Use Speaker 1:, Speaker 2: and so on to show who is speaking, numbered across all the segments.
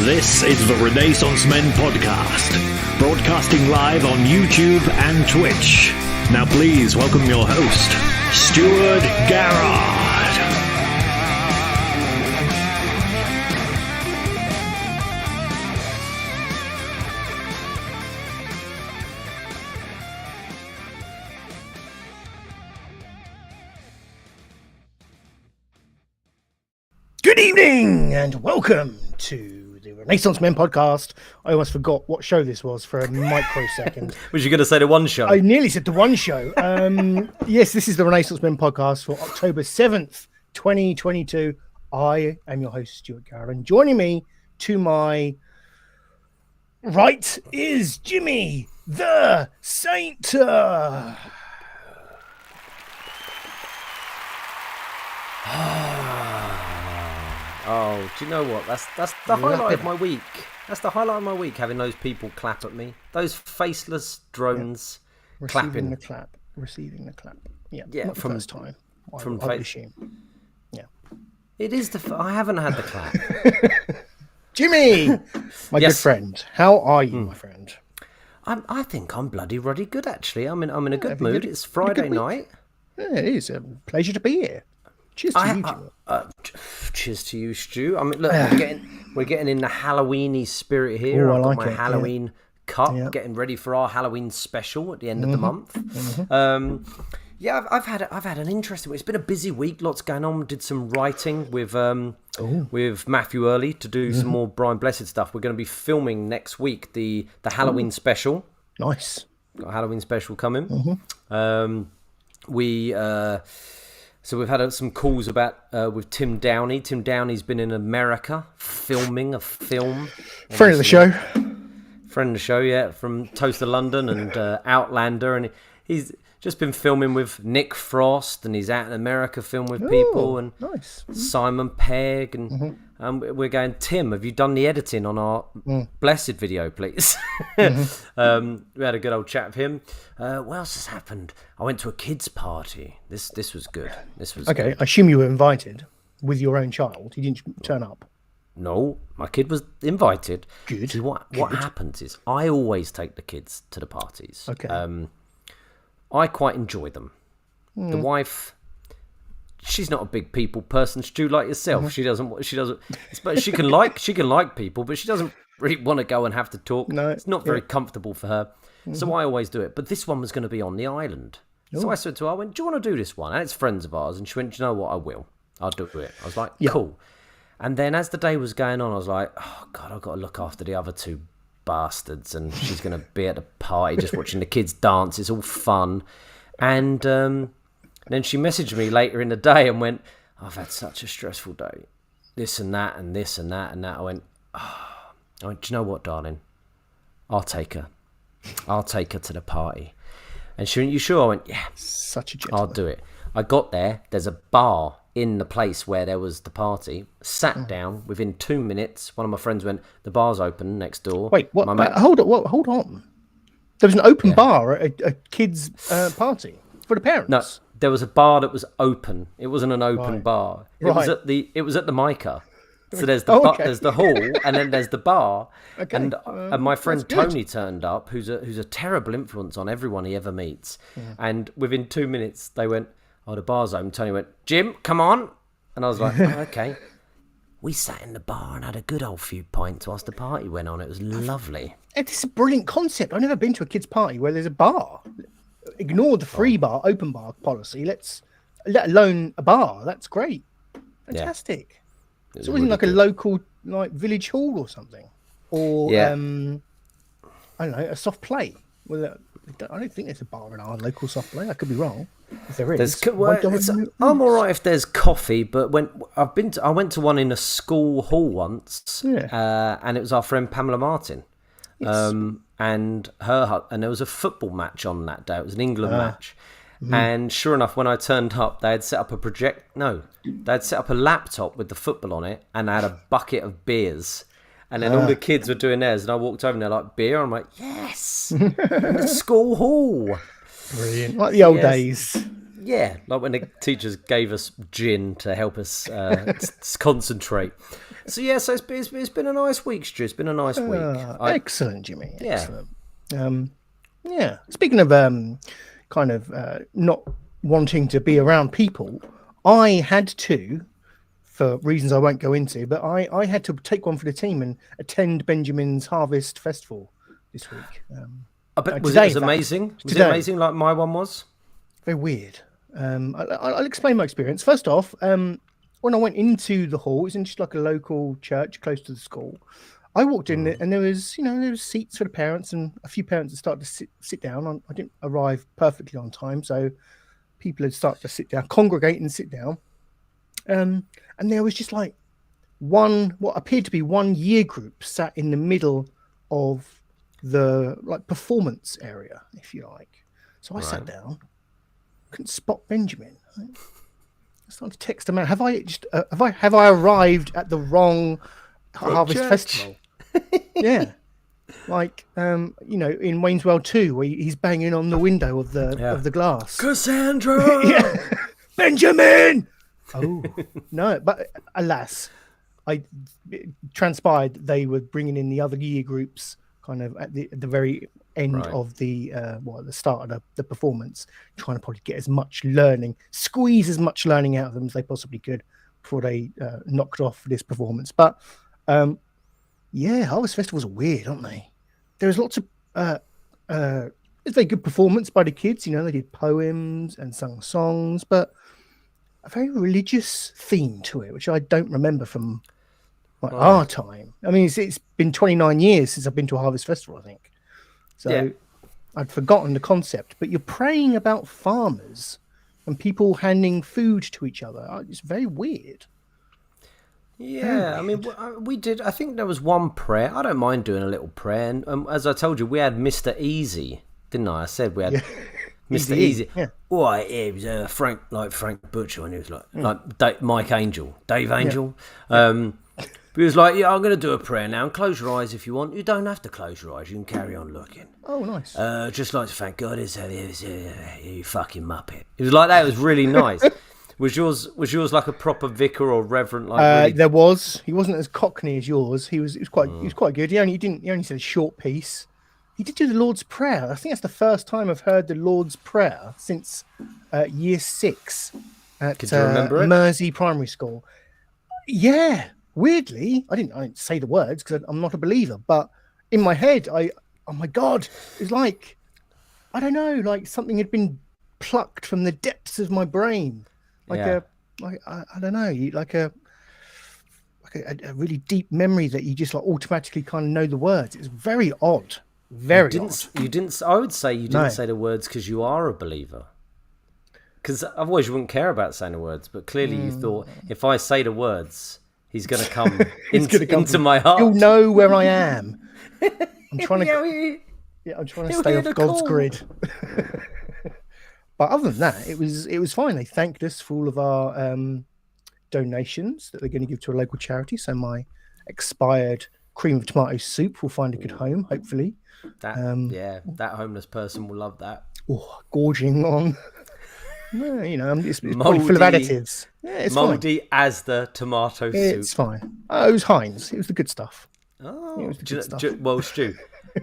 Speaker 1: This is the Renaissance Men Podcast, broadcasting live on YouTube and Twitch. Now please welcome your host, Stuart Garrard.
Speaker 2: Good evening and welcome to the Renaissance Men Podcast. I almost forgot what show this was for a microsecond.
Speaker 3: Was you going to say the one show?
Speaker 2: I nearly said the one show. Yes, this is the Renaissance Men Podcast for October 7th, 2022. I am your host, Stuart Garrard, and joining me to my right is Jimmy the Saint.
Speaker 3: Oh, do you know what? That's the highlight of my week. That's the highlight of my week, having those people clap at me. Those faceless drones clapping.
Speaker 2: Receiving the clap. Yeah,
Speaker 3: not
Speaker 2: the first time. I would assume. Yeah.
Speaker 3: It is I haven't had the clap.
Speaker 2: Jimmy, my good friend. How are you, my friend?
Speaker 3: I think I'm bloody ruddy good, actually. I'm in a good mood. It's Friday night.
Speaker 2: Yeah, it is a pleasure to be here. Cheers to you, Jimmy.
Speaker 3: Cheers to you, Stu. I mean, look, we're getting in the Halloweeny spirit here.
Speaker 2: Ooh,
Speaker 3: I've got
Speaker 2: like
Speaker 3: my
Speaker 2: it,
Speaker 3: Halloween cup, getting ready for our Halloween special at the end of the month. I've had an interesting week. It's been a busy week. Lots going on. Did some writing with Matthew Early to do some more Brian Blessed stuff. We're going to be filming next week the Halloween special.
Speaker 2: Nice.
Speaker 3: Got a Halloween special coming. So we've had some calls about with Tim Downey. Tim Downey's been in America filming a film.
Speaker 2: Friend of the show.
Speaker 3: Friend of the show, yeah, from Toast of London and Outlander. And he's just been filming with Nick Frost, and he's out in America filming with people. And
Speaker 2: nice.
Speaker 3: Simon Pegg. And we're going, Tim, have you done the editing on our Blessed video, please? We had a good old chat with him. What else has happened? I went to a kids' party. This was good. This was
Speaker 2: okay.
Speaker 3: Good.
Speaker 2: I assume you were invited with your own child. You didn't turn up.
Speaker 3: No, my kid was invited.
Speaker 2: Good.
Speaker 3: See, what happens is I always take the kids to the parties.
Speaker 2: Okay.
Speaker 3: I quite enjoy them. The wife, she's not a big people person, Stu, like yourself. She doesn't. But she can like people, but she doesn't really want to go and have to talk.
Speaker 2: No,
Speaker 3: it's not very comfortable for her. So I always do it. But this one was going to be on the island. So I said to her, I went, do you want to do this one? And it's friends of ours. And she went, do you know what? I will. I'll do it. I was like, cool. And then as the day was going on, I was like, oh, God, I've got to look after the other two bastards. And she's going to be at the party just watching the kids dance. It's all fun. And then she messaged me later in the day and went, I've had such a stressful day. This and that and this and that and that. I went, do you know what, darling? I'll take her. I'll take her to the party. And she went, you sure? I went, yeah.
Speaker 2: Such a gentleman.
Speaker 3: I'll do it. I got there. There's a bar in the place where there was the party. Sat down. Within 2 minutes, one of my friends went, the bar's open next door.
Speaker 2: Wait, what? Hold on. There was an open bar at a kids' party for the parents?
Speaker 3: No, there was a bar that was open. It wasn't an open bar. It was at the Mica. So there's the there's the hall, and then there's the bar. Okay. And my friend Tony turned up, who's a terrible influence on everyone he ever meets. And within 2 minutes, they went, "Oh, the bar's open." Tony went, "Jim, come on," and I was like, oh, "Okay." We sat in the bar and had a good old few pints whilst the party went on. It was lovely.
Speaker 2: It's a brilliant concept. I've never been to a kids' party where there's a bar. Ignore the free bar, open bar policy. Let alone a bar. That's great. Fantastic. Yeah. So it wasn't like a local village hall or something, or I don't know, a soft play. Well, I don't think there's a bar in our local soft play. I could be wrong. If there is,
Speaker 3: I'm all right if there's coffee. But I went to one in a school hall once, and it was our friend Pamela Martin. Yes. And there was a football match on that day. It was an England match. And sure enough, when I turned up, they had set up a laptop with the football on it, and they had a bucket of beers. And then all the kids were doing theirs, and I walked over and they're like, beer? I'm like, yes, in the school hall.
Speaker 2: Brilliant. Like the old days.
Speaker 3: Yeah, like when the teachers gave us gin to help us concentrate. So yeah, so it's been a nice week, Stu. It's been a nice week.
Speaker 2: Excellent, Jimmy.
Speaker 3: Yeah.
Speaker 2: Excellent. Yeah. Speaking of kind of not wanting to be around people, I had to, for reasons I won't go into, but I had to take one for the team and attend Benjamin's Harvest Festival this week.
Speaker 3: I bet was it amazing? Was it amazing like my one was?
Speaker 2: Very weird. I'll explain my experience. First off, when I went into the hall, it was in just like a local church close to the school. I walked in and there was seats for the parents and a few parents had started to sit down. I didn't arrive perfectly on time, so people had started to sit down, congregate and sit down. And there was just like what appeared to be one year group sat in the middle of the like performance area, if you like. So I sat down, couldn't spot Benjamin. I started to text him out. Have I arrived at the wrong Harvest Festival? Yeah, like in Wayne's World 2, where he's banging on the window of the glass.
Speaker 3: Cassandra,
Speaker 2: yeah. Benjamin. Oh no, but alas, it transpired they were bringing in the other year groups kind of at the very end of the start of the performance, trying to probably get as much learning, squeeze as much learning out of them as they possibly could before they knocked off this performance. But Harvest Festivals are weird, aren't they? There was lots of it's a very good performance by the kids. They did poems and sung songs, but a very religious theme to it, which I don't remember from our time. I mean, it's been 29 years since I've been to a Harvest Festival, I think. So I'd forgotten the concept. But you're praying about farmers and people handing food to each other. It's very weird.
Speaker 3: Yeah, I mean, we did. I think there was one prayer. I don't mind doing a little prayer. And as I told you, we had Mr. Easy, didn't I? I said we had Mr. Easy.
Speaker 2: Yeah.
Speaker 3: Oh, it was Frank Butcher, and he was like Mike Angel, Dave Angel.
Speaker 2: Yeah.
Speaker 3: He was like, I'm going to do a prayer now, and close your eyes if you want. You don't have to close your eyes. You can carry on looking.
Speaker 2: Oh, nice.
Speaker 3: Just like to thank God, you fucking muppet. It was like that. It was really nice. Was yours like a proper vicar or reverend? Really...
Speaker 2: There was. He wasn't as cockney as yours. He was quite good. He only said a short piece. He did do the Lord's Prayer. I think that's the first time I've heard the Lord's Prayer since year 6 at Mersey Primary School. Yeah, weirdly, I didn't say the words because I'm not a believer, but in my head, oh my God, it's like, I don't know, like something had been plucked from the depths of my brain. I don't know, like a really deep memory that you just like automatically kind of know the words. It's very odd. Very odd.
Speaker 3: You didn't. I would say you didn't say the words because you are a believer. Because otherwise you wouldn't care about saying the words. But clearly you thought, if I say the words, he's going to come into my heart.
Speaker 2: You'll know where I am. I'm trying to. I'm trying to stay off God's grid. But other than that, it was fine. They thanked us for all of our donations that they're going to give to a local charity. So my expired cream of tomato soup will find a good home, hopefully.
Speaker 3: That homeless person will love that.
Speaker 2: Oh, gorging on. No, it's probably full of additives. Yeah, it's
Speaker 3: moldy
Speaker 2: fine.
Speaker 3: As the tomato soup.
Speaker 2: It's fine. It was Heinz. It was the good stuff.
Speaker 3: Oh, it was the good stuff. Well, Stu,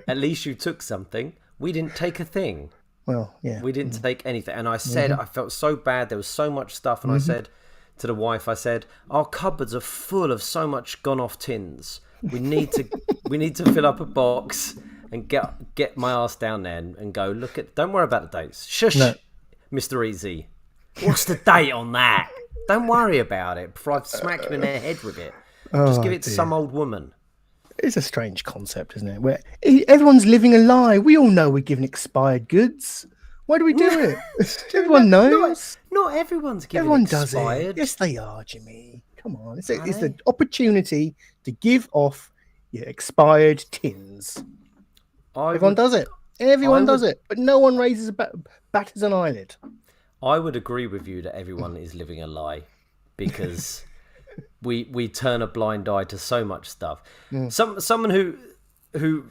Speaker 3: at least you took something. We didn't take a thing.
Speaker 2: Well, yeah.
Speaker 3: We didn't take anything. And I said, I felt so bad. There was so much stuff. And I said to the wife, our cupboards are full of so much gone off tins. We need to fill up a box and get my ass down there and go, don't worry about the dates. Shush, no. Mr. Easy. What's the date on that? Don't worry about it before I smack you in the head with it. Just give it to some old woman.
Speaker 2: It's a strange concept, isn't it? Where everyone's living a lie. We all know we're giving expired goods. Why do we do it? Everyone knows.
Speaker 3: Not everyone's giving
Speaker 2: Everyone
Speaker 3: expired.
Speaker 2: Does it. Yes, they are, Jimmy. Come on. It's the opportunity to give off your expired tins. Everyone does it. Everyone does it. But no one raises batters an eyelid.
Speaker 3: I would agree with you that everyone is living a lie because we turn a blind eye to so much stuff. Someone who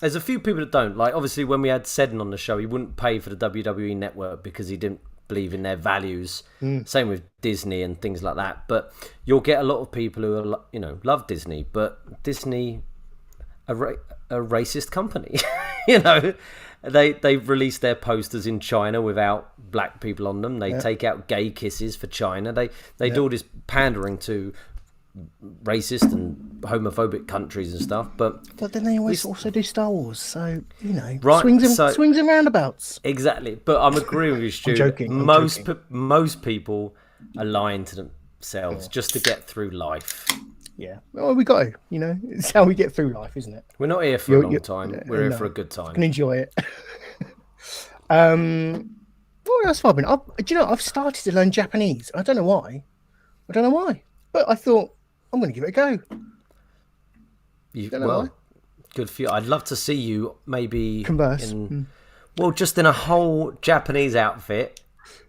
Speaker 3: there's a few people that don't. Like, obviously, when we had Seddon on the show, he wouldn't pay for the WWE Network because he didn't believe in their values. Same with Disney and things like that. But you'll get a lot of people who are, love Disney, but Disney, a racist company. They've released their posters in China without black people on them. They take out gay kisses for China. They do all this pandering to racist and homophobic countries and stuff. But
Speaker 2: then they always also do Star Wars. So,
Speaker 3: right,
Speaker 2: swings and roundabouts.
Speaker 3: Exactly. But I'm agreeing with you, Stu.
Speaker 2: I'm joking.
Speaker 3: Most people are lying to themselves just to get through life.
Speaker 2: Yeah. Well, we got to, it's how we get through life, isn't it?
Speaker 3: We're not here for a long time. We're here for a good time.
Speaker 2: Can enjoy it. What else have I been? I've started to learn Japanese. I don't know why. But I thought I'm going to give it a go.
Speaker 3: Good for you. I'd love to see you maybe
Speaker 2: converse.
Speaker 3: Just in a whole Japanese outfit,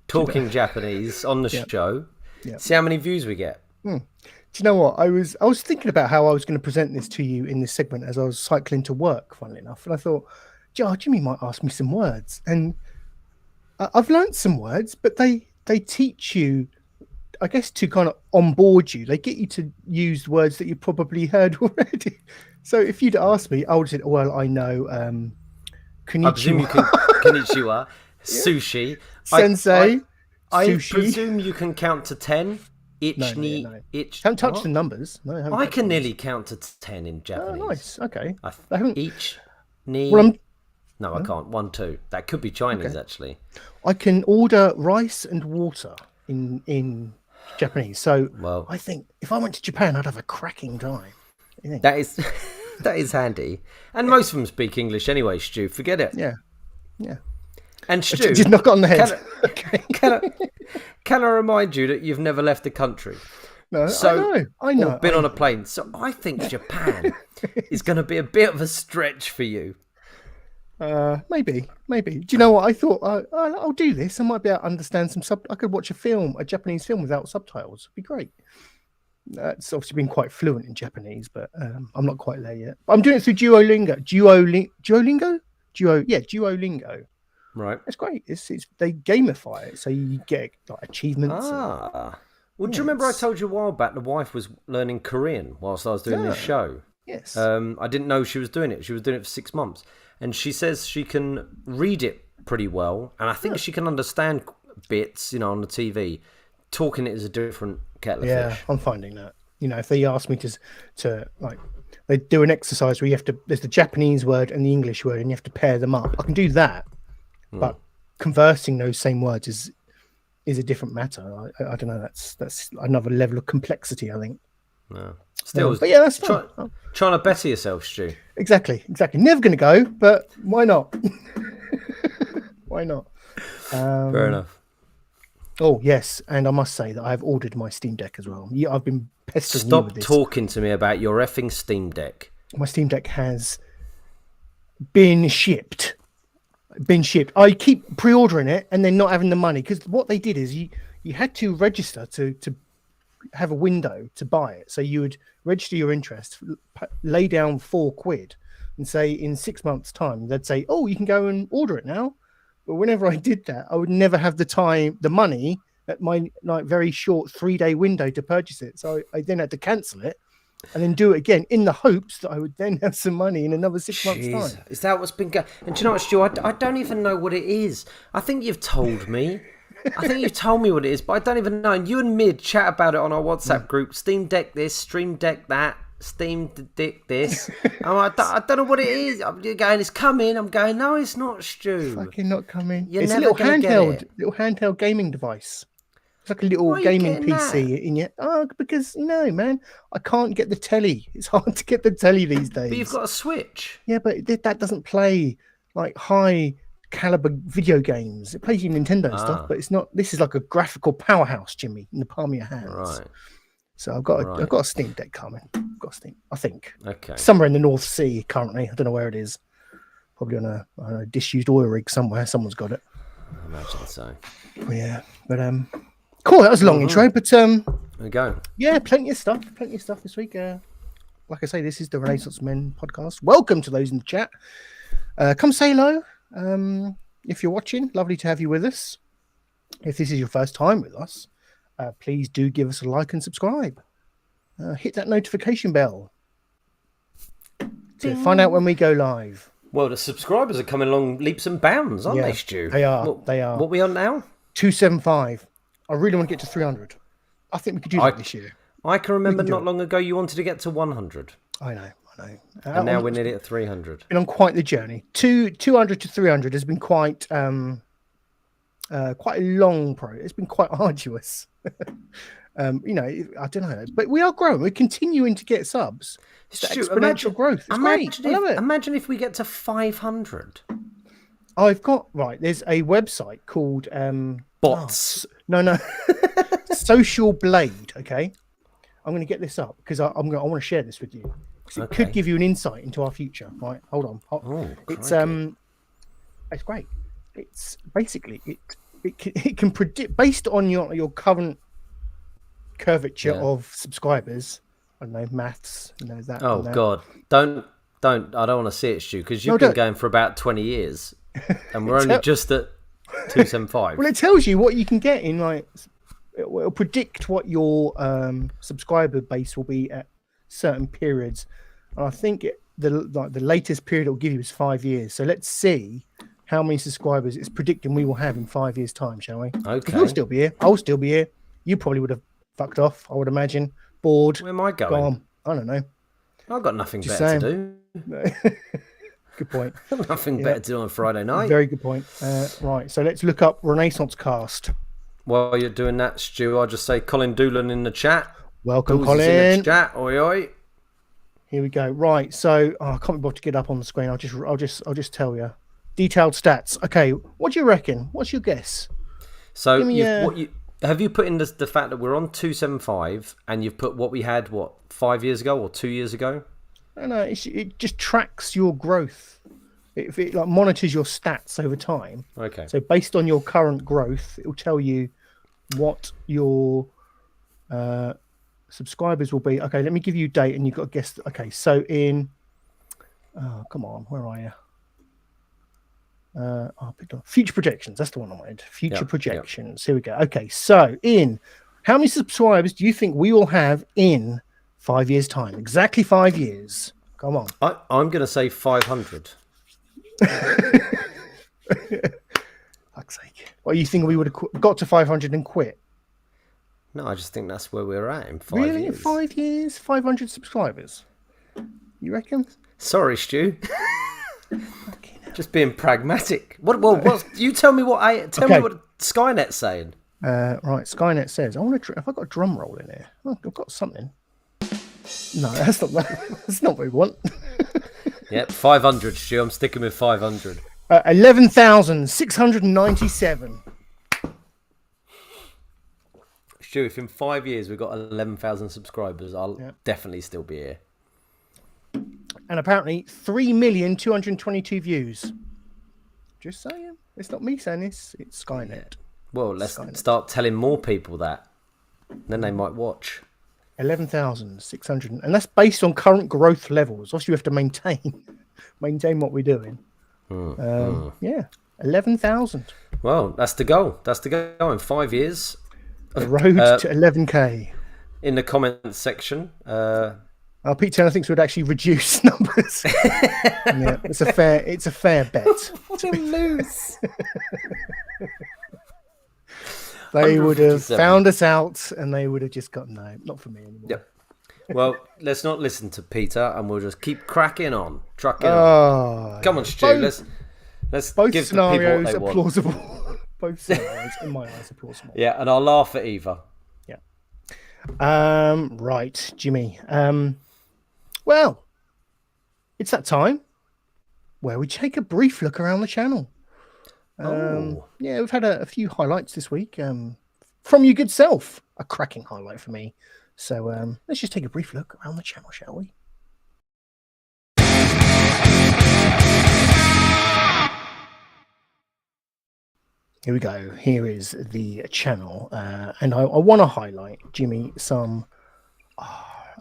Speaker 3: talking Japanese on the show. Yeah. See how many views we get.
Speaker 2: Do you know what? I was thinking about how I was going to present this to you in this segment as I was cycling to work, funnily enough. And I thought, Jimmy might ask me some words. And I've learned some words, but they teach you, I guess, to kind of onboard you. They get you to use words that you probably heard already. So if you'd asked me, I would have said, well, I know konnichiwa.
Speaker 3: I presume you can konnichiwa, sushi.
Speaker 2: Sensei,
Speaker 3: I
Speaker 2: sushi.
Speaker 3: presume you can count to 10.
Speaker 2: No. Haven't touched the numbers. No,
Speaker 3: I can nearly count to 10 in Japanese.
Speaker 2: Oh, nice. Okay.
Speaker 3: Each, ni. No, I can't. 1, 2. That could be Chinese, actually.
Speaker 2: I can order rice and water in Japanese. So I think if I went to Japan, I'd have a cracking time.
Speaker 3: That is handy. And most of them speak English anyway, Stu. Forget it.
Speaker 2: Yeah.
Speaker 3: And Stu,
Speaker 2: did knock on the head.
Speaker 3: Can I remind you that you've never left the country?
Speaker 2: No, I know.
Speaker 3: Or been on a plane. So I think Japan is going to be a bit of a stretch for you.
Speaker 2: Maybe. Do you know what? I thought I'll do this. I might be able to understand I could watch a Japanese film without subtitles. It'd be great. It's obviously been quite fluent in Japanese, but I'm not quite there yet. But I'm doing it through Duolingo. Duolingo.
Speaker 3: Right.
Speaker 2: It's great. They gamify it, so you get like achievements.
Speaker 3: Well, do you remember I told you a while back the wife was learning Korean whilst I was doing this show?
Speaker 2: Yes.
Speaker 3: I didn't know she was doing it. She was doing it for 6 months. And she says she can read it pretty well. And I think she can understand bits, on the TV. Talking it is a different kettle of fish.
Speaker 2: Yeah, I'm finding that. If they ask me to like, they do an exercise where there's the Japanese word and the English word and you have to pair them up. I can do that. But conversing those same words is a different matter. I don't know. That's another level of complexity, I think.
Speaker 3: No. Still,
Speaker 2: but yeah, that's fun.
Speaker 3: Trying to better yourself, Stu.
Speaker 2: Exactly. Never going to go, but why not? Why not?
Speaker 3: Fair enough.
Speaker 2: Oh yes, and I must say that I've ordered my Steam Deck as well. Yeah, I've been pestering you with this.
Speaker 3: Stop talking to me about your effing Steam Deck.
Speaker 2: My Steam Deck has been shipped. I keep pre-ordering it and then not having the money because what they did is you had to register to have a window to buy it. So you would register your interest, lay down £4 and say in 6 months' time, they'd say, oh, you can go and order it now. But whenever I did that, I would never have the money at my very short 3-day window to purchase it. So I then had to cancel it and then do it again in the hopes that I would then have some money in another 6 months' time.
Speaker 3: Is that what's been going? And do you know what, Stu? I don't even know what it is. I think you've told me. what it is, but I don't even know. And you and Mid chat about it on our WhatsApp group. Steam Deck this, Stream Deck that, Steam Deck this. I don't know what it is. I'm going, it's coming. I'm going, no, it's not, Stu.
Speaker 2: Fucking not coming.
Speaker 3: You're
Speaker 2: it's a
Speaker 3: never
Speaker 2: little handheld gaming device. It's like a little gaming PC in it. Oh, because man, I can't get the telly. It's hard to get the telly these days.
Speaker 3: But you've got a Switch.
Speaker 2: Yeah, but that doesn't play like high caliber video games. It plays your Nintendo stuff, but it's not. This is like a graphical powerhouse, Jimmy, in the palm of your hands.
Speaker 3: Right.
Speaker 2: So I've got a Steam Deck coming. I think.
Speaker 3: Okay.
Speaker 2: Somewhere in the North Sea currently. I don't know where it is. Probably on a disused oil rig somewhere. Someone's got it.
Speaker 3: I imagine so.
Speaker 2: Yeah, but cool. That was a long intro, but
Speaker 3: there we go.
Speaker 2: Yeah, plenty of stuff this week. Like I say, this is the Renaissance Men podcast. Welcome to those in the chat. Come say hello. If you're watching, lovely to have you with us. If this is your first time with us, please do give us a like and subscribe. Hit that notification bell to find out when we go live.
Speaker 3: Well, the subscribers are coming along leaps and bounds, aren't they, Stu?
Speaker 2: They are.
Speaker 3: What,
Speaker 2: they are.
Speaker 3: What are we on now?
Speaker 2: 275. I really want to get to 300. I think we could do that this year.
Speaker 3: I can remember not long ago you wanted to get to 100.
Speaker 2: I know.
Speaker 3: And now we're nearly at 300.
Speaker 2: Been on quite the journey. 200 to 300 has been quite a long process. It's been quite arduous. I don't know, but we are growing. We're continuing to get subs. It's exponential growth. It's great. I love it.
Speaker 3: Imagine if we get to 500.
Speaker 2: I've got there's a website called
Speaker 3: Bots.
Speaker 2: No. Social Blade. Okay, I'm going to get this up because I want to share this with you. It could give you an insight into our future. Right, hold on. It's great. It's basically it can predict based on your current curvature of subscribers. I don't know, maths. That.
Speaker 3: Oh God, don't! I don't want to see it, Stu, because you've been going for about 20 years, and we're only just at 275.
Speaker 2: Well, it tells you what you can get in it'll predict what your subscriber base will be at certain periods. And I think the latest period it'll give you is 5 years. So let's see how many subscribers it's predicting we will have in 5 years' time, shall we?
Speaker 3: Okay.
Speaker 2: You'll still be here. I'll still be here. You probably would have fucked off, I would imagine. Bored.
Speaker 3: Where am I going?
Speaker 2: Gone. I don't know.
Speaker 3: I've got nothing better to do.
Speaker 2: Good point.
Speaker 3: Nothing better to do on Friday night.
Speaker 2: Very good point. Right, so let's look up Renaissance Cast.
Speaker 3: While you're doing that, Stu, I'll just say Colin Doolan in the chat.
Speaker 2: Welcome, Colin.
Speaker 3: In the chat. Oi, oi.
Speaker 2: Here we go. Right, so I can't be bothered to get up on the screen. I'll just tell you. Detailed stats. Okay, what do you reckon? What's your guess?
Speaker 3: So have you put in the fact that we're on 275 and you've put what we had 5 years ago or 2 years ago?
Speaker 2: No, it just tracks your growth. It monitors your stats over time.
Speaker 3: Okay. So
Speaker 2: based on your current growth, it will tell you what your subscribers will be. Okay, let me give you date, and you've got to guess. Okay, so come on, where are you? I picked up future projections. That's the one I wanted. Future projections. Here we go. Okay, so how many subscribers do you think we will have in 5 years' time? Exactly 5 years. Come on.
Speaker 3: I'm going to say 500.
Speaker 2: Fuck's sake. What, you think we would have got to 500 and quit?
Speaker 3: No, I just think that's where we're at in 5 years.
Speaker 2: Really? In 5 years? 500 subscribers? You reckon?
Speaker 3: Sorry, Stu. Just being pragmatic. What? You tell me what me what Skynet's saying.
Speaker 2: Right, Skynet says, I want to. Have I got a drum roll in here? Oh, I've got something. No, that's not that's not what we want.
Speaker 3: Yep, 500, Stu. I'm sticking with 500.
Speaker 2: 11,697.
Speaker 3: Stu, if in 5 years we've got 11,000 subscribers, I'll definitely still be here.
Speaker 2: And apparently 3,222 views. Just saying. It's not me saying this. It's Skynet.
Speaker 3: Well, let's start telling more people that. Then they might watch.
Speaker 2: 11,600. And that's based on current growth levels. Obviously, you have to maintain what we're doing. Yeah. 11,000.
Speaker 3: Well, that's the goal. That's the goal in 5 years.
Speaker 2: The road to 11K.
Speaker 3: In the comments section.
Speaker 2: Pete Turner thinks we'd actually reduce numbers. Yeah, it's a fair bet.
Speaker 3: What a lose.
Speaker 2: They would have found us out and they would have just got, no, not for me anymore.
Speaker 3: Yep. Well, let's not listen to Peter and we'll just keep cracking on. Trucking on. Come on, Stu. Let's
Speaker 2: both
Speaker 3: give
Speaker 2: scenarios
Speaker 3: the people what they
Speaker 2: are plausible. Both scenarios, in my eyes, are plausible.
Speaker 3: Yeah, and I'll laugh at either.
Speaker 2: Yeah. Right, Jimmy. Well, it's that time where we take a brief look around the channel. Yeah, we've had a few highlights this week from your good self. A cracking highlight for me. So let's just take a brief look around the channel, shall we? Here we go. Here is the channel. And I want to highlight, Jimmy, some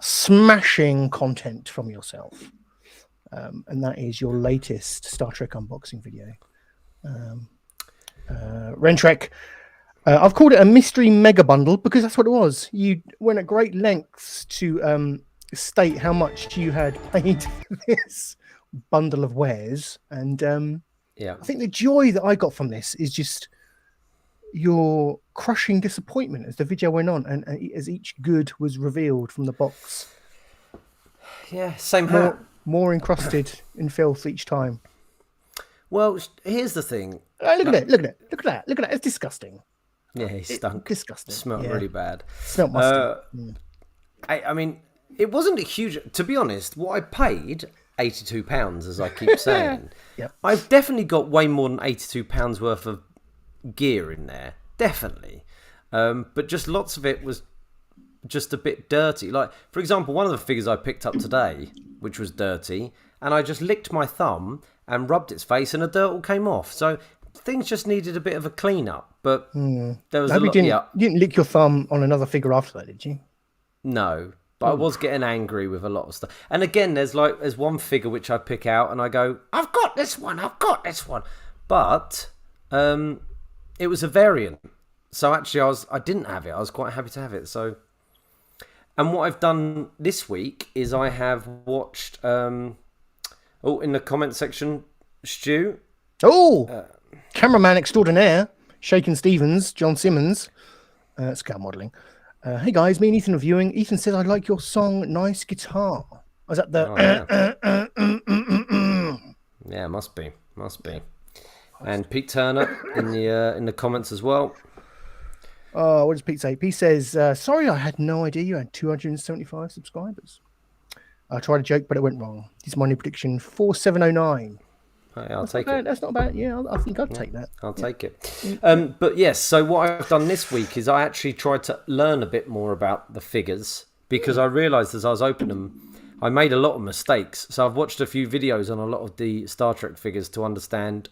Speaker 2: smashing content from yourself. And that is your latest Star Trek unboxing video. Rentrek, I've called it a mystery mega bundle because that's what it was. You went at great lengths to state how much you had paid for this bundle of wares, and
Speaker 3: Yeah.
Speaker 2: I think the joy that I got from this is just your crushing disappointment as the video went on and as each good was revealed from the box.
Speaker 3: Yeah, same hat.
Speaker 2: More encrusted in filth each time.
Speaker 3: Well, here's the thing.
Speaker 2: Look at it! Look at that! It's disgusting.
Speaker 3: Yeah, he stunk.
Speaker 2: Disgusting.
Speaker 3: Smelled really bad.
Speaker 2: Smelled musty.
Speaker 3: I mean, it wasn't a huge. To be honest, what I paid, £82, as I keep saying.
Speaker 2: Yep.
Speaker 3: I've definitely got way more than £82 worth of gear in there, definitely. But just lots of it was just a bit dirty. Like, for example, one of the figures I picked up today, which was dirty, and I just licked my thumb and rubbed its face, and the dirt all came off. So things just needed a bit of a clean up. But there was
Speaker 2: You didn't lick your thumb on another figure after that, did you?
Speaker 3: No, but I was getting angry with a lot of stuff. And again, there's one figure which I pick out and I go, I've got this one. But it was a variant. So actually I didn't have it. I was quite happy to have it. So, and what I've done this week is I have watched, in the comment section, Stu.
Speaker 2: Cameraman extraordinaire, Shakin' Stevens, John Simmons, scale modelling. Hey guys, me and Ethan are viewing. Ethan said, I like your song, Nice Guitar. Was that the...
Speaker 3: Yeah, must be. And Pete Turner in the comments as well.
Speaker 2: Oh, what does Pete say? Pete says, sorry, I had no idea you had 275 subscribers. I tried a joke, but it went wrong. This is my new prediction, 4709.
Speaker 3: I'll take it.
Speaker 2: That's not bad. Yeah, I think I'd take that.
Speaker 3: I'll take it. But yes, so what I've done this week is I actually tried to learn a bit more about the figures because I realised as I was opening them, I made a lot of mistakes. So I've watched a few videos on a lot of the Star Trek figures to understand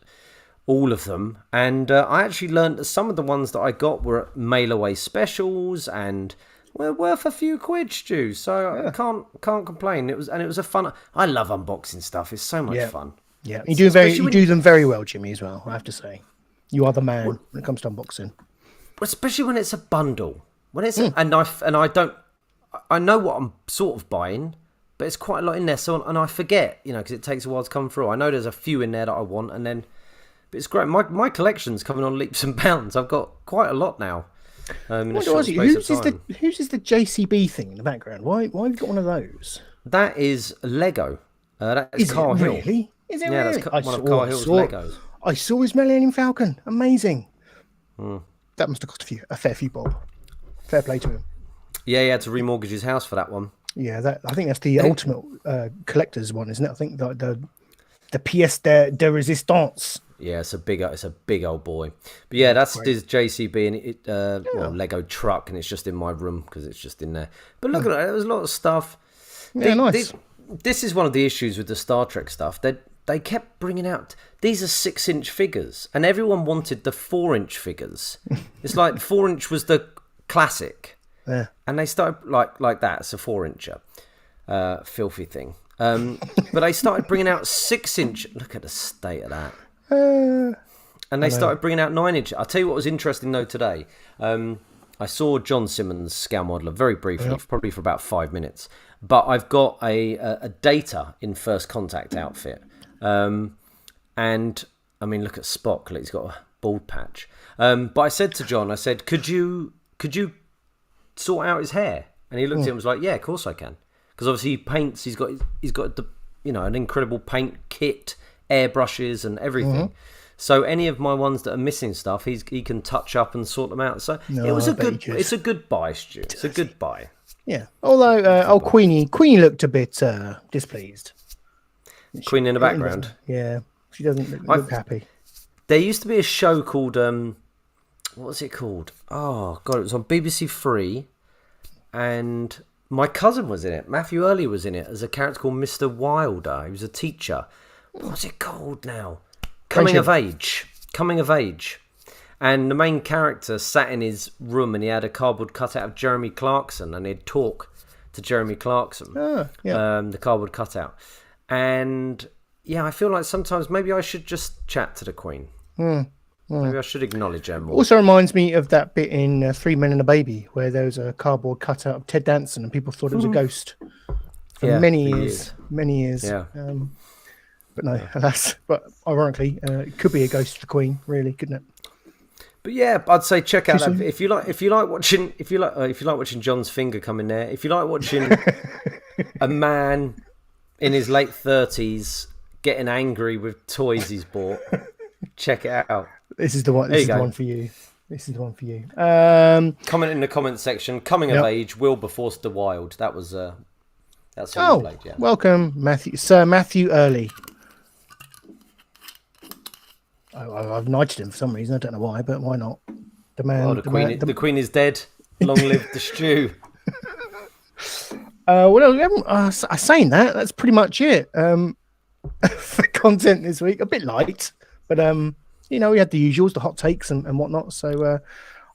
Speaker 3: all of them. And I actually learned that some of the ones that I got were mail-away specials and were worth a few quid, Stu. So I can't complain. It was a fun... I love unboxing stuff. It's so much fun.
Speaker 2: Yeah, you do them very well, Jimmy, as well, I have to say. You are the man when it comes to unboxing.
Speaker 3: Especially when it's a bundle. When it's I know what I'm sort of buying, but it's quite a lot in there. So and I forget, because it takes a while to come through. I know there's a few in there that I want, but it's great. My collection's coming on leaps and bounds. I've got quite a lot now.
Speaker 2: Whose is the JCB thing in the background? Why have you got one of those?
Speaker 3: That is Lego. That is Carl Hill.
Speaker 2: Really? Is it really?
Speaker 3: That's one of Carl Hill's Legos.
Speaker 2: I saw his Millennium Falcon. Amazing. That must have cost a fair few bob. Fair play to him.
Speaker 3: Yeah, he had to remortgage his house for that one.
Speaker 2: Yeah, I think that's the ultimate collector's one, isn't it? I think the pièce de résistance.
Speaker 3: Yeah, it's a big old boy. But yeah, that's his JCB and Lego truck, and it's just in my room because it's just in there. But look at that, there's a lot of stuff.
Speaker 2: Yeah, nice.
Speaker 3: This is one of the issues with the Star Trek stuff. They kept bringing out, these are 6-inch figures, and everyone wanted the 4-inch figures. It's like 4-inch was the classic.
Speaker 2: Yeah.
Speaker 3: And they started like that. It's a 4-incher. Filthy thing. But they started bringing out 6-inch. Look at the state of that. And they started bringing out 9-inch. I'll tell you what was interesting though today. I saw John Simmons, scale modeler, very briefly, probably for about 5 minutes. But I've got a Data in First Contact outfit. And I mean, look at Spock. Look, he's got a bald patch. But I said to John, could you sort out his hair? And he looked at it and was like, yeah, of course I can. Because obviously he paints. He's got the, an incredible paint kit, airbrushes and everything. So any of my ones that are missing stuff, he can touch up and sort them out. So it's a good buy, Stu. It's a good buy.
Speaker 2: Yeah. Although Queenie looked a bit displeased.
Speaker 3: Queen in the background.
Speaker 2: Yeah, she doesn't look happy.
Speaker 3: There used to be a show called what was it called? Oh God, it was on BBC Three, and my cousin was in it. Matthew Early was in it as a character called Mr. Wilder. He was a teacher. What's it called now? Coming of Age. And the main character sat in his room and he had a cardboard cutout of Jeremy Clarkson and he'd talk to Jeremy Clarkson. The cardboard cutout. And yeah, I feel like sometimes maybe I should just chat to the Queen. Maybe I should acknowledge her more.
Speaker 2: Also reminds me of that bit in Three Men and a Baby where there was a cardboard cutout of Ted Danson and people thought it was a ghost for many years.
Speaker 3: Yeah.
Speaker 2: But no, alas. But ironically, it could be a ghost of the Queen, really, couldn't it?
Speaker 3: But yeah, I'd say check out that. If you like watching John's finger come in there. If you like watching a man in his late 30s getting angry with toys he's bought, check it out.
Speaker 2: This is the one. This is the one for you. This is the one for you.
Speaker 3: Comment in the comment section. Coming of age, Wilberforce Wild. That was that's what you played. Yeah.
Speaker 2: Welcome, Sir Matthew Early. I've knighted him for some reason. I don't know why, but why not? The man.
Speaker 3: The Queen is dead. Long live the stew.
Speaker 2: Saying that, that's pretty much it for content this week. A bit light, but we had the usuals, the hot takes and whatnot. So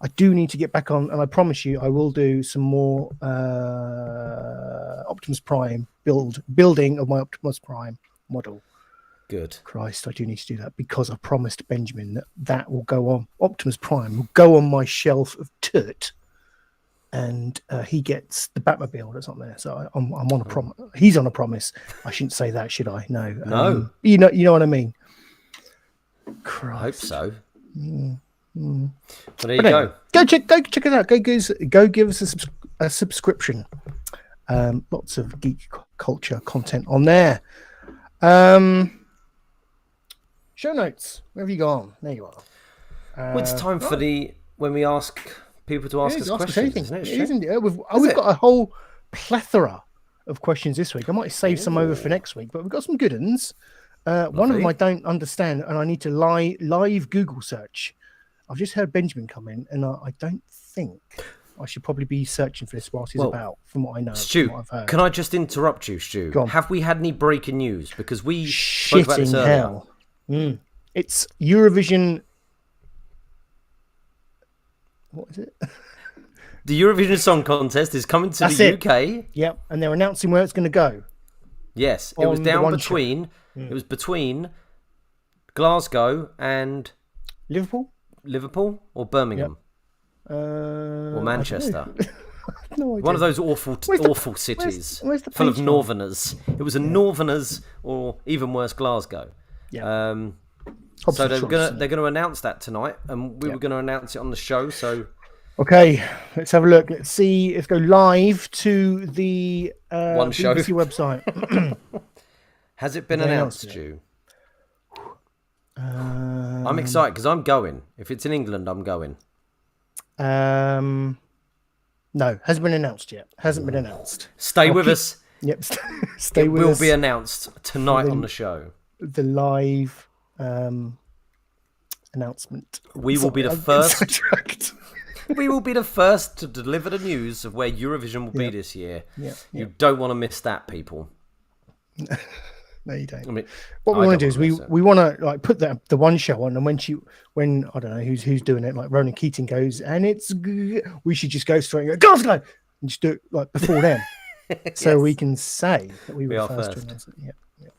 Speaker 2: I do need to get back on, and I promise you, I will do some more Optimus Prime building of my Optimus Prime model.
Speaker 3: Good.
Speaker 2: Christ, I do need to do that because I promised Benjamin that will go on. Optimus Prime will go on my shelf of tut, and he gets the Batmobile that's on there. So I'm on a promise. He's on a promise. I shouldn't say that, should I? No.
Speaker 3: No.
Speaker 2: You know what I mean. Christ.
Speaker 3: I hope so.
Speaker 2: Well,
Speaker 3: there you go.
Speaker 2: Go check it out. Go give us a subscription. Lots of geek culture content on there. Show notes. Where have you gone? There you are.
Speaker 3: Well, it's time for when we ask people to ask us questions, isn't it?
Speaker 2: Isn't it? We've got a whole plethora of questions this week. I might save some over for next week, but we've got some good ones. One of them I don't understand, and I need to live Google search. I've just heard Benjamin come in, and I don't think I should probably be searching for this whilst he's about, from what I know.
Speaker 3: Stu,
Speaker 2: what I've heard.
Speaker 3: Can I just interrupt you, Stu?
Speaker 2: Go on.
Speaker 3: Have we had any breaking news? Because we spoke about this earlier.
Speaker 2: Hell. It's Eurovision. What is it?
Speaker 3: The Eurovision Song Contest is coming to the UK.
Speaker 2: Yep, and they're announcing where it's going to go.
Speaker 3: Yes, it was down between. It was between Glasgow and
Speaker 2: Liverpool
Speaker 3: or Birmingham or Manchester.
Speaker 2: No idea.
Speaker 3: One of those awful cities
Speaker 2: where's the
Speaker 3: full of
Speaker 2: page
Speaker 3: northerners. It was a northerners, or even worse, Glasgow.
Speaker 2: Yeah.
Speaker 3: So they're gonna announce that tonight, and we were gonna announce it on the show. So
Speaker 2: okay, let's have a look. Let's see. Let's go live to the
Speaker 3: One show
Speaker 2: BBC website.
Speaker 3: Has it been announced, Stu? I'm excited because I'm going. If it's in England, I'm going.
Speaker 2: No, hasn't been announced yet. Hasn't been announced.
Speaker 3: Stay with us.
Speaker 2: Yep, stay with us.
Speaker 3: It will be announced tonight on the show.
Speaker 2: The live announcement.
Speaker 3: We will be the first. We will be the first to deliver the news of where Eurovision will be this year. You don't want to miss that, people.
Speaker 2: No, you don't.
Speaker 3: I mean,
Speaker 2: what we want to do is we want to like put the one show on, and when I don't know who's doing it, like Ronan Keating goes, and we should just go straight and go Glasgow and just do it like before them, so we can say that we were first to announce it. Yeah,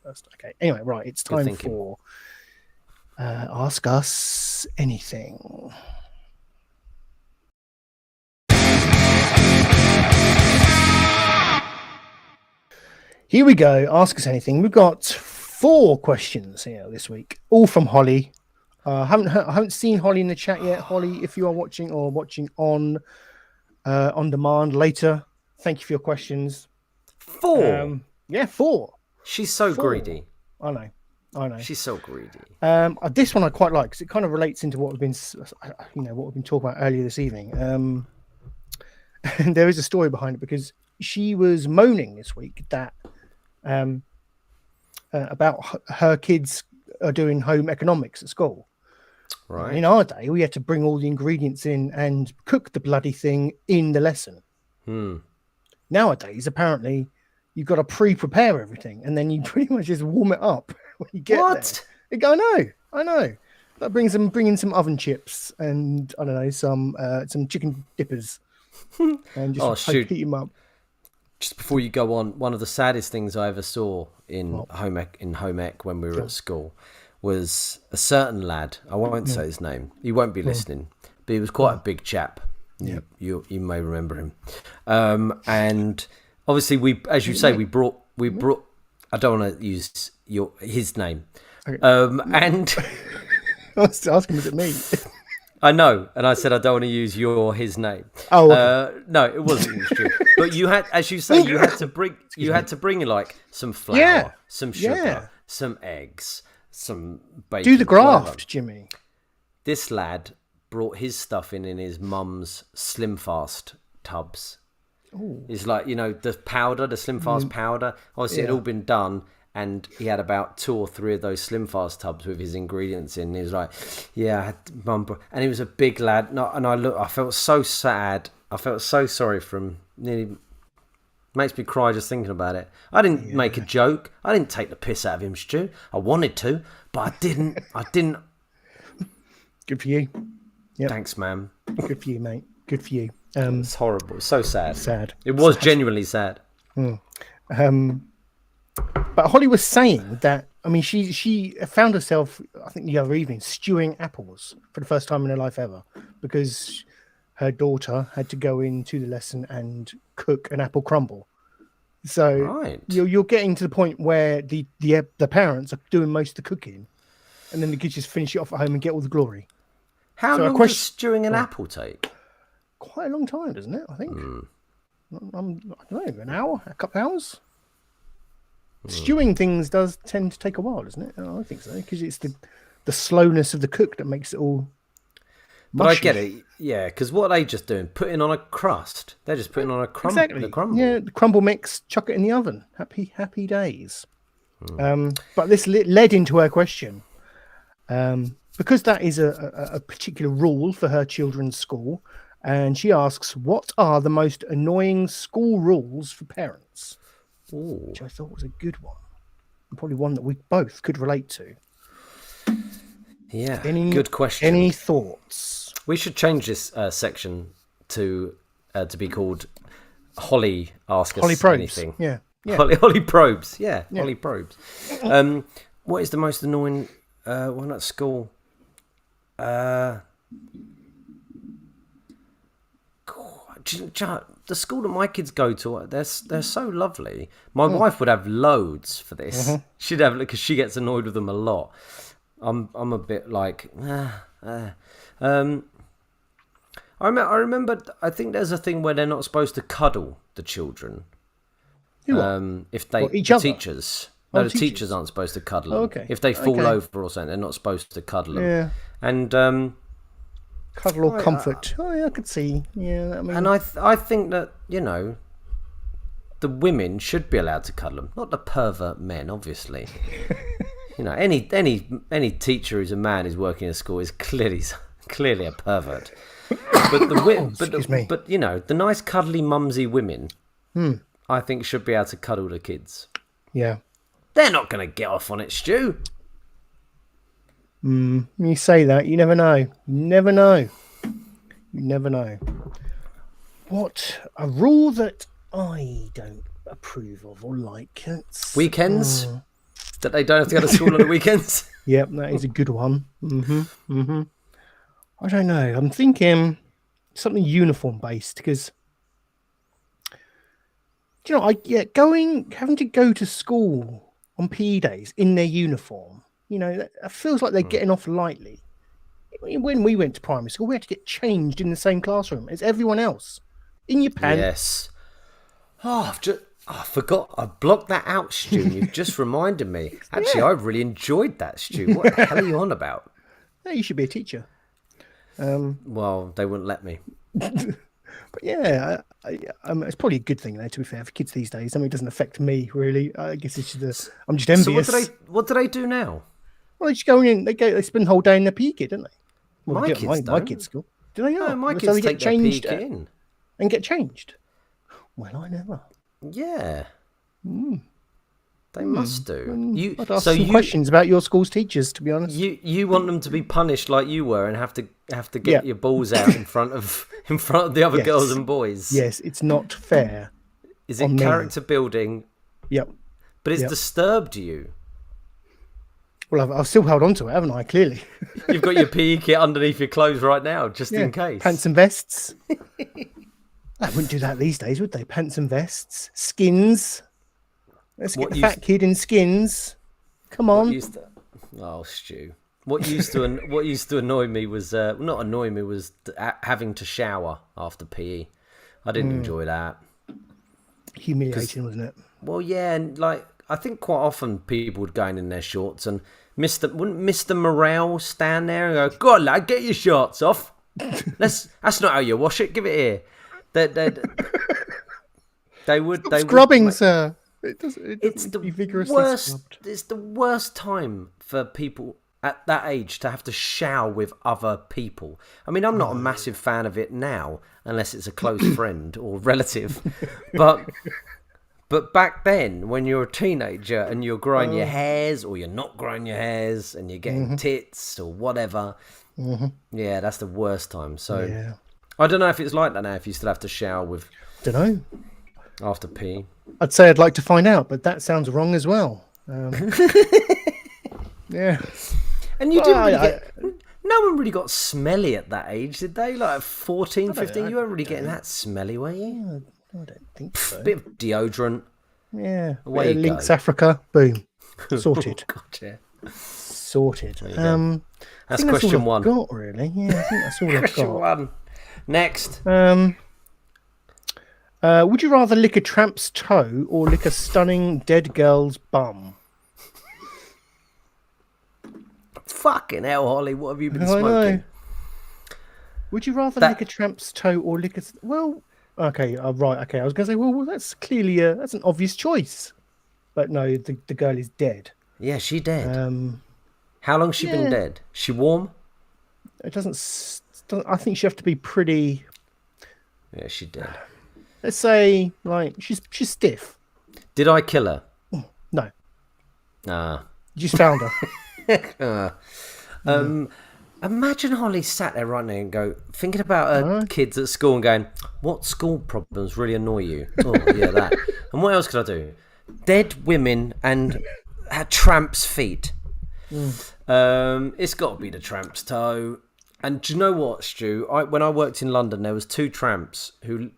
Speaker 2: first. Okay. Anyway, right, it's time for Ask Us Anything. Here we go. Ask us anything. We've got 4 questions here this week, all from Holly. I haven't seen Holly in the chat yet. Holly, if you are watching or watching on demand later, thank you for your questions.
Speaker 3: 4.
Speaker 2: 4.
Speaker 3: She's so greedy.
Speaker 2: I know.
Speaker 3: She's so greedy.
Speaker 2: This one I quite like because it kind of relates into what we've been talking about earlier this evening. And there is a story behind it because she was moaning this week that about her kids are doing home economics at school.
Speaker 3: Right.
Speaker 2: In our day, we had to bring all the ingredients in and cook the bloody thing in the lesson. Nowadays, apparently, you've got to pre-prepare everything, and then you pretty much just warm it up when you get there. I know. That brings them bring in some oven chips and I don't know some chicken dippers, and just heat them up.
Speaker 3: Just before you go on, one of the saddest things I ever saw in home ec when we were at school was a certain lad. I won't say his name. He won't be listening, but he was quite a big chap. You may remember him. And obviously, we brought. I don't want to use his name.
Speaker 2: Okay.
Speaker 3: And
Speaker 2: I was asking, was it me?
Speaker 3: I know, and I said I don't want to use his name.
Speaker 2: Oh, okay.
Speaker 3: No, it wasn't. It was true. But you had, as you say, you had to bring like some flour, some sugar, some eggs, some bacon.
Speaker 2: Do the graft,
Speaker 3: whatever.
Speaker 2: Jimmy.
Speaker 3: This lad brought his stuff in his mum's Slim Fast tubs.
Speaker 2: Ooh.
Speaker 3: It's like, the powder, the Slim Fast powder. Obviously, it had all been done, and he had about 2 or 3 of those Slim Fast tubs with his ingredients in. He was like, "Yeah, I had mum," and he was a big lad. And I felt so sad. I felt so sorry for him. Nearly makes me cry just thinking about it. I didn't make a joke. I didn't take the piss out of him, Stu. I wanted to, but I didn't.
Speaker 2: Good for you. Yep.
Speaker 3: Thanks, man.
Speaker 2: Good for you, mate. Good for you.
Speaker 3: It's horrible. It's so sad.
Speaker 2: Sad.
Speaker 3: It was genuinely sad.
Speaker 2: But Holly was saying that, I mean, she found herself, I think the other evening, stewing apples for the first time in her life ever, because her daughter had to go into the lesson and cook an apple crumble. So you're getting to the point where the parents are doing most of the cooking, and then the kids just finish it off at home and get all the glory.
Speaker 3: How long does stewing an apple take?
Speaker 2: Quite a long time, doesn't it? I think. I don't know, an hour, a couple of hours. Stewing things does tend to take a while, doesn't it? I think so, because it's the slowness of the cook that makes it all mushy.
Speaker 3: But I get it, yeah, because what are they just doing? Putting on a crust. They're just putting on a crumble.
Speaker 2: Exactly.
Speaker 3: The crumble.
Speaker 2: Yeah, the crumble mix, chuck it in the oven. Happy days. But this led into her question. Because that is a particular rule for her children's school, and she asks, what are the most annoying school rules for parents?
Speaker 3: Ooh.
Speaker 2: Which I thought was a good one. And probably one that we both could relate to.
Speaker 3: Yeah, good question.
Speaker 2: Any thoughts?
Speaker 3: We should change this section to be called Holly Ask Us
Speaker 2: Holly Probes.
Speaker 3: Anything.
Speaker 2: Yeah.
Speaker 3: Holly Probes. Yeah, Holly Probes. What is the most annoying one at school? The school that my kids go to, they're so lovely. My wife would have loads for this. She'd have, because she gets annoyed with them a lot. I'm a bit like, I remember. I think there's a thing where they're not supposed to cuddle the children. If they
Speaker 2: each other?
Speaker 3: teachers. No, the teachers aren't supposed to cuddle them.
Speaker 2: Okay.
Speaker 3: If they fall over or something, they're not supposed to cuddle them.
Speaker 2: Yeah.
Speaker 3: And
Speaker 2: cuddle or comfort. I could see. Yeah.
Speaker 3: And I think that, the women should be allowed to cuddle them, not the pervert men, obviously. Any teacher who's a man who's working in a school is clearly a pervert. But the nice cuddly mumsy women, I think should be able to cuddle the kids.
Speaker 2: Yeah.
Speaker 3: They're not going to get off on it, Stu.
Speaker 2: You say that, you never know. You never know. What a rule that I don't approve of or like.
Speaker 3: Weekends? That they don't have to go to school on the weekends?
Speaker 2: Yep, that is a good one. I don't know. I'm thinking something uniform based, because having to go to school on PE days in their uniform, it feels like they're getting off lightly. When we went to primary school, we had to get changed in the same classroom as everyone else. In your pants.
Speaker 3: Yes. I forgot. I blocked that out, Stu. You've just reminded me. Actually, I really enjoyed that, Stu. What the hell are you on about?
Speaker 2: You should be a teacher.
Speaker 3: Well, they wouldn't let me.
Speaker 2: But yeah, it's probably a good thing, though, to be fair, for kids these days. It doesn't affect me, really. I guess it's just I'm just envious.
Speaker 3: So what do they do now?
Speaker 2: Well, they just go in. They spend the whole day in their PE kit, don't they? Well,
Speaker 3: my kids don't.
Speaker 2: My kids' school. Do they not?
Speaker 3: No, my kids
Speaker 2: so they
Speaker 3: take
Speaker 2: get changed
Speaker 3: their PE kit in.
Speaker 2: And get changed. Well, I never.
Speaker 3: Yeah. They must do.
Speaker 2: I'd ask some questions about your school's teachers, to be honest.
Speaker 3: You want them to be punished like you were and have to get your balls out in front of the other girls and boys.
Speaker 2: Yes, it's not fair.
Speaker 3: Is it character building?
Speaker 2: Yep.
Speaker 3: But it's disturbed you.
Speaker 2: Well, I've still held on to it, haven't I? Clearly.
Speaker 3: You've got your PE kit underneath your clothes right now, just in case.
Speaker 2: Pants and vests. I wouldn't do that these days, would they? Pants and vests, skins. Let's get the fat kid in skins. Come on.
Speaker 3: Stu. What used to annoy me was not annoy me was having to shower after PE. I didn't enjoy that.
Speaker 2: Humiliating, wasn't it?
Speaker 3: Well, yeah, and like I think quite often people would go in their shorts, and wouldn't Mr. Morale stand there and go, "Go on, lad, get your shorts off. That's not how you wash it. Give it here." They would
Speaker 2: scrubbing, sir.
Speaker 3: It's the worst time for people at that age to have to shower with other people. I mean, I'm not a massive fan of it now, unless it's a close friend or relative. But back then, when you're a teenager and you're growing your hairs, or you're not growing your hairs, and you're getting tits or whatever, yeah, that's the worst time. So I don't know if it's like that now. If you still have to shower with,
Speaker 2: don't know,
Speaker 3: after pee.
Speaker 2: I'd say I'd like to find out, but that sounds wrong as well. Yeah.
Speaker 3: And you didn't really no one really got smelly at that age, did they? Like 14, 15, you weren't really getting that smelly, were you?
Speaker 2: I don't think so.
Speaker 3: Bit of deodorant.
Speaker 2: Yeah.
Speaker 3: Away you
Speaker 2: Lynx
Speaker 3: go.
Speaker 2: Africa. Boom. Sorted.
Speaker 3: God, yeah.
Speaker 2: Sorted.
Speaker 3: That's question one.
Speaker 2: Got, really. Yeah, I think that's all I've got.
Speaker 3: Question one. Next.
Speaker 2: Would you rather lick a tramp's toe or lick a stunning dead girl's bum?
Speaker 3: Fucking hell, Holly, what have you been
Speaker 2: I
Speaker 3: smoking?
Speaker 2: know. Would you rather lick a tramp's toe or lick a... Well, okay, right, okay. I was going to say, well, that's clearly that's an obvious choice. But no, the girl is dead.
Speaker 3: Yeah, she dead. How long's she been dead? She warm?
Speaker 2: It doesn't... I think she have to be pretty...
Speaker 3: Yeah, she dead.
Speaker 2: Let's say, like, she's stiff.
Speaker 3: Did I kill her?
Speaker 2: No.
Speaker 3: Ah.
Speaker 2: You just found her.
Speaker 3: Imagine Holly sat there right now and thinking about her kids at school and going, what school problems really annoy you? Oh, yeah, that. And what else could I do? Dead women and tramp's feet. It's got to be the tramp's toe. And do you know what, Stu? When I worked in London, there was two tramps who...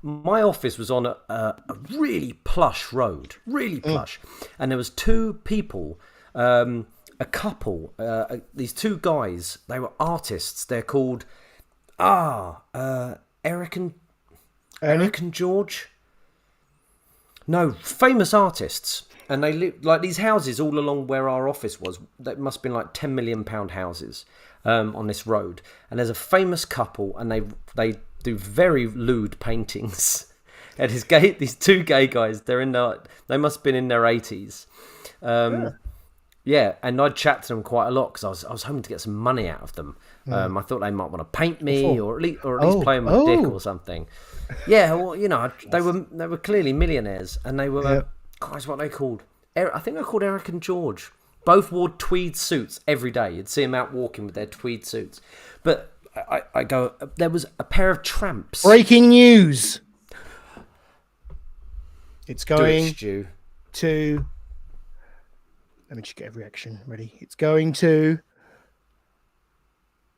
Speaker 3: my office was on a really plush road, really plush. And there was two people... a couple, these two guys, they were artists. They're called Eric and George. No, famous artists, and they lived like these houses all along where our office was. That must have been like £10 million houses on this road. And there's a famous couple, and they do very lewd paintings. And these two gay guys, they must have been in their 80s. Yeah, and I'd chat to them quite a lot because I was hoping to get some money out of them. I thought they might want to paint me or at least play with my dick or something. Yeah, well, you know, they were clearly millionaires, and they were guys. What are they called? I think they're called Eric and George. Both wore tweed suits every day. You'd see them out walking with their tweed suits. But there was a pair of tramps.
Speaker 2: Breaking news. It's going
Speaker 3: Stu.
Speaker 2: to... Let me just get a reaction ready. It's going to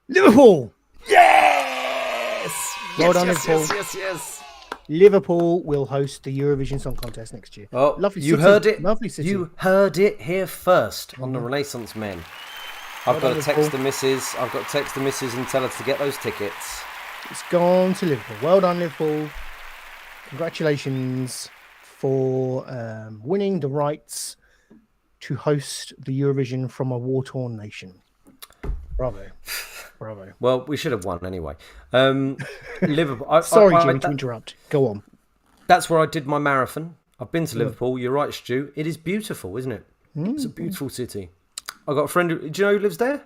Speaker 2: Liverpool.
Speaker 3: Yes!
Speaker 2: Well done, Liverpool.
Speaker 3: Yes.
Speaker 2: Liverpool will host the Eurovision Song Contest next year.
Speaker 3: Oh,
Speaker 2: lovely
Speaker 3: you
Speaker 2: city.
Speaker 3: heard it.
Speaker 2: Lovely city.
Speaker 3: You heard it here first on the Renaissance Men. I've got to text the missus. I've got to text the missus and tell her to get those tickets.
Speaker 2: It's gone to Liverpool. Well done, Liverpool. Congratulations for winning the rights to host the Eurovision from a war-torn nation. Bravo.
Speaker 3: Well, we should have won anyway. Liverpool.
Speaker 2: Sorry, Jimmy, to interrupt. Go on.
Speaker 3: That's where I did my marathon. I've been to Liverpool. You're right, Stu. It is beautiful, isn't it? It's a beautiful city. I got a friend. Do you know who lives there?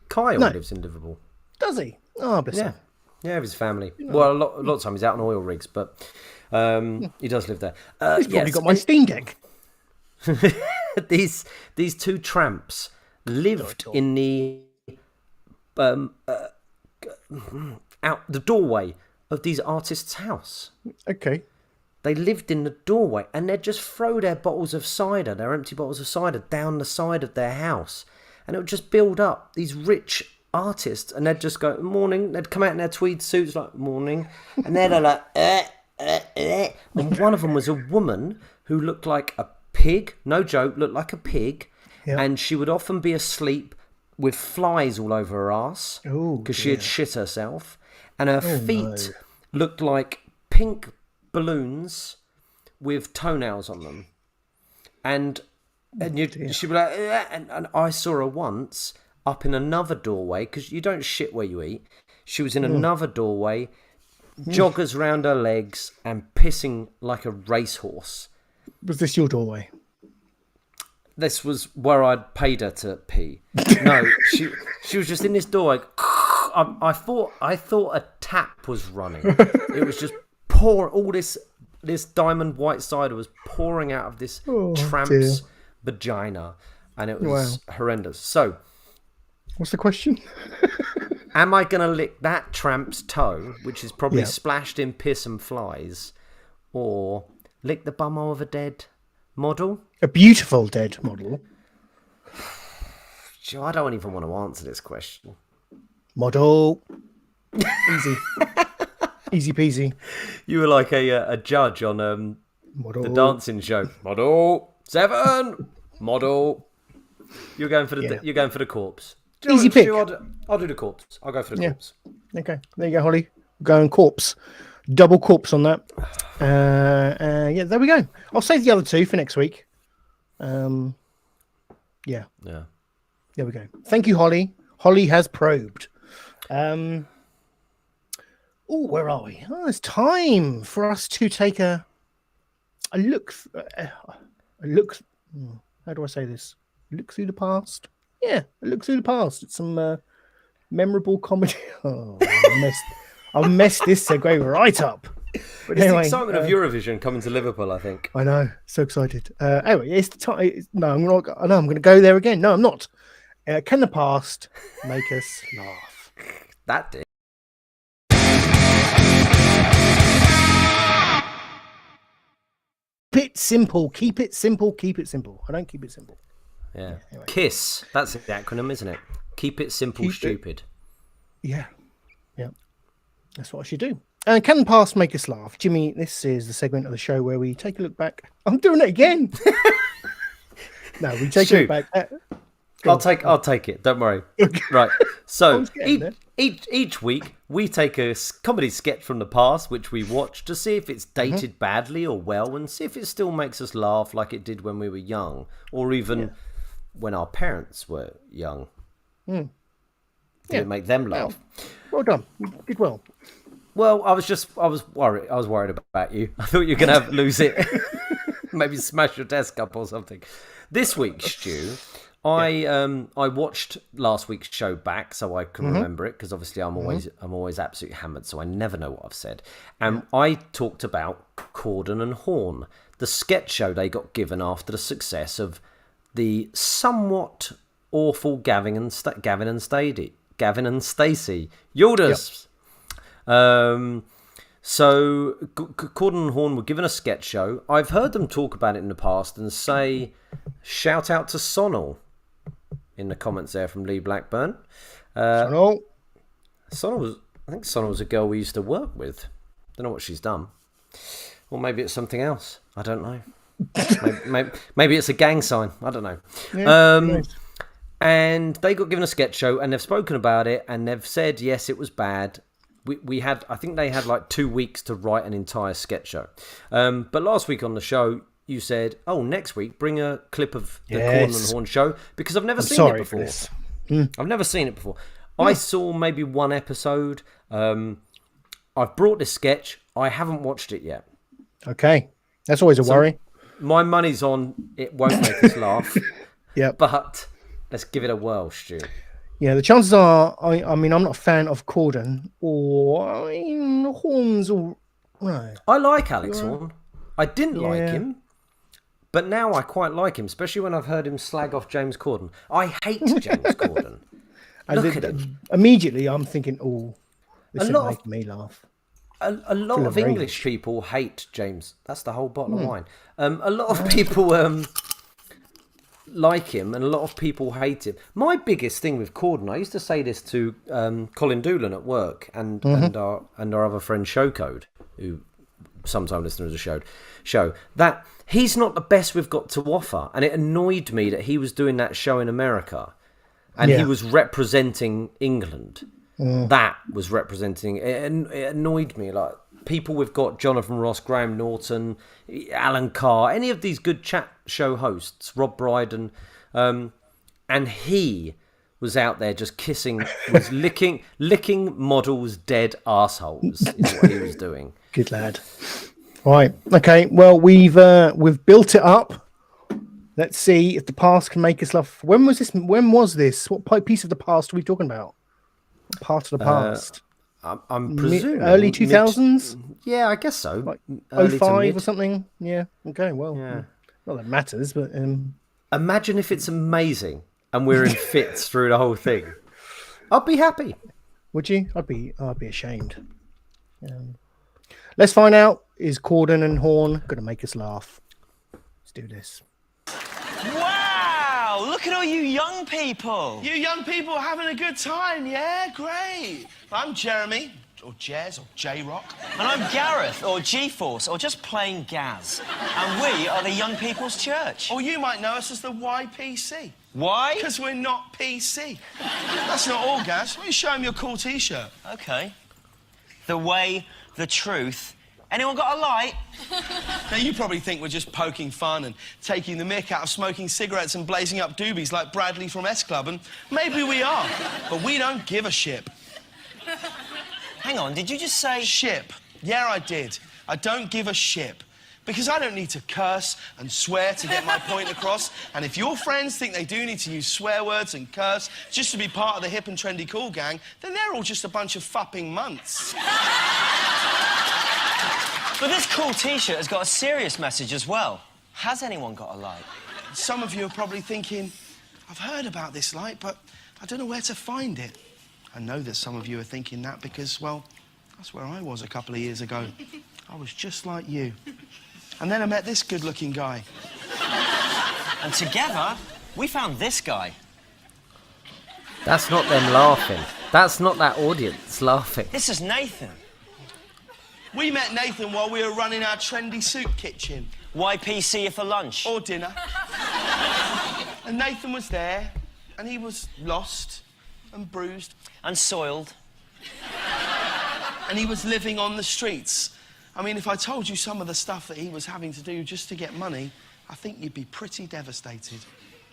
Speaker 3: Kyle lives in Liverpool.
Speaker 2: Does he? Oh, bless him.
Speaker 3: Yeah, with his family. Well, a lot of the time he's out on oil rigs, but he does live there.
Speaker 2: He's probably got my Steam Deck.
Speaker 3: These two tramps lived in the out the doorway of these artists' house.
Speaker 2: Okay.
Speaker 3: they lived in the doorway and they'd just throw their bottles of cider, their empty bottles of cider, down the side of their house. And it would just build up, these rich artists, and they'd just go, morning. They'd come out in their tweed suits like, morning. And they're like, And one of them was a woman who looked like a pig, no joke, looked like a pig. Yep. And she would often be asleep with flies all over her ass because she had shit herself. And her feet looked like pink balloons with toenails on them. And she'd be like, and I saw her once up in another doorway, because you don't shit where you eat. She was in another doorway, joggers round her legs and pissing like a racehorse.
Speaker 2: Was this your doorway?
Speaker 3: This was where I'd paid her to pee. No, she was just in this doorway. I thought a tap was running. It was just all this diamond white cider was pouring out of this tramp's vagina, and it was horrendous. So,
Speaker 2: what's the question?
Speaker 3: Am I going to lick that tramp's toe, which is probably splashed in piss and flies, or lick the bumhole of a dead model?
Speaker 2: A beautiful dead model.
Speaker 3: Joe, I don't even want to answer this question.
Speaker 2: Model. Easy. Easy peasy.
Speaker 3: You were like a judge on the dancing show. Model 7. Model. You're going for the corpse.
Speaker 2: Easy pick.
Speaker 3: I'll do the corpse. I'll go for the corpse.
Speaker 2: Okay, there you go, Holly. Going corpse. Double corpse on that. There we go. I'll save the other two for next week. Yeah. There we go. Thank you, Holly. Holly has probed. Where are we? Oh, it's time for us to take a look. How do I say this? Look through the past. Yeah, a look through the past. It's some memorable comedy. Oh, I've messed this segue right up. But
Speaker 3: it's
Speaker 2: anyway,
Speaker 3: the excitement of Eurovision coming to Liverpool, I think.
Speaker 2: I know, so excited. Anyway, it's the time. No, I'm not. I know I'm going to go there again. No, I'm not. Can the past make us laugh?
Speaker 3: That did.
Speaker 2: Keep it simple. Keep it simple. Keep it simple. I don't keep it simple.
Speaker 3: Yeah. Anyway. KISS. That's the acronym, isn't it? Keep it simple, stupid.
Speaker 2: Yeah. That's what I should do. And can the past make us laugh? Jimmy, this is the segment of the show where we take a look back. I'm doing it again. No, we take a look back.
Speaker 3: I'll take it. Don't worry. Okay. Right. So each week we take a comedy sketch from the past, which we watch to see if it's dated badly or well, and see if it still makes us laugh like it did when we were young, or even when our parents were young. Did it make them laugh?
Speaker 2: Well done. You did well.
Speaker 3: Well, I was worried. I was worried about you. I thought you were going to lose it. Maybe smash your desk up or something. This week, Stu, I watched last week's show back so I can remember it, because obviously I'm always absolutely hammered, so I never know what I've said. And I talked about Corden and Horn, the sketch show they got given after the success of the somewhat awful Gavin and Stacey. Yalders. Yep. So Corden and Horn were given a sketch show. I've heard them talk about it in the past and say, shout out to Sonal in the comments there from Lee Blackburn.
Speaker 2: Sonal
Speaker 3: I think Sonal was a girl we used to work with. Don't know what she's done. Or maybe it's something else. I don't know. maybe it's a gang sign. I don't know. Yeah, nice. And they got given a sketch show and they've spoken about it and they've said, yes, it was bad. I think they had like 2 weeks to write an entire sketch show. But last week on the show, you said, next week, bring a clip of the Corden and Horn show, because I've never seen it before. I've never seen it before. I saw maybe one episode. I've brought this sketch. I haven't watched it yet. Okay.
Speaker 2: That's always a worry.
Speaker 3: My money's on it won't make us laugh.
Speaker 2: Yeah.
Speaker 3: But let's give it a whirl, Stu.
Speaker 2: Yeah, the chances are, I mean, I'm not a fan of Corden or Horns or... No.
Speaker 3: I like Alex Horn. I didn't like him, but now I quite like him, especially when I've heard him slag off James Corden. I hate James Corden. Look at him.
Speaker 2: Immediately, I'm thinking, this is making me laugh.
Speaker 3: a lot
Speaker 2: Full
Speaker 3: of
Speaker 2: of
Speaker 3: English
Speaker 2: rage.
Speaker 3: people hate James. That's the whole bottle of wine. A lot of people like him, and a lot of people hate him. My biggest thing with Corden, I used to say this to Colin Doolan at work, and our other friend Showcode, who sometime listeners of the show, that he's not the best we've got to offer, and it annoyed me that he was doing that show in America, and he was representing England. That was representing. It annoyed me. Like, people we've got: Jonathan Ross, Graham Norton, Alan Carr, any of these good chat show hosts, Rob Brydon, and he was out there just was licking models' dead arseholes. Is what he was doing.
Speaker 2: Good lad. Right. Okay. Well, we've built it up. Let's see if the past can make us laugh. When was this? What piece of the past are we talking about? What part of the past?
Speaker 3: I'm presuming
Speaker 2: early 2000s.
Speaker 3: Yeah, I guess so.
Speaker 2: Like
Speaker 3: Early to
Speaker 2: 05
Speaker 3: mid.
Speaker 2: or something. Yeah. Okay. Well,
Speaker 3: Yeah.
Speaker 2: not that matters, but
Speaker 3: Imagine if it's amazing and we're in fits through the whole thing. I'd be happy.
Speaker 2: would you? I'd be ashamed. Let's find out. Is Corden and Horn going to make us laugh? Let's do this.
Speaker 4: Wow! Look at all you young people.
Speaker 5: You young people are having a good time, yeah? Great. I'm Jeremy, or Jez, or J-Rock.
Speaker 4: And I'm Gareth, or G-Force, or just plain Gaz. And we are the Young People's Church.
Speaker 5: Or you might know us as the YPC.
Speaker 4: Why?
Speaker 5: Because we're not PC. That's not all, Gaz. Why don't you show him your cool T-shirt?
Speaker 4: Okay. The way, the truth. Anyone got a light?
Speaker 5: Now, you probably think we're just poking fun and taking the mick out of smoking cigarettes and blazing up doobies like Bradley from S-Club, and maybe we are, but we don't give a ship.
Speaker 4: Hang on, did you just say...
Speaker 5: Ship. Yeah, I did. I don't give a ship. Because I don't need to curse and swear to get my point across. And if your friends think they do need to use swear words and curse just to be part of the hip and trendy cool gang, then they're all just a bunch of fupping munts.
Speaker 4: But this cool T-shirt has got a serious message as well. Has anyone got a light?
Speaker 5: Some of you are probably thinking, I've heard about this light, but I don't know where to find it. I know that some of you are thinking that because, well, that's where I was a couple of years ago. I was just like you. And then I met this good-looking guy.
Speaker 4: And together, we found this guy.
Speaker 3: That's not them laughing. That's not that audience laughing.
Speaker 4: This is Nathan.
Speaker 5: We met Nathan while we were running our trendy soup kitchen.
Speaker 4: YPC you for lunch.
Speaker 5: Or dinner. And Nathan was there, and he was lost and bruised.
Speaker 4: And soiled.
Speaker 5: And he was living on the streets. I mean, if I told you some of the stuff that he was having to do just to get money, I think you'd be pretty devastated.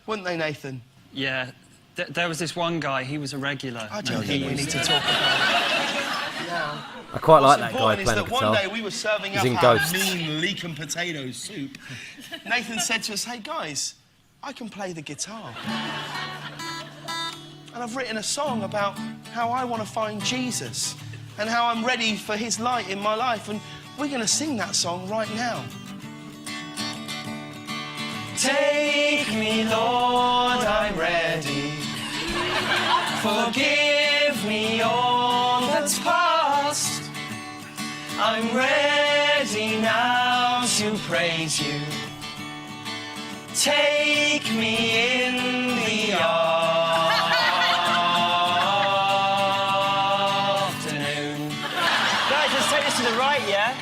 Speaker 5: Wouldn't they, Nathan?
Speaker 6: Yeah, there was this one guy, he was a regular.
Speaker 5: I don't think we need to talk about it. Yeah.
Speaker 3: I quite like
Speaker 5: What's
Speaker 3: that guy
Speaker 5: important is
Speaker 3: playing the
Speaker 5: that one
Speaker 3: guitar.
Speaker 5: day we were serving
Speaker 3: He's
Speaker 5: up
Speaker 3: in
Speaker 5: our
Speaker 3: Ghosts.
Speaker 5: mean leek and potato soup. Nathan said to us, hey, guys, I can play the guitar. And I've written a song about how I want to find Jesus and how I'm ready for his light in my life. And we're going to sing that song right now. Take me, Lord, I'm ready. Forgive me all that's past. I'm ready now to praise you. Take me in the afternoon.
Speaker 4: Guys, let's take this to the right, yeah?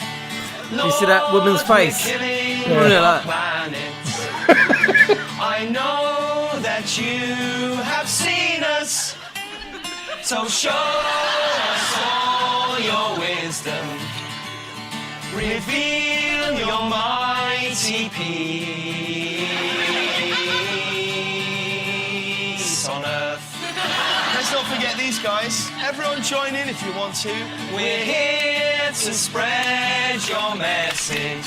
Speaker 3: You see that woman's face?
Speaker 5: Yeah. I know that you have seen us, so show us all your wisdom. Reveal your mighty peace on earth. Let's not forget these guys. Everyone join in if you want to. We're here to spread your message.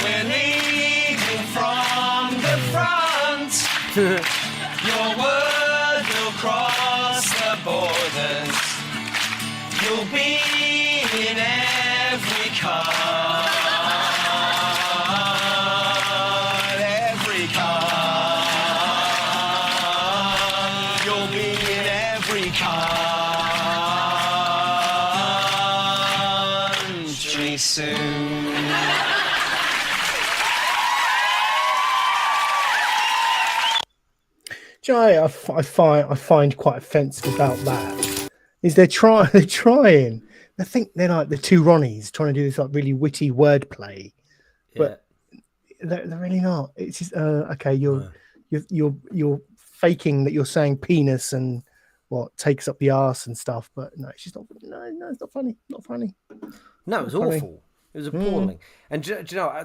Speaker 5: We're leading from the front. Your word will cross the borders. You'll be in every card. Every card. You'll be in every card. soon.
Speaker 2: Do you know, I find quite offensive about that is they're trying. I think they're like the two Ronnies trying to do this like really witty wordplay, but they're really not. It's just okay. You're faking that you're saying penis and what takes up the arse and stuff, but no, it's just not. No, it's not funny. Not funny.
Speaker 3: No, it was awful. It was appalling. And do you know, I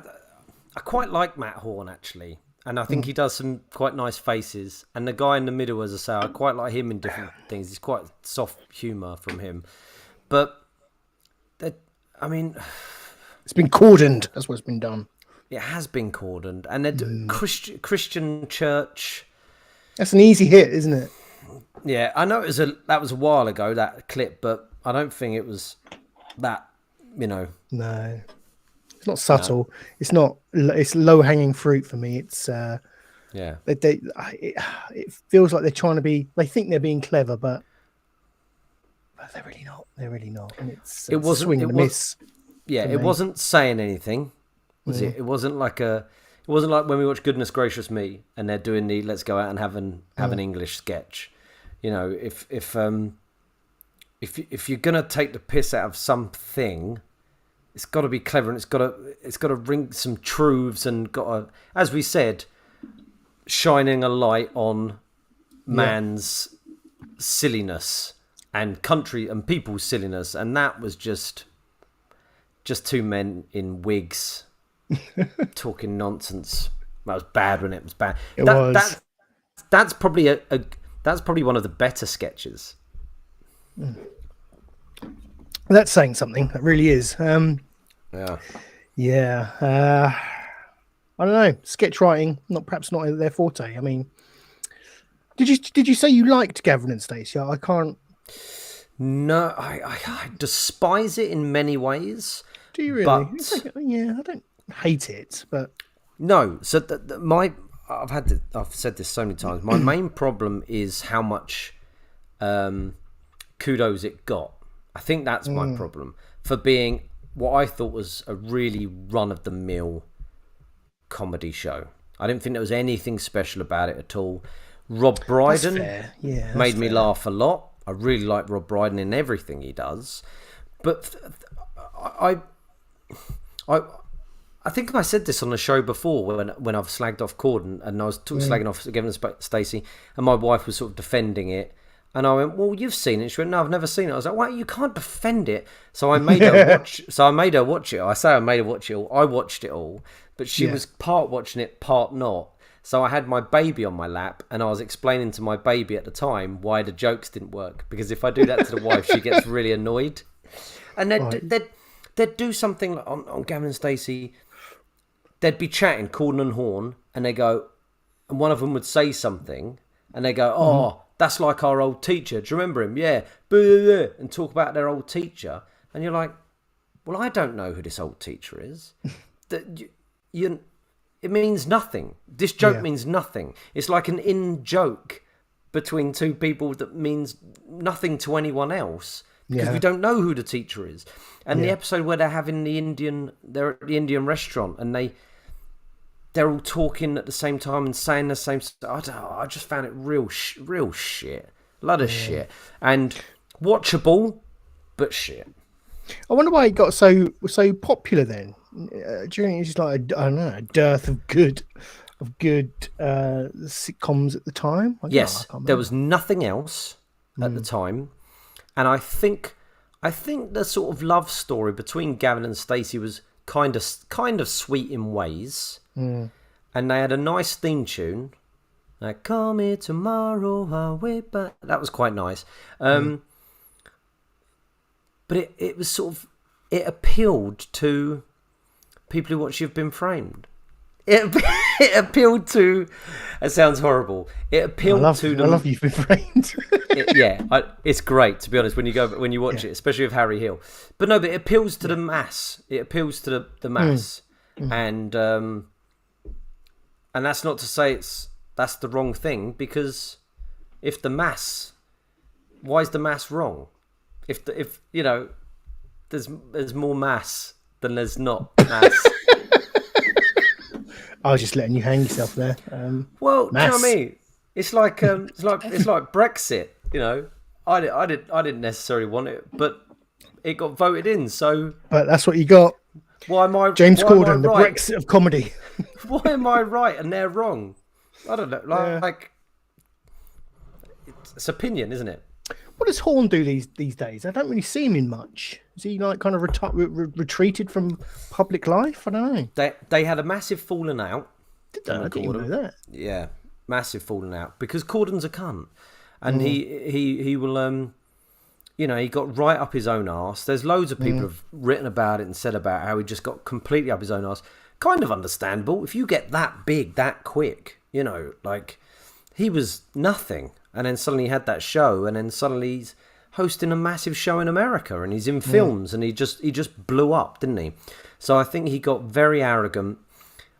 Speaker 3: quite like Matt Horn actually. And I think he does some quite nice faces. And the guy in the middle, as I say, I quite like him in different things. It's quite soft humour from him. But, I mean...
Speaker 2: It's been cordoned. That's what's been done.
Speaker 3: It has been cordoned. And then Christian Church...
Speaker 2: That's an easy hit, isn't it?
Speaker 3: Yeah, I know that was a while ago, that clip. But I don't think it was that,
Speaker 2: No. It's not subtle. No. It's low hanging fruit for me. It's it feels like they're trying to be. They think they're being clever, but they're really not. They're really not. And it wasn't swing and miss.
Speaker 3: Yeah, it wasn't saying anything, was it? It wasn't like when we watch Goodness Gracious Me and they're doing the let's go out and have an English sketch. You know, if you're gonna take the piss out of something. It's got to be clever, and it's got to ring some truths, and got to, as we said, shining a light on man's silliness and country and people's silliness, and that was just two men in wigs talking nonsense. That was bad when it was bad. That's probably that's probably one of the better sketches.
Speaker 2: That's saying something. That really is. Yeah. I don't know. Sketch writing, perhaps not their forte. I mean, did you say you liked Gavin and Stacey? I can't.
Speaker 3: No, I despise it in many ways.
Speaker 2: Do you really?
Speaker 3: But...
Speaker 2: Yeah, I don't hate it, but
Speaker 3: no. So I've said this so many times. My main problem is how much kudos it got. I think that's my problem for being what I thought was a really run-of-the-mill comedy show. I didn't think there was anything special about it at all. Rob Brydon made me laugh a lot. I really like Rob Brydon in everything he does. But I think I said this on the show before when I've slagged off Corden and I was slagging off Gavin and Stacey, and my wife was sort of defending it. And I went, well, you've seen it. She went, no, I've never seen it. I was like, well, you can't defend it. So I made her watch. So I made her watch it. I say I made her watch it all. I watched it all, but she was part watching it, part not. So I had my baby on my lap, and I was explaining to my baby at the time why the jokes didn't work. Because if I do that to the wife, she gets really annoyed. And they'd do something on Gavin and Stacey. They'd be chatting, Corden and Horn, and they go, and one of them would say something, and they go, oh. That's like our old teacher. Do you remember him? Yeah. And talk about their old teacher. And you're like, well, I don't know who this old teacher is. It means nothing. This joke means nothing. It's like an in-joke between two people that means nothing to anyone else because we don't know who the teacher is. And the episode where they're having they're at the Indian restaurant and they're all talking at the same time and saying the same stuff. I just found it real shit. A lot of shit. And watchable, but shit.
Speaker 2: I wonder why it got so popular then. During it's just like a dearth of good sitcoms at the time.
Speaker 3: Yes, there was nothing else at the time, and I think the sort of love story between Gavin and Stacey was kind of sweet in ways. And they had a nice theme tune, like "Call Me Tomorrow, I'll wait back." That was quite nice. But it was sort of, it appealed to people who watch You've Been Framed. It appealed to. It sounds horrible. It appealed to them.
Speaker 2: I love You've Been Framed.
Speaker 3: It's great, to be honest, when you watch it, especially with Harry Hill. But no, but it appeals to the mass. It appeals to the mass, and that's not to say that's the wrong thing, because if the mass, why is the mass wrong? If you know, there's more mass than there's not mass.
Speaker 2: I was just letting you hang yourself there.
Speaker 3: Well, do you know
Speaker 2: mass.
Speaker 3: what I mean? It's like Brexit. You know, I didn't necessarily want it, but it got voted in. So,
Speaker 2: But that's what you got.
Speaker 3: why am I
Speaker 2: James
Speaker 3: why am I
Speaker 2: Corden, the
Speaker 3: right?
Speaker 2: Brexit of comedy.
Speaker 3: Why am I right and they're wrong? I don't know. Like it's opinion, isn't it?
Speaker 2: What does Horn do these days? I don't really see him in much. Is he like kind of retreated from public life? I don't know.
Speaker 3: They had a massive falling out.
Speaker 2: I didn't even know that.
Speaker 3: Yeah, massive falling out because Corden's a cunt, and he will he got right up his own arse. There's loads of people have written about it and said about how he just got completely up his own arse. Kind of understandable if you get that big that quick. You know, like he was nothing, and then suddenly he had that show, and then suddenly he's hosting a massive show in America, and he's in films, and he just blew up, didn't he? So I think he got very arrogant.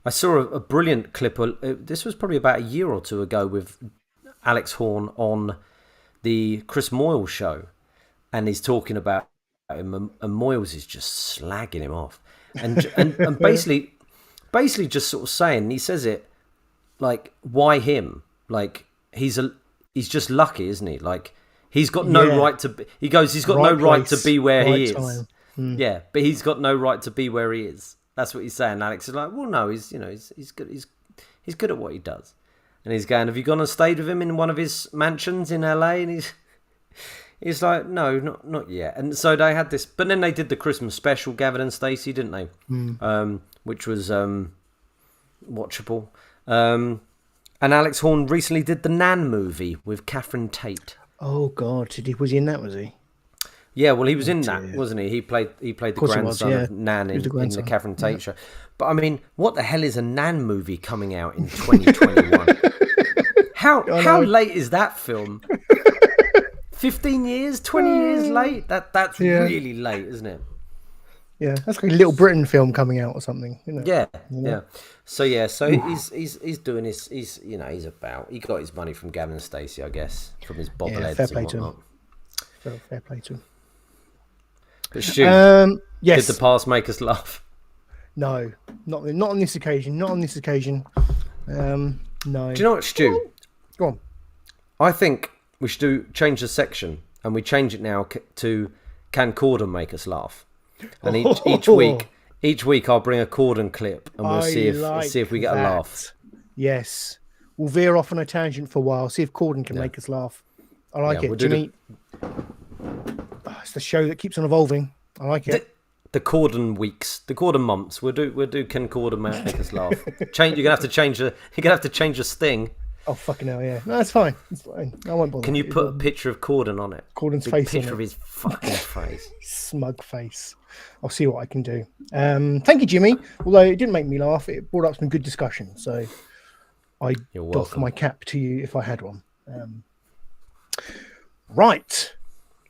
Speaker 3: I saw a brilliant clip. This was probably about a year or two ago with Alex Horn on the Chris Moyle show, and he's talking about him, and Moyles is just slagging him off, and basically just sort of saying, he says it like, why him? Like he's just lucky, isn't he? Like he's got no right to be, he goes, he's got no right to be where he is. Yeah, but he's got no right to be where he is. That's what he's saying. Alex is like, well, no, he's good. He's good at what he does. And he's going, have you gone and stayed with him in one of his mansions in LA? And he's like, no, not yet. And so they had this, but then they did the Christmas special, Gavin and Stacey, didn't they? Which was watchable. And Alex Horn recently did the Nan movie with Catherine Tate.
Speaker 2: Oh God, was he in that? Was he?
Speaker 3: Yeah, well, he was in that, wasn't he? He played the grandson of Nan in the Catherine Tate show. But I mean, what the hell is a Nan movie coming out in 2021? How late is that film? 15 years, 20 years late? That's really late, isn't it?
Speaker 2: Yeah, that's like a Little Britain film coming out or something. You know?
Speaker 3: Yeah. So he's doing his. He got his money from Gavin and Stacey, I guess, from his bobbleheads
Speaker 2: fair play
Speaker 3: and
Speaker 2: to him.
Speaker 3: whatnot.
Speaker 2: Fair play to him.
Speaker 3: But Stu,
Speaker 2: yes.
Speaker 3: did the past make us laugh?
Speaker 2: No, not on this occasion. Not on this occasion. No.
Speaker 3: Do you know what, Stu?
Speaker 2: Go on.
Speaker 3: I think we should change the section, and we change it now to "Can Corden make us laugh?" And each week I'll bring a Corden clip, and we'll see if we get a laugh.
Speaker 2: Yes, we'll veer off on a tangent for a while. See if Corden can make us laugh. I like it, Jimmy. It's the show that keeps on evolving. I like it.
Speaker 3: The Corden weeks, the Corden months. We'll do. Can Corden make us laugh? You're gonna have to change the sting.
Speaker 2: Oh fucking hell, yeah. No, it's fine. It's fine. I won't bother.
Speaker 3: Can you put a picture of Corden on it?
Speaker 2: Corden's
Speaker 3: Big
Speaker 2: face
Speaker 3: picture
Speaker 2: on
Speaker 3: of
Speaker 2: it.
Speaker 3: his fucking face.
Speaker 2: Smug face. I'll see what I can do. Thank you, Jimmy. Although it didn't make me laugh, it brought up some good discussion. So I doff my cap to you if I had one. Right.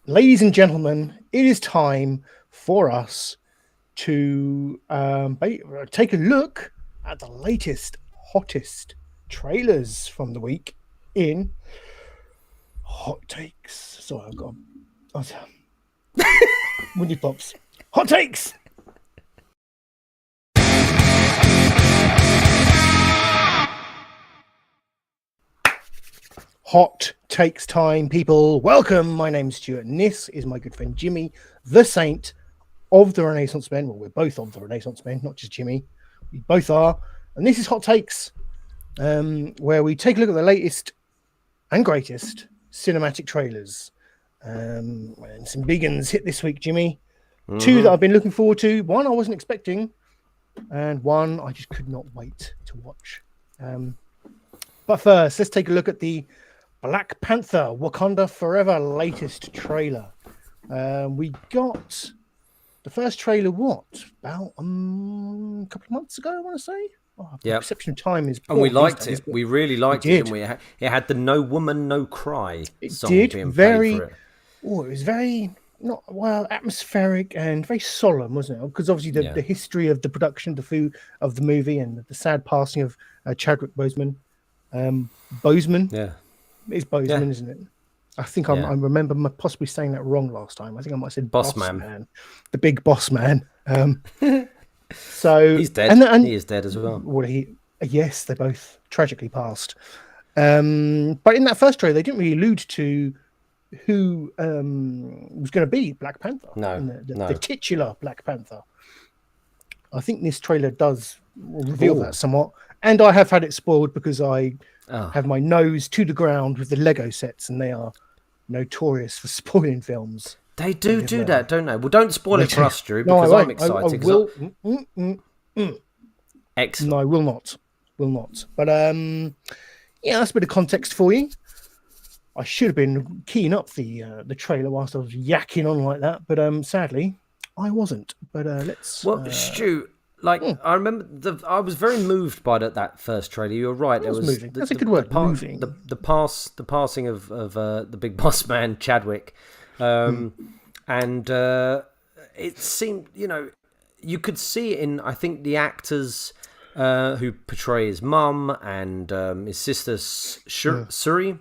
Speaker 2: Ladies and gentlemen, it is time for us to take a look at the latest, hottest trailers from the week in Hot Takes. Sorry, I've got Windy Pops. Hot Takes! Hot Takes time, people. Welcome. My name's Stuart, and this is my good friend Jimmy, the Saint of the Renaissance Men. Well, we're both of the Renaissance Men, not just Jimmy. We both are. And this is Hot Takes, where we take a look at the latest and greatest cinematic trailers. And some big ones hit this week, Jimmy. Mm-hmm. 2 that I've been looking forward to. 1 I wasn't expecting, and 1 I just could not wait to watch. But first, let's take a look at the Black Panther Wakanda Forever latest trailer. We got the first trailer, about a couple of months ago, I want to say.
Speaker 3: Yeah.
Speaker 2: Perception of time is poor.
Speaker 3: And we liked it. We really liked it, didn't we? It had the No Woman, No Cry song being played for it. It was very atmospheric and very solemn, wasn't it? Because obviously the history of the production of the movie and the sad passing of Chadwick Boseman. Boseman? Yeah.
Speaker 2: It's Boseman, isn't it? I think I remember possibly saying that wrong last time. I think I might have said
Speaker 3: Boss man.
Speaker 2: The big boss man. So
Speaker 3: he's dead. And he is dead as well.
Speaker 2: Yes, they both tragically passed. But in that first trailer, they didn't really allude to who was going to be Black Panther.
Speaker 3: No,
Speaker 2: the titular Black Panther. I think this trailer does reveal that somewhat. And I have had it spoiled because I have my nose to the ground with the Lego sets, and they are notorious for spoiling films.
Speaker 3: They do that, don't they? Well, don't spoil it for us, Drew, because I'm excited.
Speaker 2: I will.
Speaker 3: Excellent.
Speaker 2: No, I will not. But that's a bit of context for you. I should have been keying up the trailer whilst I was yakking on like that, but sadly, I wasn't. But let's.
Speaker 3: Well, Stu, I remember I was very moved by that first trailer. You're right.
Speaker 2: It was moving. That's a good word. Moving.
Speaker 3: The passing of the big boss man Chadwick, and it seemed, you could see it in, I think, the actors who portray his mum and his sister Suri.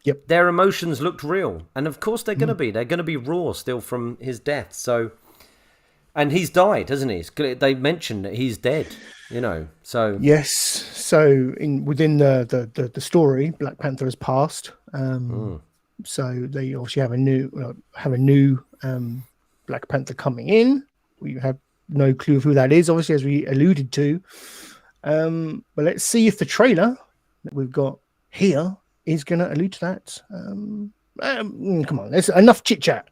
Speaker 2: Yep.
Speaker 3: Their emotions looked real, and of course they're going to be raw still from his death. So, and he's died, hasn't he? They mentioned that he's dead. So
Speaker 2: yes. So within the story, Black Panther has passed. So they obviously have a new Black Panther coming in. We have no clue of who that is, obviously, as we alluded to. But let's see if the trailer that we've got here is going to allude to that. Come on, there's enough chit chat.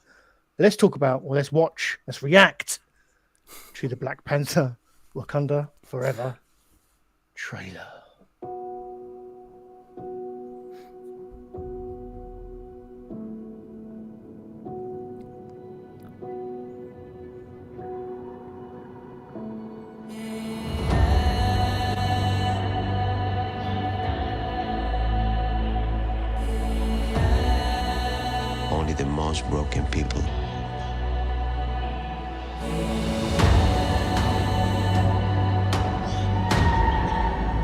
Speaker 2: Let's talk about, let's watch, let's react to the Black Panther Wakanda Forever trailer.
Speaker 7: Only the most broken people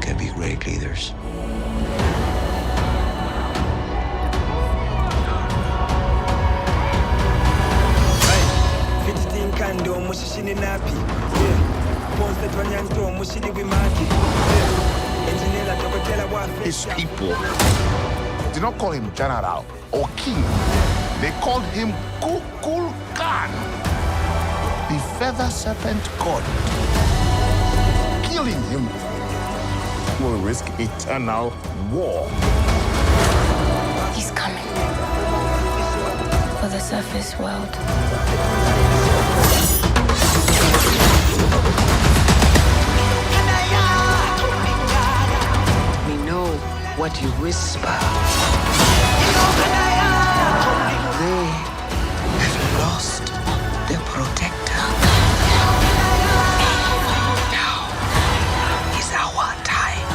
Speaker 7: can be great leaders.
Speaker 8: His people did not call him general or king. They called him Kukul Khan, the feather serpent god. Killing him will risk eternal war.
Speaker 9: He's coming for the surface world.
Speaker 10: We know what you whisper. They have lost their protector. Now is our time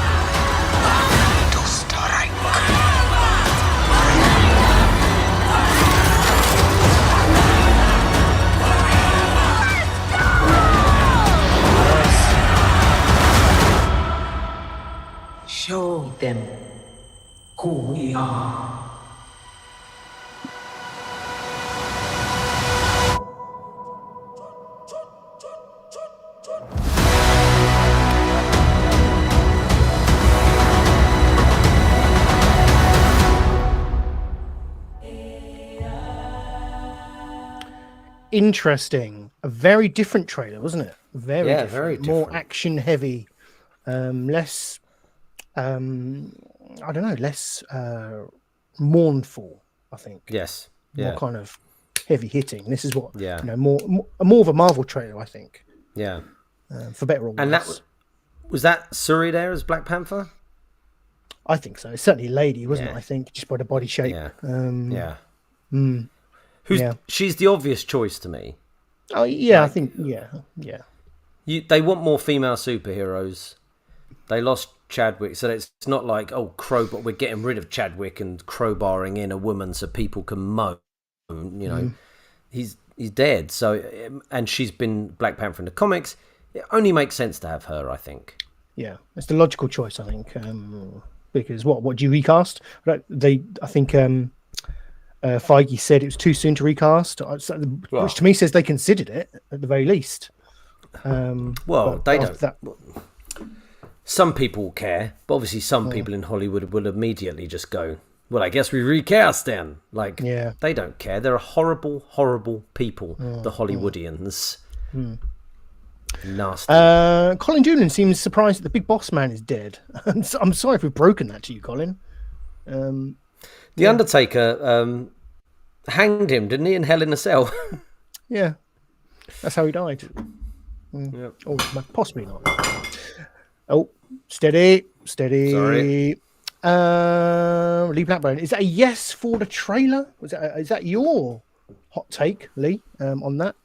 Speaker 10: to strike. Show them who we are.
Speaker 2: Interesting. A very different trailer, wasn't it? Very different.
Speaker 3: Very different.
Speaker 2: More action heavy, less less mournful, I think.
Speaker 3: Yes.
Speaker 2: More kind of heavy hitting. This is what more of a Marvel trailer, I think.
Speaker 3: Yeah.
Speaker 2: For better or worse.
Speaker 3: And was that Suri there as Black Panther?
Speaker 2: I think so. It's certainly a lady, wasn't it? I think, just by the body shape.
Speaker 3: Yeah. She's the obvious choice to me.
Speaker 2: Oh yeah, I think yeah.
Speaker 3: They want more female superheroes. They lost Chadwick, so it's not like crowbar. We're getting rid of Chadwick and crowbarring in a woman so people can moan. He's dead. So and she's been Black Panther in the comics. It only makes sense to have her, I think.
Speaker 2: Yeah, it's the logical choice, I think. Because what do you recast? I think Feige said it was too soon to recast, which to me says they considered it at the very least.
Speaker 3: Well, they don't. Some people care, but obviously some people in Hollywood will immediately just go, well, I guess we recast then. Like, they don't care. They're horrible, horrible people, the Hollywoodians. Nasty.
Speaker 2: Colin Doolan seems surprised that the big boss man is dead. I'm sorry if we've broken that to you, Colin.
Speaker 3: The Undertaker hanged him, didn't he, in Hell in a Cell?
Speaker 2: Yeah, that's how he died. Yep. Oh, possibly not. Oh, steady.
Speaker 3: Sorry.
Speaker 2: Lee Blackburn, is that a yes for the trailer? Is that your hot take, Lee, on that?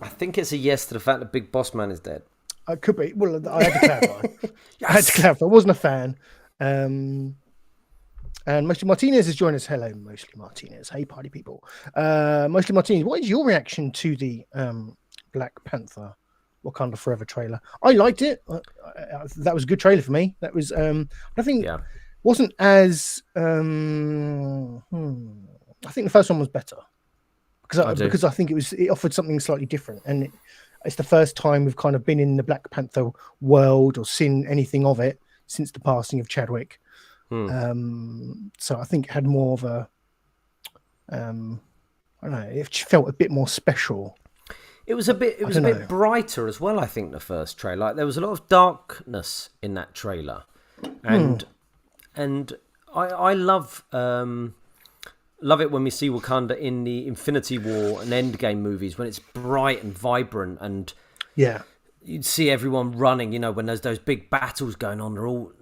Speaker 3: I think it's a yes to the fact that Big Boss Man is dead.
Speaker 2: It could be. Well, I had to clarify. I had to clarify. I wasn't a fan. And Mostly Martinez has joined us. Hello, Mostly Martinez. Hey, party people. Mostly Martinez, what is your reaction to the Black Panther Wakanda Forever trailer? I liked it. That was a good trailer for me. That was, I think, wasn't as. I think the first one was better because I think it offered something slightly different, and it's the first time we've kind of been in the Black Panther world or seen anything of it since the passing of Chadwick. So I think it had more of a, I don't know, it felt a bit more special. It was a bit
Speaker 3: brighter as well, I think, the first trailer. Like, there was a lot of darkness in that trailer. And I love it when we see Wakanda in the Infinity War and Endgame movies, when it's bright and vibrant, and you'd see everyone running, you know, when there's those big battles going on,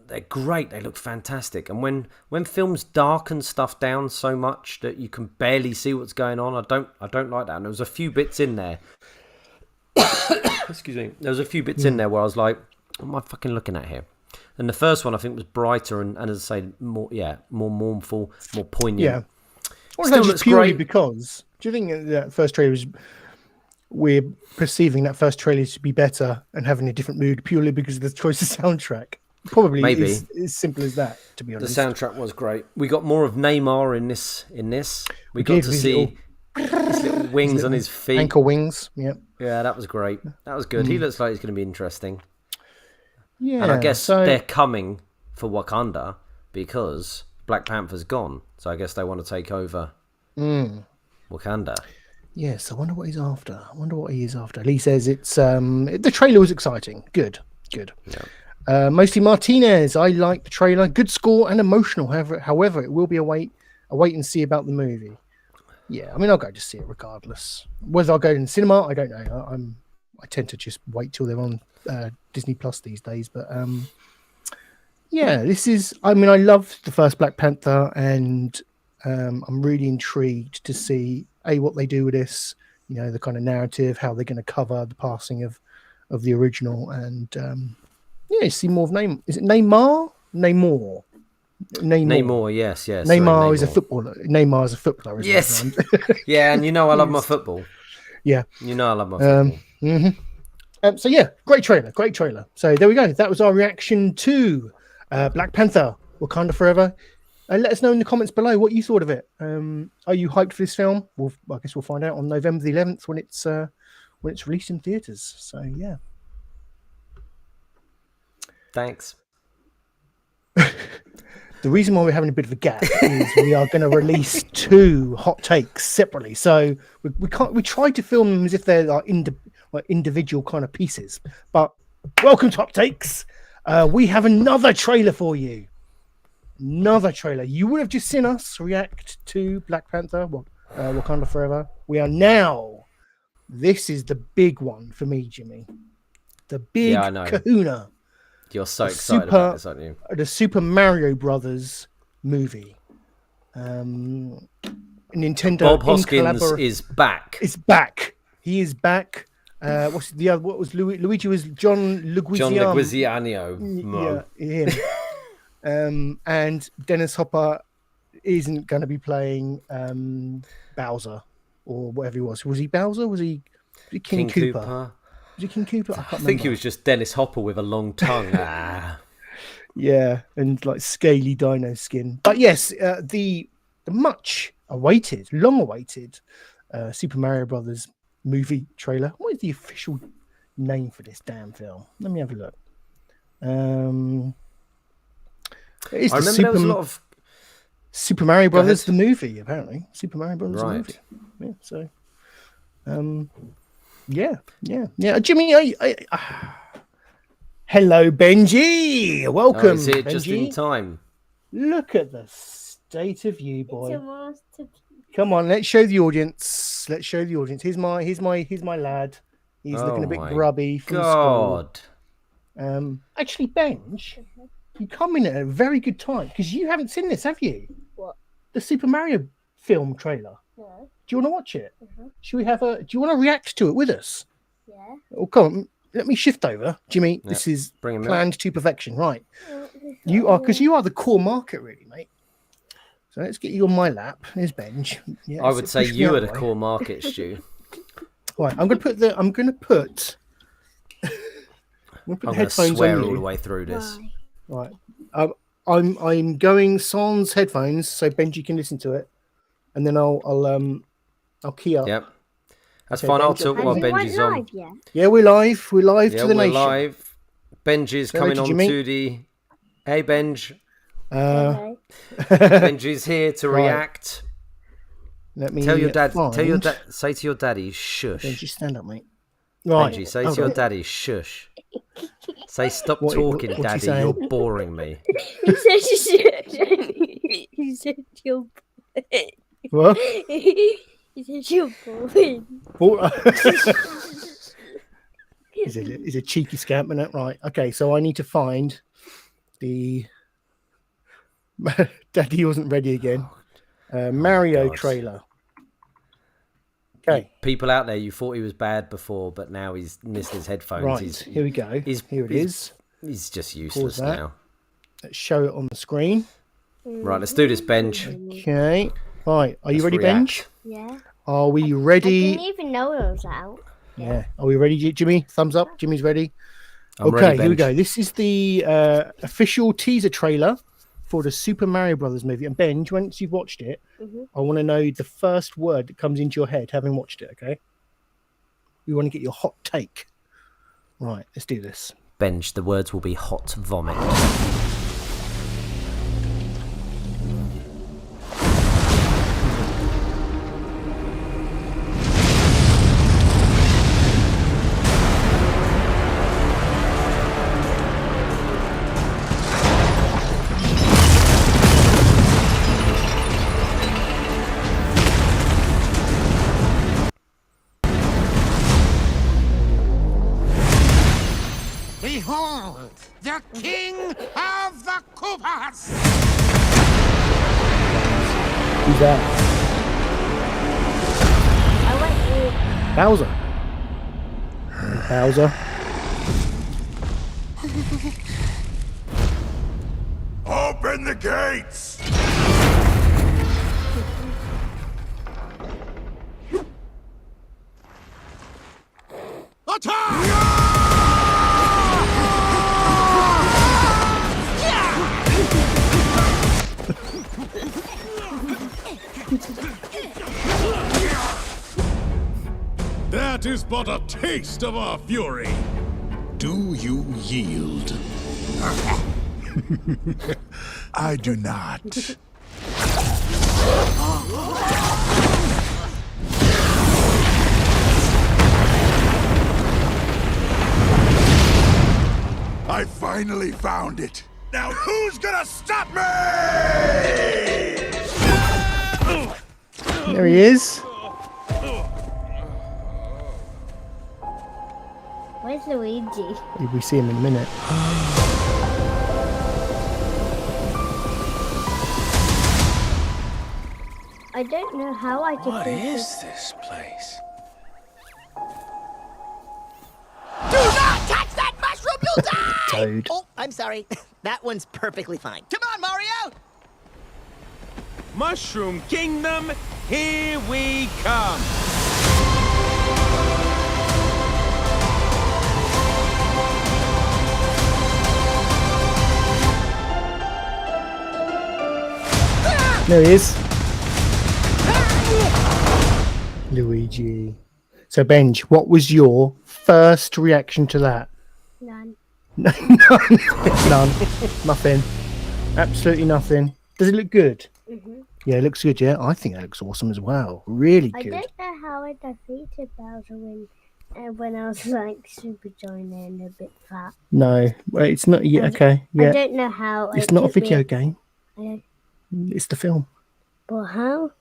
Speaker 3: they're great, they look fantastic. And when films darken stuff down so much that you can barely see what's going on, I don't like that. And there was a few bits in there. Excuse me. There was a few bits in there where I was like, what am I fucking looking at here? And the first one I think was brighter and as I say, more mournful, more poignant. Yeah.
Speaker 2: Well, still looks great. Because do you think that first trailer we're perceiving that first trailer to be better and having a different mood purely because of the choice of soundtrack? Probably maybe as simple as that, to be honest.
Speaker 3: The soundtrack was great. We got more of Neymar in this. We got to see his little wings on his feet.
Speaker 2: Ankle wings, yeah.
Speaker 3: Yeah, that was great. That was good. He looks like he's going to be interesting.
Speaker 2: Yeah.
Speaker 3: And I guess they're coming for Wakanda because Black Panther's gone. So I guess they want to take over Wakanda.
Speaker 2: Yes, I wonder what he's after. Lee says it's the trailer was exciting. Good. Yeah. Mostly Martinez. I like the trailer. Good score and emotional. However, it will be a wait and see about the movie. Yeah, I mean, I'll go to see it regardless. Whether I'll go in the cinema, I don't know. I tend to just wait till they're on Disney Plus these days. But yeah, this is. I mean, I loved the first Black Panther, and I'm really intrigued to see what they do with this. You know, the kind of narrative, how they're going to cover the passing of the original, and see more of Neymar. Is it Neymar? Neymar,
Speaker 3: yes.
Speaker 2: Neymar is a footballer. Neymar is a footballer, isn't
Speaker 3: yes. Yeah, and you know I love my football.
Speaker 2: Yeah.
Speaker 3: You know I love my football.
Speaker 2: So yeah, great trailer. So there we go. That was our reaction to Black Panther, Wakanda Forever. Let us know in the comments below what you thought of it. Are you hyped for this film? I guess we'll find out on November the 11th when it's released in theaters. So yeah.
Speaker 3: Thanks.
Speaker 2: The reason why we're having a bit of a gap is we are going to release 2 hot takes separately. So we tried to film them as if they're like individual kind of pieces. But welcome to Hot Takes. We have another trailer for you. Another trailer. You would have just seen us react to Black Panther, Wakanda Forever. We are now. This is the big one for me, Jimmy. The big kahuna.
Speaker 3: You're so excited about this, aren't you?
Speaker 2: The Super Mario Brothers movie. Nintendo.
Speaker 3: Bob Hoskins is back.
Speaker 2: Is back. He is back. What's the other? What was Luigi? Was John
Speaker 3: Leguizamo.
Speaker 2: Yeah, him. And Dennis Hopper isn't going to be playing Bowser or whatever he was. Was he Bowser? Was he King Koopa? Was he King Koopa? I
Speaker 3: think he was just Dennis Hopper with a long tongue.
Speaker 2: Yeah, and like scaly dino skin. But yes, the the much awaited, long awaited Super Mario Brothers movie trailer. What is the official name for this damn film? Let me have a look. It's
Speaker 3: I remember there was a lot of
Speaker 2: Super Mario Brothers the movie, apparently. Super Mario Brothers the movie. Yeah, so yeah. Jimmy, hello, Benji. Welcome.
Speaker 3: Is it
Speaker 2: Benji.
Speaker 3: just in time?
Speaker 2: Look at the state of you, boy. Come on, let's show the audience. Here's my lad. He's looking a bit grubby from school. Actually, Benj, you come in at a very good time because you haven't seen this, have you?
Speaker 9: What?
Speaker 2: The Super Mario film trailer.
Speaker 9: No.
Speaker 2: Do you want to watch it? Should we have do you want to react to it with us?
Speaker 9: Yeah.
Speaker 2: Oh, come on. Let me shift over. Jimmy, this is planned to perfection. Right. You are, because you are the core market, really, mate. So let's get you on my lap. Here's Benj. Yeah,
Speaker 3: I would say you are the core market, Stu.
Speaker 2: Right, I'm going to put the headphones
Speaker 3: swear
Speaker 2: on
Speaker 3: all
Speaker 2: you.
Speaker 3: the way through this.
Speaker 2: Right. I'm going sans headphones so Benji can listen to it, and then I'll key up.
Speaker 3: Yep. That's
Speaker 2: Okay,
Speaker 3: fine. I'll
Speaker 2: Benji,
Speaker 3: talk while Benji's on.
Speaker 9: Yet?
Speaker 2: Yeah, we're live. We're live to the
Speaker 3: we're
Speaker 2: nation.
Speaker 3: live. Benji's
Speaker 2: Say
Speaker 3: coming
Speaker 2: hello
Speaker 3: on
Speaker 2: to Jimmy.
Speaker 3: to the. Hey, Benj.
Speaker 9: Okay.
Speaker 3: Benji's here to
Speaker 2: Right.
Speaker 3: react.
Speaker 2: Let me
Speaker 3: Tell your dad.
Speaker 2: find-
Speaker 3: Tell your dad. Say to your daddy, shush.
Speaker 2: Benji, stand up, mate. Right.
Speaker 3: Benji, say
Speaker 2: hold
Speaker 3: to your
Speaker 2: on.
Speaker 3: daddy, shush. Say, stop
Speaker 2: What-
Speaker 3: talking,
Speaker 2: what's he
Speaker 3: daddy.
Speaker 2: saying?
Speaker 3: You're boring me.
Speaker 9: He said he said you're
Speaker 2: What?
Speaker 9: He said you're boring.
Speaker 2: He's a cheeky scamp, isn't it? Right. Okay, so I need to find the Daddy wasn't ready again. Mario
Speaker 3: God.
Speaker 2: trailer. Okay.
Speaker 3: People out there, you thought he was bad before, but now he's missed his headphones.
Speaker 2: Right. Here we go. Here it is.
Speaker 3: He's just useless
Speaker 2: that.
Speaker 3: now.
Speaker 2: Let's show it on the screen.
Speaker 3: Right, let's do this, Benj.
Speaker 2: Okay. Right. Are you
Speaker 3: Let's
Speaker 2: ready,
Speaker 3: react.
Speaker 2: Benj?
Speaker 9: Yeah.
Speaker 2: Are we
Speaker 9: I
Speaker 2: ready?
Speaker 9: didn't even know it was out.
Speaker 2: Yeah. Are we ready, Jimmy? Thumbs up. Jimmy's ready.
Speaker 3: I'm
Speaker 2: Okay,
Speaker 3: ready,
Speaker 2: here we
Speaker 3: Benj.
Speaker 2: go. This is the official teaser trailer for the Super Mario Brothers movie. And Benj, once you've watched it, I want to know the first word that comes into your head having watched it, okay? We want to get your hot take. Right, let's do this.
Speaker 3: Benj, the words will be hot vomit.
Speaker 10: Behold, the king of the Koopas!
Speaker 2: Who's that?
Speaker 9: I went to
Speaker 2: Bowser. Bowser.
Speaker 8: Open the gates!
Speaker 11: That is but a taste of our fury. Do you yield?
Speaker 8: I do not. I finally found it. Now who's gonna stop me?
Speaker 2: There he is.
Speaker 9: Where's Luigi?
Speaker 2: We see him in a minute.
Speaker 9: I don't know how I could do this.
Speaker 7: this place?
Speaker 10: Do not touch that mushroom, you'll die!
Speaker 2: Toad.
Speaker 12: Oh, I'm sorry. That one's perfectly fine. Come on, Mario!
Speaker 11: Mushroom Kingdom, here we come!
Speaker 2: There he is. Luigi. So, Benj, what was your first reaction to that?
Speaker 9: None.
Speaker 2: None. Nothing. Absolutely nothing. Does it look good?
Speaker 9: Mm-hmm.
Speaker 2: Yeah, it looks good, yeah. I think that looks awesome as well. Really
Speaker 9: I
Speaker 2: good.
Speaker 9: don't know how I defeated Bowser when I was like super giant and a bit fat.
Speaker 2: No, well, it's not. Yeah, okay. Yeah.
Speaker 9: I don't know how.
Speaker 2: It's not a video game.
Speaker 9: I,
Speaker 2: It's the film.
Speaker 9: But how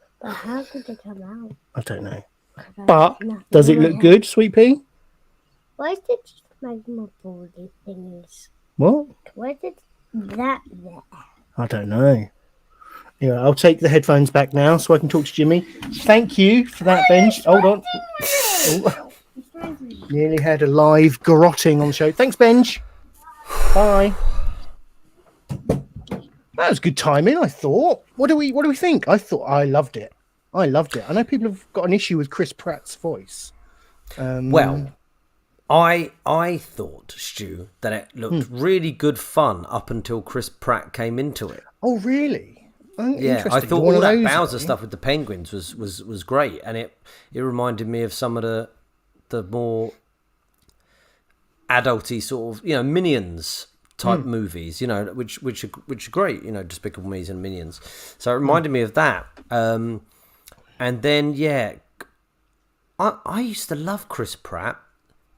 Speaker 9: did it come out?
Speaker 2: I don't know. But does it look good, Sweet Pea?
Speaker 9: Why is it just magma baldy thingies?
Speaker 2: What?
Speaker 9: Where did that there?
Speaker 2: I don't know. Anyway, I'll take the headphones back now so I can talk to Jimmy. Thank you for that, Benj. Hold on. Oh, nearly had a live garrotting on the show. Thanks, Benj. Bye. That was good timing, I thought. What do we think? I loved it. I know people have got an issue with Chris Pratt's voice.
Speaker 3: Well, I thought, Stu, that it looked really good fun up until Chris Pratt came into it.
Speaker 2: Oh, really?
Speaker 3: Yeah, I thought all that Bowser stuff with the penguins was great, and it reminded me of some of the more adulty sort of Minions type movies, which are great, Despicable Me's and Minions. So it reminded me of that. And then I used to love Chris Pratt,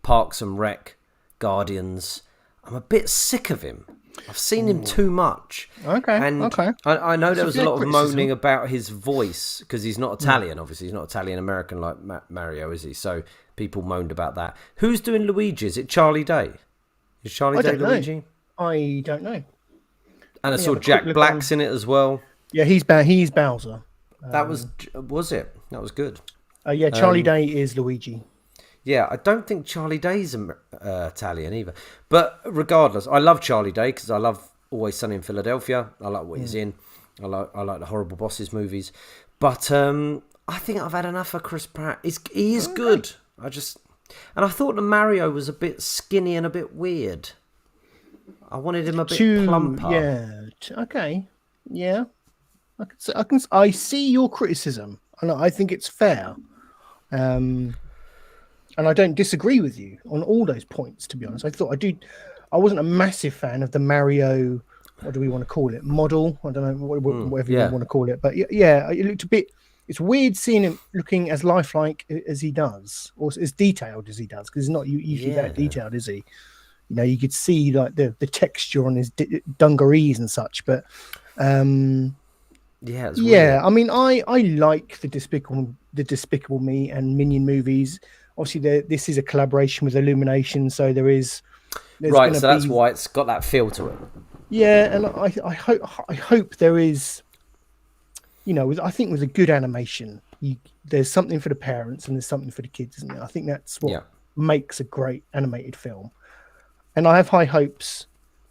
Speaker 3: Parks and Rec, Guardians. I'm a bit sick of him. I've seen him too much.
Speaker 2: Okay.
Speaker 3: I know there was a lot of moaning about his voice because he's not Italian. Obviously, he's not Italian American like Mario, is he? So people moaned about that. Who's doing Luigi? Is it Charlie Day? Is Charlie Day Luigi?
Speaker 2: I don't know.
Speaker 3: And I saw Jack Black's in it as well.
Speaker 2: Yeah, he's Bowser.
Speaker 3: That was it? That was good.
Speaker 2: Yeah, Charlie Day is Luigi.
Speaker 3: Yeah, I don't think Charlie Day's Italian either. But regardless, I love Charlie Day because I love Always Sunny in Philadelphia. I like what he's in. I like the Horrible Bosses movies. But I think I've had enough of Chris Pratt. He is good. And I thought the Mario was a bit skinny and a bit weird. I wanted him a bit plumper.
Speaker 2: Yeah. Okay. Yeah. I see your criticism, and I think it's fair. And I don't disagree with you on all those points, to be honest. I wasn't a massive fan of the Mario, what do we want to call it, model? I don't know, whatever you want to call it. But yeah, it looked a bit, it's weird seeing him looking as lifelike as he does, or as detailed as he does, because he's not usually that detailed, is he? You could see like the texture on his dungarees and such, but I mean, I like the Despicable Me and Minion movies. Obviously, this is a collaboration with Illumination, so there's right. So
Speaker 3: that's why it's got that feel to it.
Speaker 2: Yeah, and I hope there is, I think with a good animation, there's something for the parents and there's something for the kids, isn't there? I think that's what makes a great animated film. And I have high hopes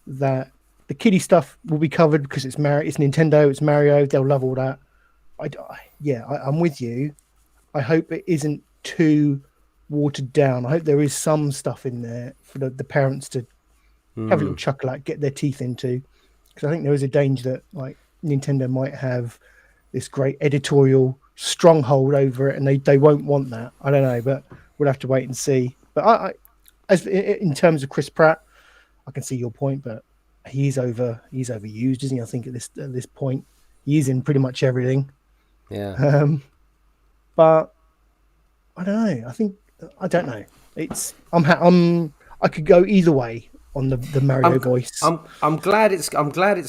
Speaker 2: that the kiddie stuff will be covered because it's Nintendo, it's Mario. They'll love all that. I'm with you. I hope it isn't too watered down. I hope there is some stuff in there for the parents to have a little chuckle at, get their teeth into, because I think there is a danger that like Nintendo might have this great editorial stronghold over it, and they won't want that. I don't know, but we'll have to wait and see. But in terms of Chris Pratt, I can see your point, but he's overused, isn't he? I think at this point, he's in pretty much everything.
Speaker 3: Yeah.
Speaker 2: But I don't know. I don't know. I could go either way on the Mario voice.
Speaker 3: I'm glad it's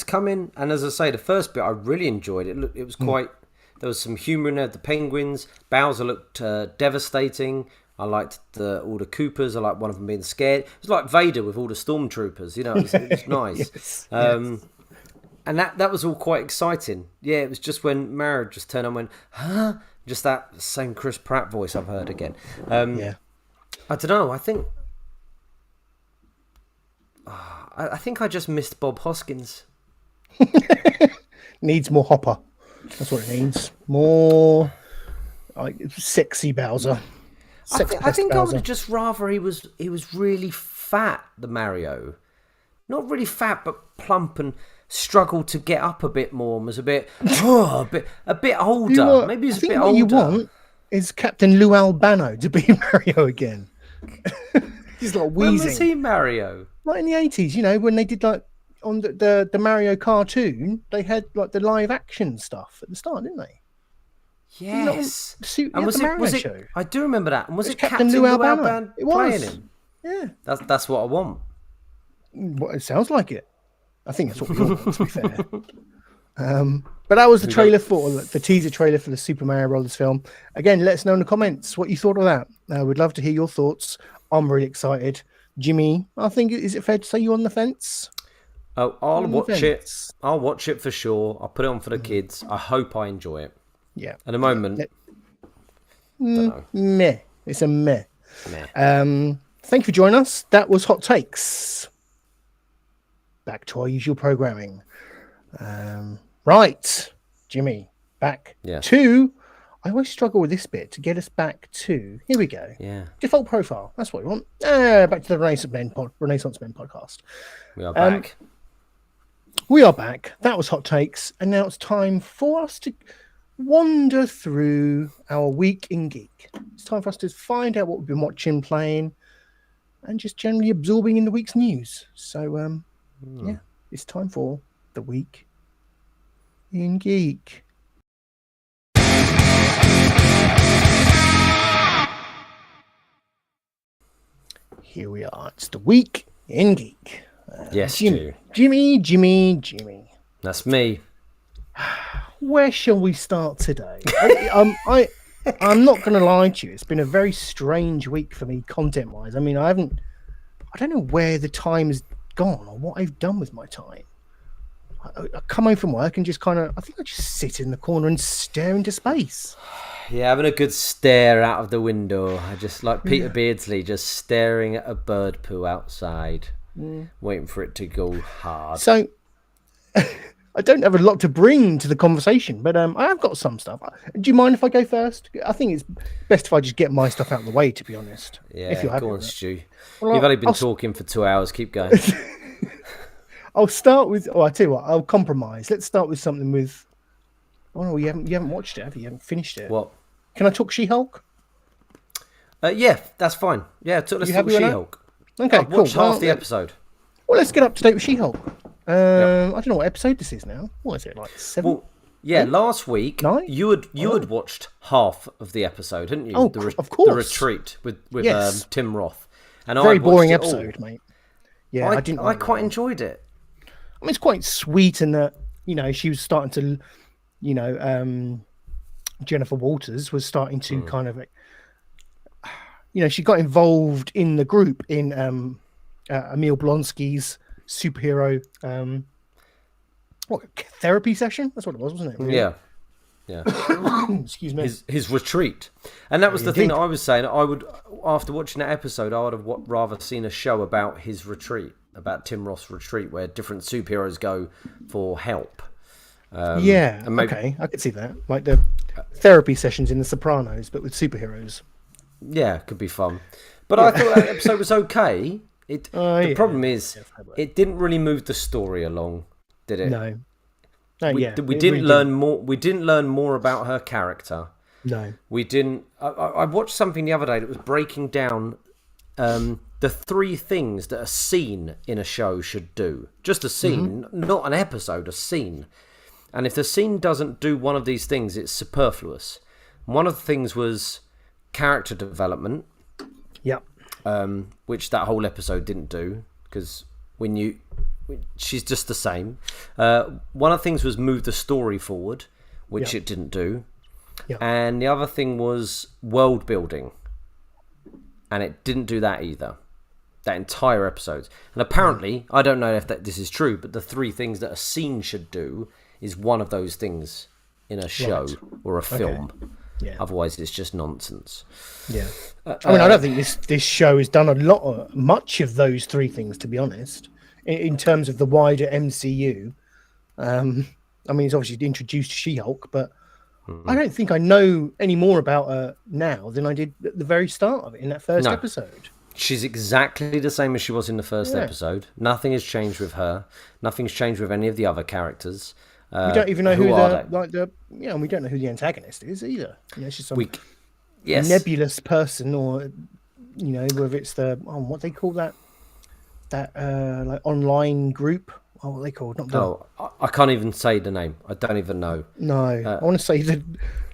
Speaker 3: coming. And as I say, the first bit I really enjoyed it. It was quite. There was some humour in there. The penguins. Bowser looked devastating. I liked all the Koopas. I liked one of them being scared. It was like Vader with all the stormtroopers. It was nice.
Speaker 2: Yes.
Speaker 3: And that was all quite exciting. Yeah, it was just when Mario just turned on and went, huh? Just that same Chris Pratt voice I've heard again. I don't know. I think I just missed Bob Hoskins.
Speaker 2: Needs more Hopper. That's what it needs. More like sexy Bowser.
Speaker 3: I think I would have just rather he was really fat, the Mario. Not really fat, but plump and struggled to get up a bit more and was a bit older. Maybe he's a bit older.
Speaker 2: What you want is Captain Lou Albano to be Mario again? He's like wheezing.
Speaker 3: When was he Mario?
Speaker 2: Like in the 80s, you know, when they did like on the Mario cartoon, they had like the live action stuff at the start, didn't they?
Speaker 3: Yes.
Speaker 2: And was it?
Speaker 3: Show? I do remember that. And was it
Speaker 2: Captain Lou Albano?
Speaker 3: It was. Playing him?
Speaker 2: Yeah.
Speaker 3: That's what I want.
Speaker 2: Well, it sounds like it. I think that's what we all want, to be fair. But that was the trailer for the teaser trailer for the Super Mario Brothers film. Again, let us know in the comments what you thought of that. We'd love to hear your thoughts. I'm really excited. Jimmy, I think, is it fair to say you're on the fence?
Speaker 3: Oh, I'll watch it. I'll watch it for sure. I'll put it on for the kids. I hope I enjoy it.
Speaker 2: Yeah.
Speaker 3: At the moment,
Speaker 2: meh. It's a meh. Thank you for joining us. That was Hot Takes. Back to our usual programming. Right, Jimmy, back to... I always struggle with this bit to get us back to... Here we go.
Speaker 3: Yeah.
Speaker 2: Default profile. That's what we want. Back to the Renaissance Men podcast.
Speaker 3: We are back.
Speaker 2: We are back. That was Hot Takes. And now it's time for us to wander through our week in geek. It's time for us to find out what we've been watching, playing, and just generally absorbing in the week's news. So, yeah, it's time for the week in geek. Here we are. It's the week in geek.
Speaker 3: Yes,
Speaker 2: Jimmy.
Speaker 3: That's me.
Speaker 2: Where shall we start today? I'm not going to lie to you. It's been a very strange week for me, content-wise. I mean, I don't know where the time has gone or what I've done with my time. I come home from work and just I think I just sit in the corner and stare into space.
Speaker 3: Yeah, having a good stare out of the window. I just like Peter Beardsley, just staring at a bird poo outside, waiting for it to go hard.
Speaker 2: So, I don't have a lot to bring to the conversation, but I have got some stuff. Do you mind if I go first? I think it's best if I just get my stuff out of the way, to be honest.
Speaker 3: Yeah,
Speaker 2: if
Speaker 3: go on, Stu. Well, you've only been talking for 2 hours. Keep going.
Speaker 2: I'll start with... I tell you what, I'll compromise. Let's start with something with... Oh, no, you haven't watched it, have you? You haven't finished it.
Speaker 3: What?
Speaker 2: Can I talk She-Hulk?
Speaker 3: Yeah, that's fine. Yeah, let's talk She-Hulk.
Speaker 2: Okay,
Speaker 3: I've watched half the episode.
Speaker 2: Well, let's get up to date with She-Hulk. I don't know what episode this is now. What is it, like 7?
Speaker 3: Well, yeah, last week
Speaker 2: 9?
Speaker 3: you had watched half of the episode, hadn't you?
Speaker 2: Oh, of course.
Speaker 3: The Retreat with Tim Roth. And
Speaker 2: very boring episode, mate. Yeah,
Speaker 3: I quite enjoyed it.
Speaker 2: I mean, it's quite sweet in that, you know, she was starting to, you know, Jennifer Walters was starting to kind of, you know, she got involved in the group in Emil Blonsky's superhero therapy session. That's what it was, wasn't it?
Speaker 3: Really? Yeah.
Speaker 2: Excuse me.
Speaker 3: His retreat, and that was the thing that I was saying. I would, after watching that episode, I would have rather seen a show about his retreat, about Tim Roth's retreat, where different superheroes go for help.
Speaker 2: Okay, I could see that, like the therapy sessions in The Sopranos, but with superheroes.
Speaker 3: Yeah, could be fun. But I thought that episode was okay. The problem is, it didn't really move the story along, did it?
Speaker 2: No.
Speaker 3: We didn't learn more. We didn't learn more about her character.
Speaker 2: No,
Speaker 3: we didn't. I watched something the other day that was breaking down the 3 things that a scene in a show should do. Just a scene, not an episode, a scene. And if the scene doesn't do one of these things, it's superfluous. One of the things was character development.
Speaker 2: Yep.
Speaker 3: Which that whole episode didn't do, because we knew she's just the same. One of the things was move the story forward, which it didn't do.
Speaker 2: Yep.
Speaker 3: And the other thing was world building, and it didn't do that either. That entire episode. And apparently, I don't know if this is true, but the 3 things that a scene should do is one of those things in a show or a film.
Speaker 2: Okay. Yeah.
Speaker 3: Otherwise, it's just nonsense.
Speaker 2: Yeah. I mean, I don't think this show has done much of those 3 things, to be honest, in terms of the wider MCU. I mean, it's obviously introduced She-Hulk, but I don't think I know any more about her now than I did at the very start of it in that first episode.
Speaker 3: She's exactly the same as she was in the first episode. Nothing has changed with her. Nothing's changed with any of the other characters.
Speaker 2: We don't even know we don't know who the antagonist is either. You know, she's nebulous person, or whether it's the what they call that like online group. Oh, what are they called? Not the...
Speaker 3: Oh, I can't even say the name. I don't even know.
Speaker 2: No, I want to say the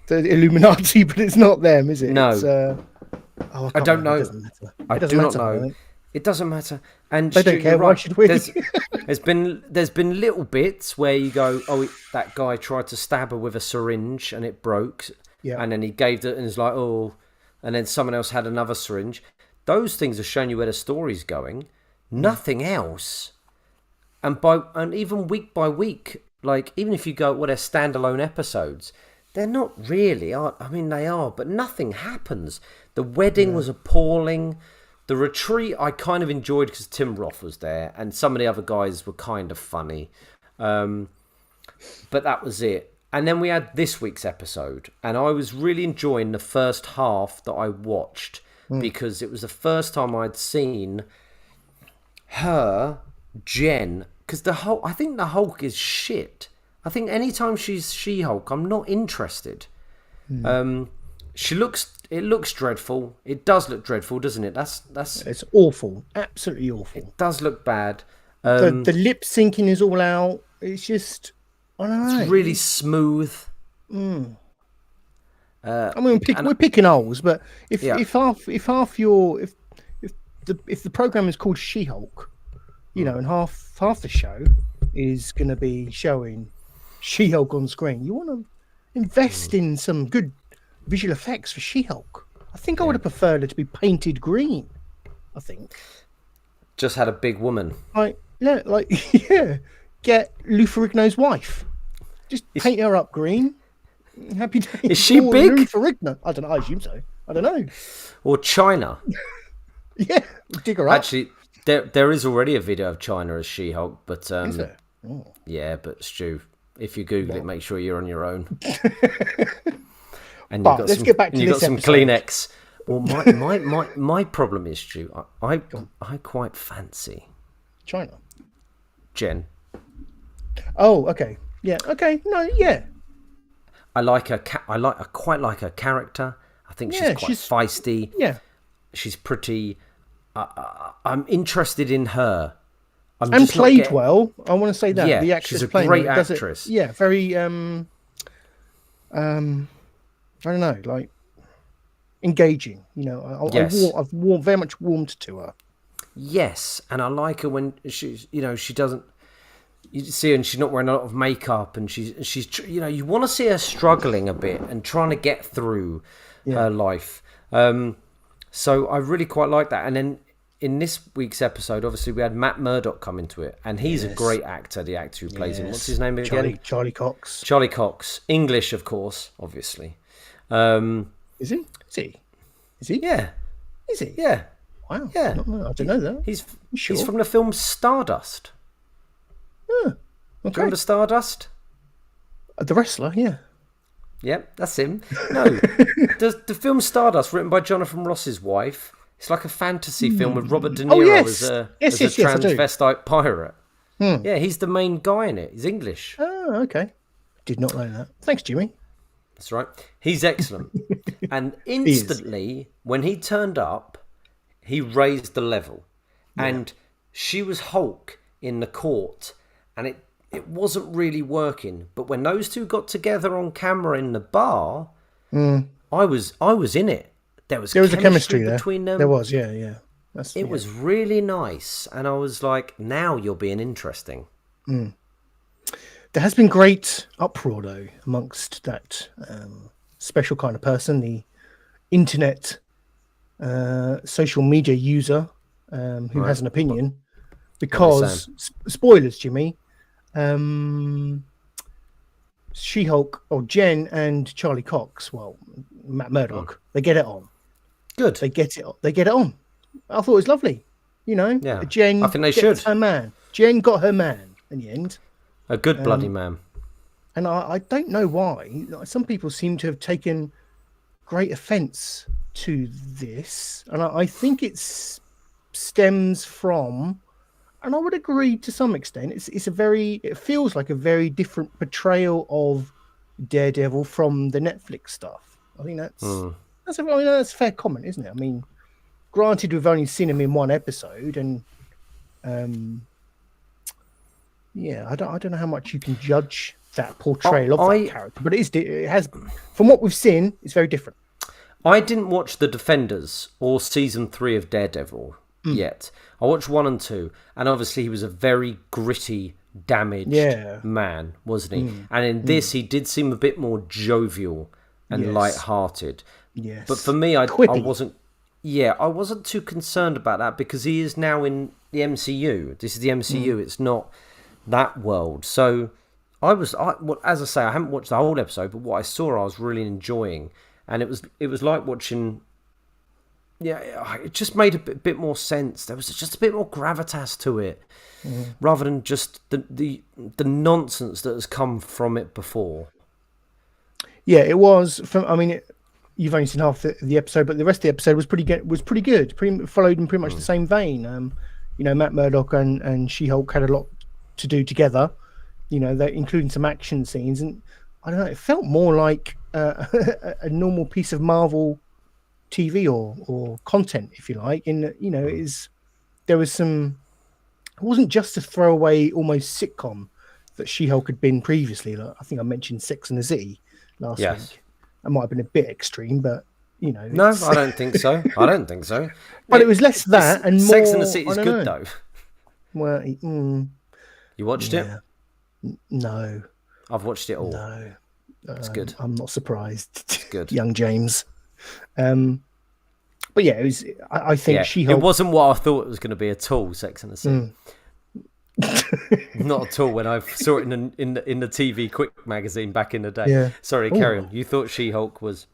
Speaker 2: Illuminati, but it's not them, is it?
Speaker 3: No.
Speaker 2: It's,
Speaker 3: I don't know. I do not know. It doesn't matter. And
Speaker 2: they don't care. Why should we?
Speaker 3: There's been little bits where you go, oh, that guy tried to stab her with a syringe and it broke.
Speaker 2: Yeah.
Speaker 3: And then he gave it and it's like, oh, and then someone else had another syringe. Those things are showing you where the story's going. Nothing else. And even week by week, like even if you go, they're standalone episodes, they're not really. I mean, they are, but nothing happens. The wedding was appalling. The retreat I kind of enjoyed because Tim Roth was there, and some of the other guys were kind of funny. But that was it. And then we had this week's episode, and I was really enjoying the first half that I watched because it was the first time I'd seen her, Jen. Because I think the Hulk is shit. I think anytime she's She-Hulk, I'm not interested. It looks dreadful. It does look dreadful, doesn't it?
Speaker 2: It's awful. Absolutely awful.
Speaker 3: It does look bad.
Speaker 2: The lip syncing is all out. It's just, I don't know.
Speaker 3: It's really smooth.
Speaker 2: I mean, we're picking holes, but if the program is called She-Hulk, and half the show is going to be showing She-Hulk on screen, you want to invest in some good visual effects for She-Hulk. I think I would have preferred her to be painted green. I think.
Speaker 3: Just had a big woman.
Speaker 2: Get Lou Ferrigno's wife. Just paint her up green. Happy days.
Speaker 3: Is she big?
Speaker 2: Lou Ferrigno. I don't know. I assume so. I don't know.
Speaker 3: Or China.
Speaker 2: Yeah, dig her up.
Speaker 3: Actually, there is already a video of China as She-Hulk, but
Speaker 2: is there?
Speaker 3: Oh. Yeah, but Stu, if you Google it, make sure you're on your own. And
Speaker 2: let's get back to this
Speaker 3: some
Speaker 2: episode.
Speaker 3: Kleenex. Well, my problem is, Stu, I quite fancy
Speaker 2: China.
Speaker 3: Jen.
Speaker 2: Oh, okay. Yeah. Okay. No. Yeah.
Speaker 3: I like her. I quite like her character. I think she's quite feisty.
Speaker 2: Yeah.
Speaker 3: She's pretty. I'm interested in her.
Speaker 2: And played well. I want to say that the actress
Speaker 3: she's a
Speaker 2: playing
Speaker 3: great
Speaker 2: does
Speaker 3: actress.
Speaker 2: It, very. I don't know, like engaging. I've very much warmed to her.
Speaker 3: Yes, and I like her when she's, she doesn't. You see her and she's not wearing a lot of makeup, and she's, you want to see her struggling a bit and trying to get through her life. So I really quite like that. And then in this week's episode, obviously we had Matt Murdock come into it, and he's a great actor. The actor who plays him, what's his name again?
Speaker 2: Charlie Cox.
Speaker 3: Charlie Cox, English, of course, obviously.
Speaker 2: Is he? Is he?
Speaker 3: Yeah.
Speaker 2: Is he?
Speaker 3: Yeah.
Speaker 2: Wow.
Speaker 3: Yeah.
Speaker 2: I don't know that.
Speaker 3: He's from the film Stardust.
Speaker 2: Okay.
Speaker 3: Do you remember Stardust?
Speaker 2: The wrestler, yeah.
Speaker 3: Yep, that's him. No, the film Stardust, written by Jonathan Ross's wife, it's like a fantasy film with Robert De Niro as a transvestite pirate. Yeah, he's the main guy in it. He's English.
Speaker 2: Oh, okay. Did not know that. Thanks, Jimmy.
Speaker 3: That's right. He's excellent. And instantly, when he turned up, he raised the level. Yeah. And she was Hulk in the court, and it wasn't really working. But when those two got together on camera in the bar, I was in it. There was a chemistry between them.
Speaker 2: There was, yeah.
Speaker 3: It was really nice, and I was like, now you're being interesting.
Speaker 2: There has been great uproar, though, amongst that special kind of person, the internet social media user who has an opinion. Because, spoilers, Jimmy, She-Hulk, or Jen and Charlie Cox, well, Matt Murdock, they get it on.
Speaker 3: Good.
Speaker 2: They get it on. I thought it was lovely. Jen
Speaker 3: I think they should.
Speaker 2: Her man. Jen got her man in the end.
Speaker 3: A good bloody man.
Speaker 2: And I don't know why. Some people seem to have taken great offence to this. And I think it stems from, and I would agree to some extent, it feels like a very different portrayal of Daredevil from the Netflix stuff. I think That's a fair comment, isn't it? I mean, granted, we've only seen him in one episode, and I don't know how much you can judge that portrayal of that character, but it has, from what we've seen, it's very different.
Speaker 3: I didn't watch The Defenders or season 3 of Daredevil yet. I watched 1 and 2, and obviously he was a very gritty, damaged man, wasn't he? And in this, he did seem a bit more jovial and light-hearted.
Speaker 2: Yes,
Speaker 3: but for me, I wasn't. Yeah, I wasn't too concerned about that because he is now in the MCU. This is the MCU. It's not that world. So as I say, I haven't watched the whole episode, but what I saw, I was really enjoying, and it was like watching. Yeah, it just made a bit more sense. There was just a bit more gravitas to it, rather than just the nonsense that has come from it before. Yeah,
Speaker 2: it was. You've only seen half the episode, but the rest of the episode was pretty good. Followed in pretty much the same vein. Matt Murdock and She-Hulk had a lot to do together. They're including some action scenes, and I don't know. It felt more like a normal piece of Marvel TV or content, if you like. There was some. It wasn't just a throwaway, almost sitcom that She-Hulk had been previously. Like, I think I mentioned Sex and the City last week. It might have been a bit extreme, but
Speaker 3: no, I don't think so.
Speaker 2: But it was less that and more.
Speaker 3: Sex and the City is good though.
Speaker 2: Well,
Speaker 3: you watched it?
Speaker 2: No,
Speaker 3: I've watched it all.
Speaker 2: No,
Speaker 3: it's good.
Speaker 2: I'm not surprised.
Speaker 3: It's good,
Speaker 2: young James. But yeah, it was. I think She-Hulk.
Speaker 3: It wasn't what I thought it was going to be at all. Sex and the City. Not at all. When I saw it in the TV Quick magazine back in the day.
Speaker 2: Yeah.
Speaker 3: Sorry, carry on. You thought She-Hulk was?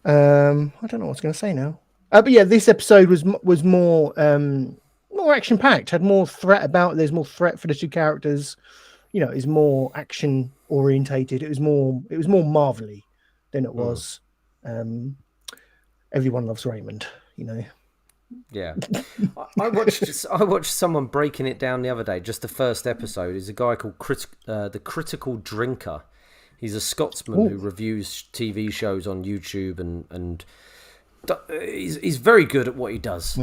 Speaker 2: I don't know what I was going to say now. But yeah, this episode was more action packed. Had more threat about. There's more threat for the two characters. It's more action orientated. It was more Marvel-y than it was. Everyone loves Raymond.
Speaker 3: Yeah, I watched someone breaking it down the other day. Just the first episode is a guy called the Critical Drinker. He's a Scotsman who reviews TV shows on YouTube, and he's very good at what he does,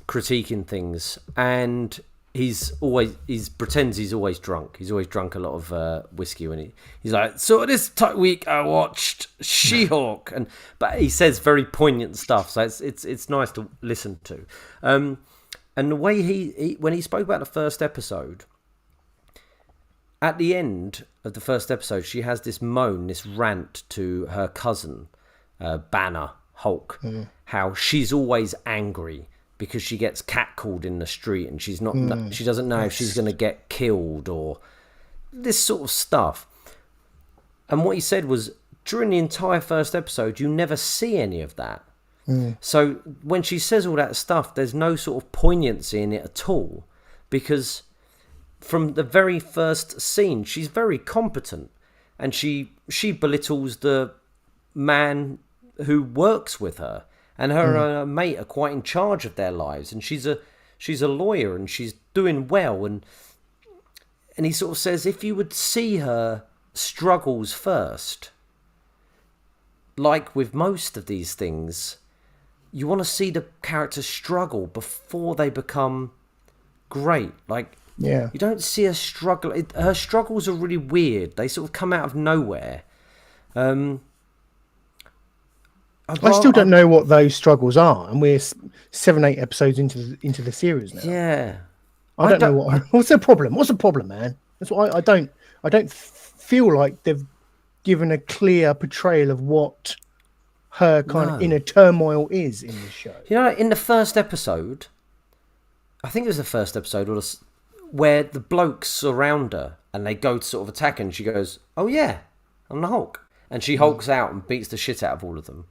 Speaker 3: critiquing things. And he pretends he's always drunk. He's always drunk a lot of whiskey when he's like, so this week I watched She-Hulk, but he says very poignant stuff, so it's nice to listen to. And the way he when he spoke about the first episode, at the end of the first episode, she has this rant to her cousin, Banner Hulk, how she's always angry because she gets catcalled in the street and she doesn't know if she's going to get killed or this sort of stuff. And what he said was, during the entire first episode, you never see any of that. So when she says all that stuff, there's no sort of poignancy in it at all, because from the very first scene, she's very competent, and she belittles the man who works with her. And her and her mate are quite in charge of their lives, and she's a lawyer, and she's doing well. And he sort of says, if you would see her struggles first, like with most of these things, you want to see the characters struggle before they become great. You don't see her struggle. Her struggles are really weird. They sort of come out of nowhere.
Speaker 2: I still don't know what those struggles are, and we're 7-8 episodes into the series now.
Speaker 3: Yeah,
Speaker 2: I don't know what's the problem. What's the problem, man? That's what I don't feel like they've given a clear portrayal of what her kind of inner turmoil is in this show.
Speaker 3: In the first episode, I think it was the first episode, where the blokes surround her and they go to sort of attack her, and she goes, "Oh yeah, I'm the Hulk," and she hulks out and beats the shit out of all of them.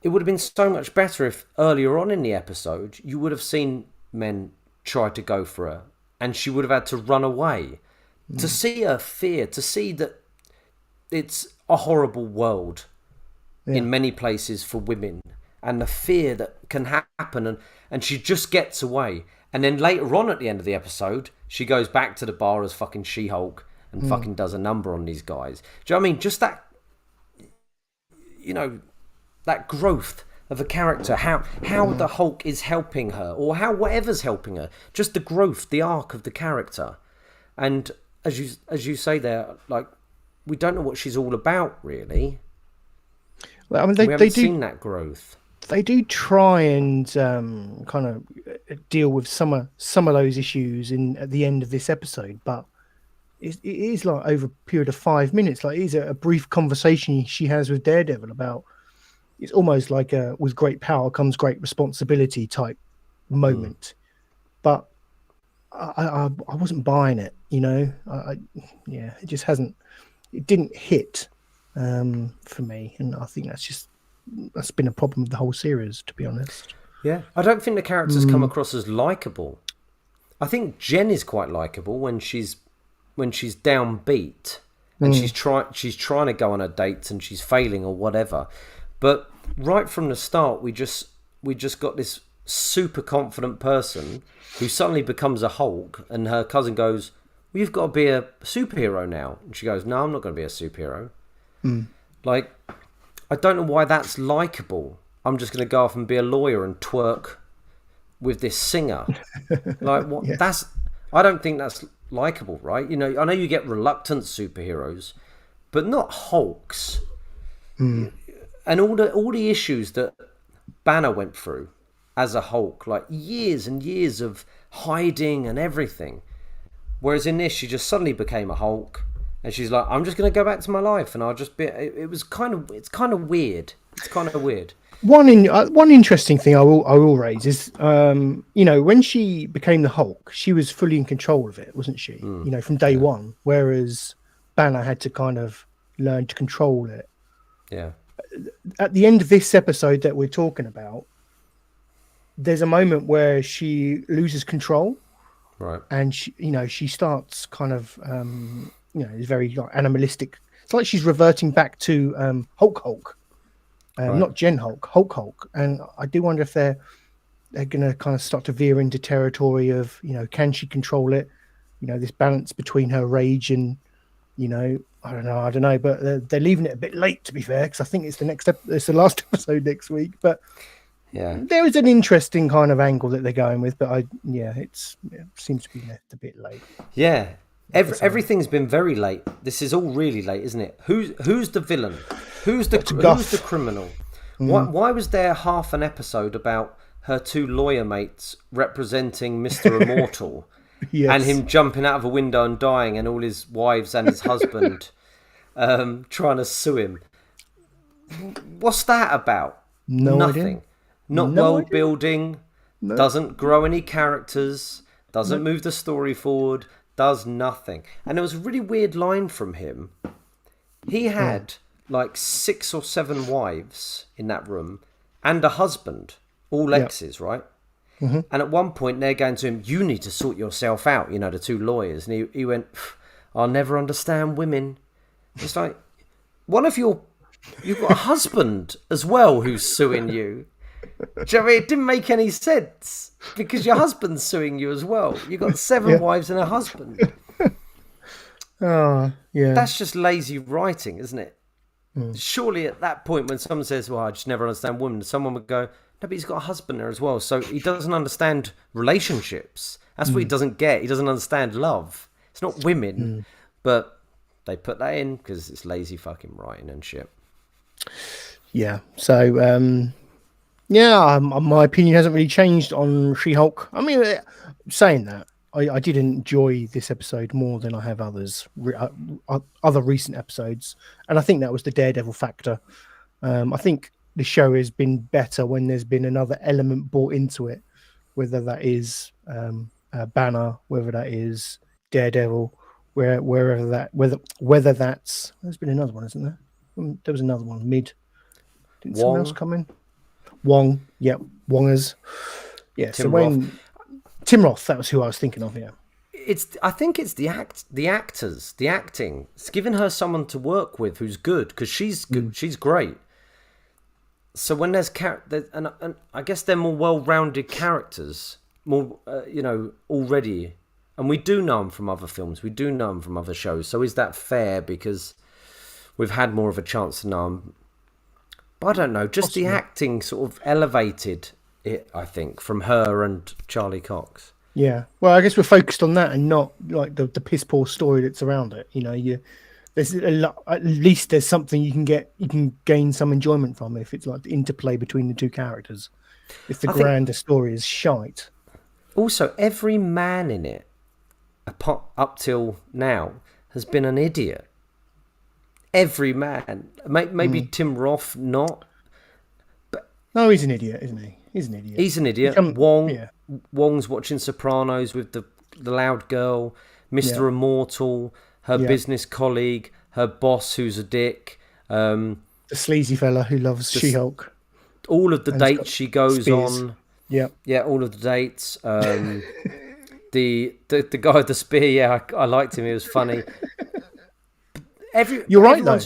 Speaker 3: It would have been so much better if earlier on in the episode you would have seen men try to go for her and she would have had to run away. To see her fear, to see that it's a horrible world in many places for women, and the fear that can happen, and she just gets away. And then later on at the end of the episode, she goes back to the bar as fucking She-Hulk and fucking does a number on these guys. Do you know what I mean? Just that, that growth of a character, how the Hulk is helping her, or how whatever's helping her, just the growth, the arc of the character. And as you say there, like, we don't know what she's all about, really.
Speaker 2: Well, I mean,
Speaker 3: we haven't seen that growth.
Speaker 2: They do try and kind of deal with some of those issues at the end of this episode, but it is like over a period of 5 minutes. Like, it is a brief conversation she has with Daredevil about. It's almost like with great power comes great responsibility type moment. But I wasn't buying it, you know. It just hasn't. It didn't hit for me, and I think that's been a problem with the whole series, to be honest.
Speaker 3: Yeah, I don't think the characters come across as likable. I think Jen is quite likable when she's downbeat and she's trying to go on her dates and she's failing or whatever. But right from the start, we just got this super confident person who suddenly becomes a Hulk, and her cousin goes, "Well, you've got to be a superhero now." And she goes, "No, I'm not going to be a superhero." Like, I don't know why that's likable. I'm just going to go off and be a lawyer and twerk with this singer. Like, what? Yeah. I don't think that's likable, right? You know, I know you get reluctant superheroes, but not Hulks. And all the issues that Banner went through as a Hulk, like years and years of hiding and everything. Whereas in this, she just suddenly became a Hulk, and she's like, "I'm just going to go back to my life, and I'll just be." It's kind of weird. It's kind of weird.
Speaker 2: One interesting thing I will raise is, you know, when she became the Hulk, she was fully in control of it, wasn't she? You know, from day one. Whereas Banner had to kind of learn to control it.
Speaker 3: Yeah.
Speaker 2: At the end of this episode that we're talking about, there's a moment where she loses control,
Speaker 3: right?
Speaker 2: And she starts kind of, it's very like animalistic. It's like she's reverting back to Hulk, right. Not Gen Hulk. And I do wonder if they're going to kind of start to veer into territory of, you know, can she control it? You know, this balance between her rage and, you know, I don't know, but they're leaving it a bit late, to be fair, because I think it's the last episode next week. But
Speaker 3: yeah,
Speaker 2: there is an interesting kind of angle that they're going with, but it seems to be left a bit late.
Speaker 3: Yeah, everything's been very late. This is all really late, isn't it? Who's the villain? Who's the criminal? Why was there half an episode about her two lawyer mates representing Mr. Immortal? Yes. And him jumping out of a window and dying, and all his wives and his husband trying to sue him. What's that about? Nothing.
Speaker 2: Idea.
Speaker 3: Not world building. No. Doesn't grow any characters. Doesn't move the story forward. Does nothing. And there was a really weird line from him. He had like 6 or 7 wives in that room and a husband, all exes, right? Mm-hmm. And at one point they're going to him, "You need to sort yourself out," you know, the two lawyers. And he went, "I'll never understand women." It's like, you've got a husband as well who's suing you. Do you know what I mean? It didn't make any sense because your husband's suing you as well. You've got 7 wives and a husband.
Speaker 2: Oh, yeah.
Speaker 3: That's just lazy writing, isn't it? Surely at that point when someone says, "Well, I just never understand women," someone would go, "No, but he's got a husband there as well, so he doesn't understand relationships. That's what he doesn't get. He doesn't understand love. It's not women." But they put that in because it's lazy fucking writing and shit.
Speaker 2: Yeah. So, my opinion hasn't really changed on She-Hulk. I mean, saying that, I did enjoy this episode more than I have other recent episodes, and I think that was the Daredevil factor. I think the show has been better when there's been another element brought into it, whether that is Banner, whether that is Daredevil, whether that's there's been another one, isn't there? There was another one Didn't someone else come in? Wong, Wongers, yeah.
Speaker 3: Tim Roth.
Speaker 2: Tim Roth, that was who I was thinking of. Yeah,
Speaker 3: I think it's the actors, the acting. It's giving her someone to work with who's good because she's good. She's great. So when there's and I guess they're more well-rounded characters, more already, and we do know them from other films, we do know them from other shows. So is that fair? Because we've had more of a chance to know them. But I don't know, just
Speaker 2: Possibly.
Speaker 3: the acting sort of elevated it, I think, from her and Charlie Cox.
Speaker 2: Yeah. Well, I guess we're focused on that and not like the piss poor story that's around it. You know, there's a lot, at least there's something you can gain some enjoyment from if it's like the interplay between the two characters. If the grander story is shite.
Speaker 3: Also, every man in it, up till now, has been an idiot. Every man. Maybe Tim Roth not. But
Speaker 2: no, he's an idiot, isn't he? He's an idiot.
Speaker 3: He's an idiot. Wong's watching Sopranos with the loud girl, Mr. Immortal, her business colleague, her boss who's a dick. The
Speaker 2: sleazy fella who loves She-Hulk.
Speaker 3: All of the dates she goes on.
Speaker 2: Yeah.
Speaker 3: Yeah, all of the dates. The guy with the spear, I liked him. He was funny.
Speaker 2: You're right though.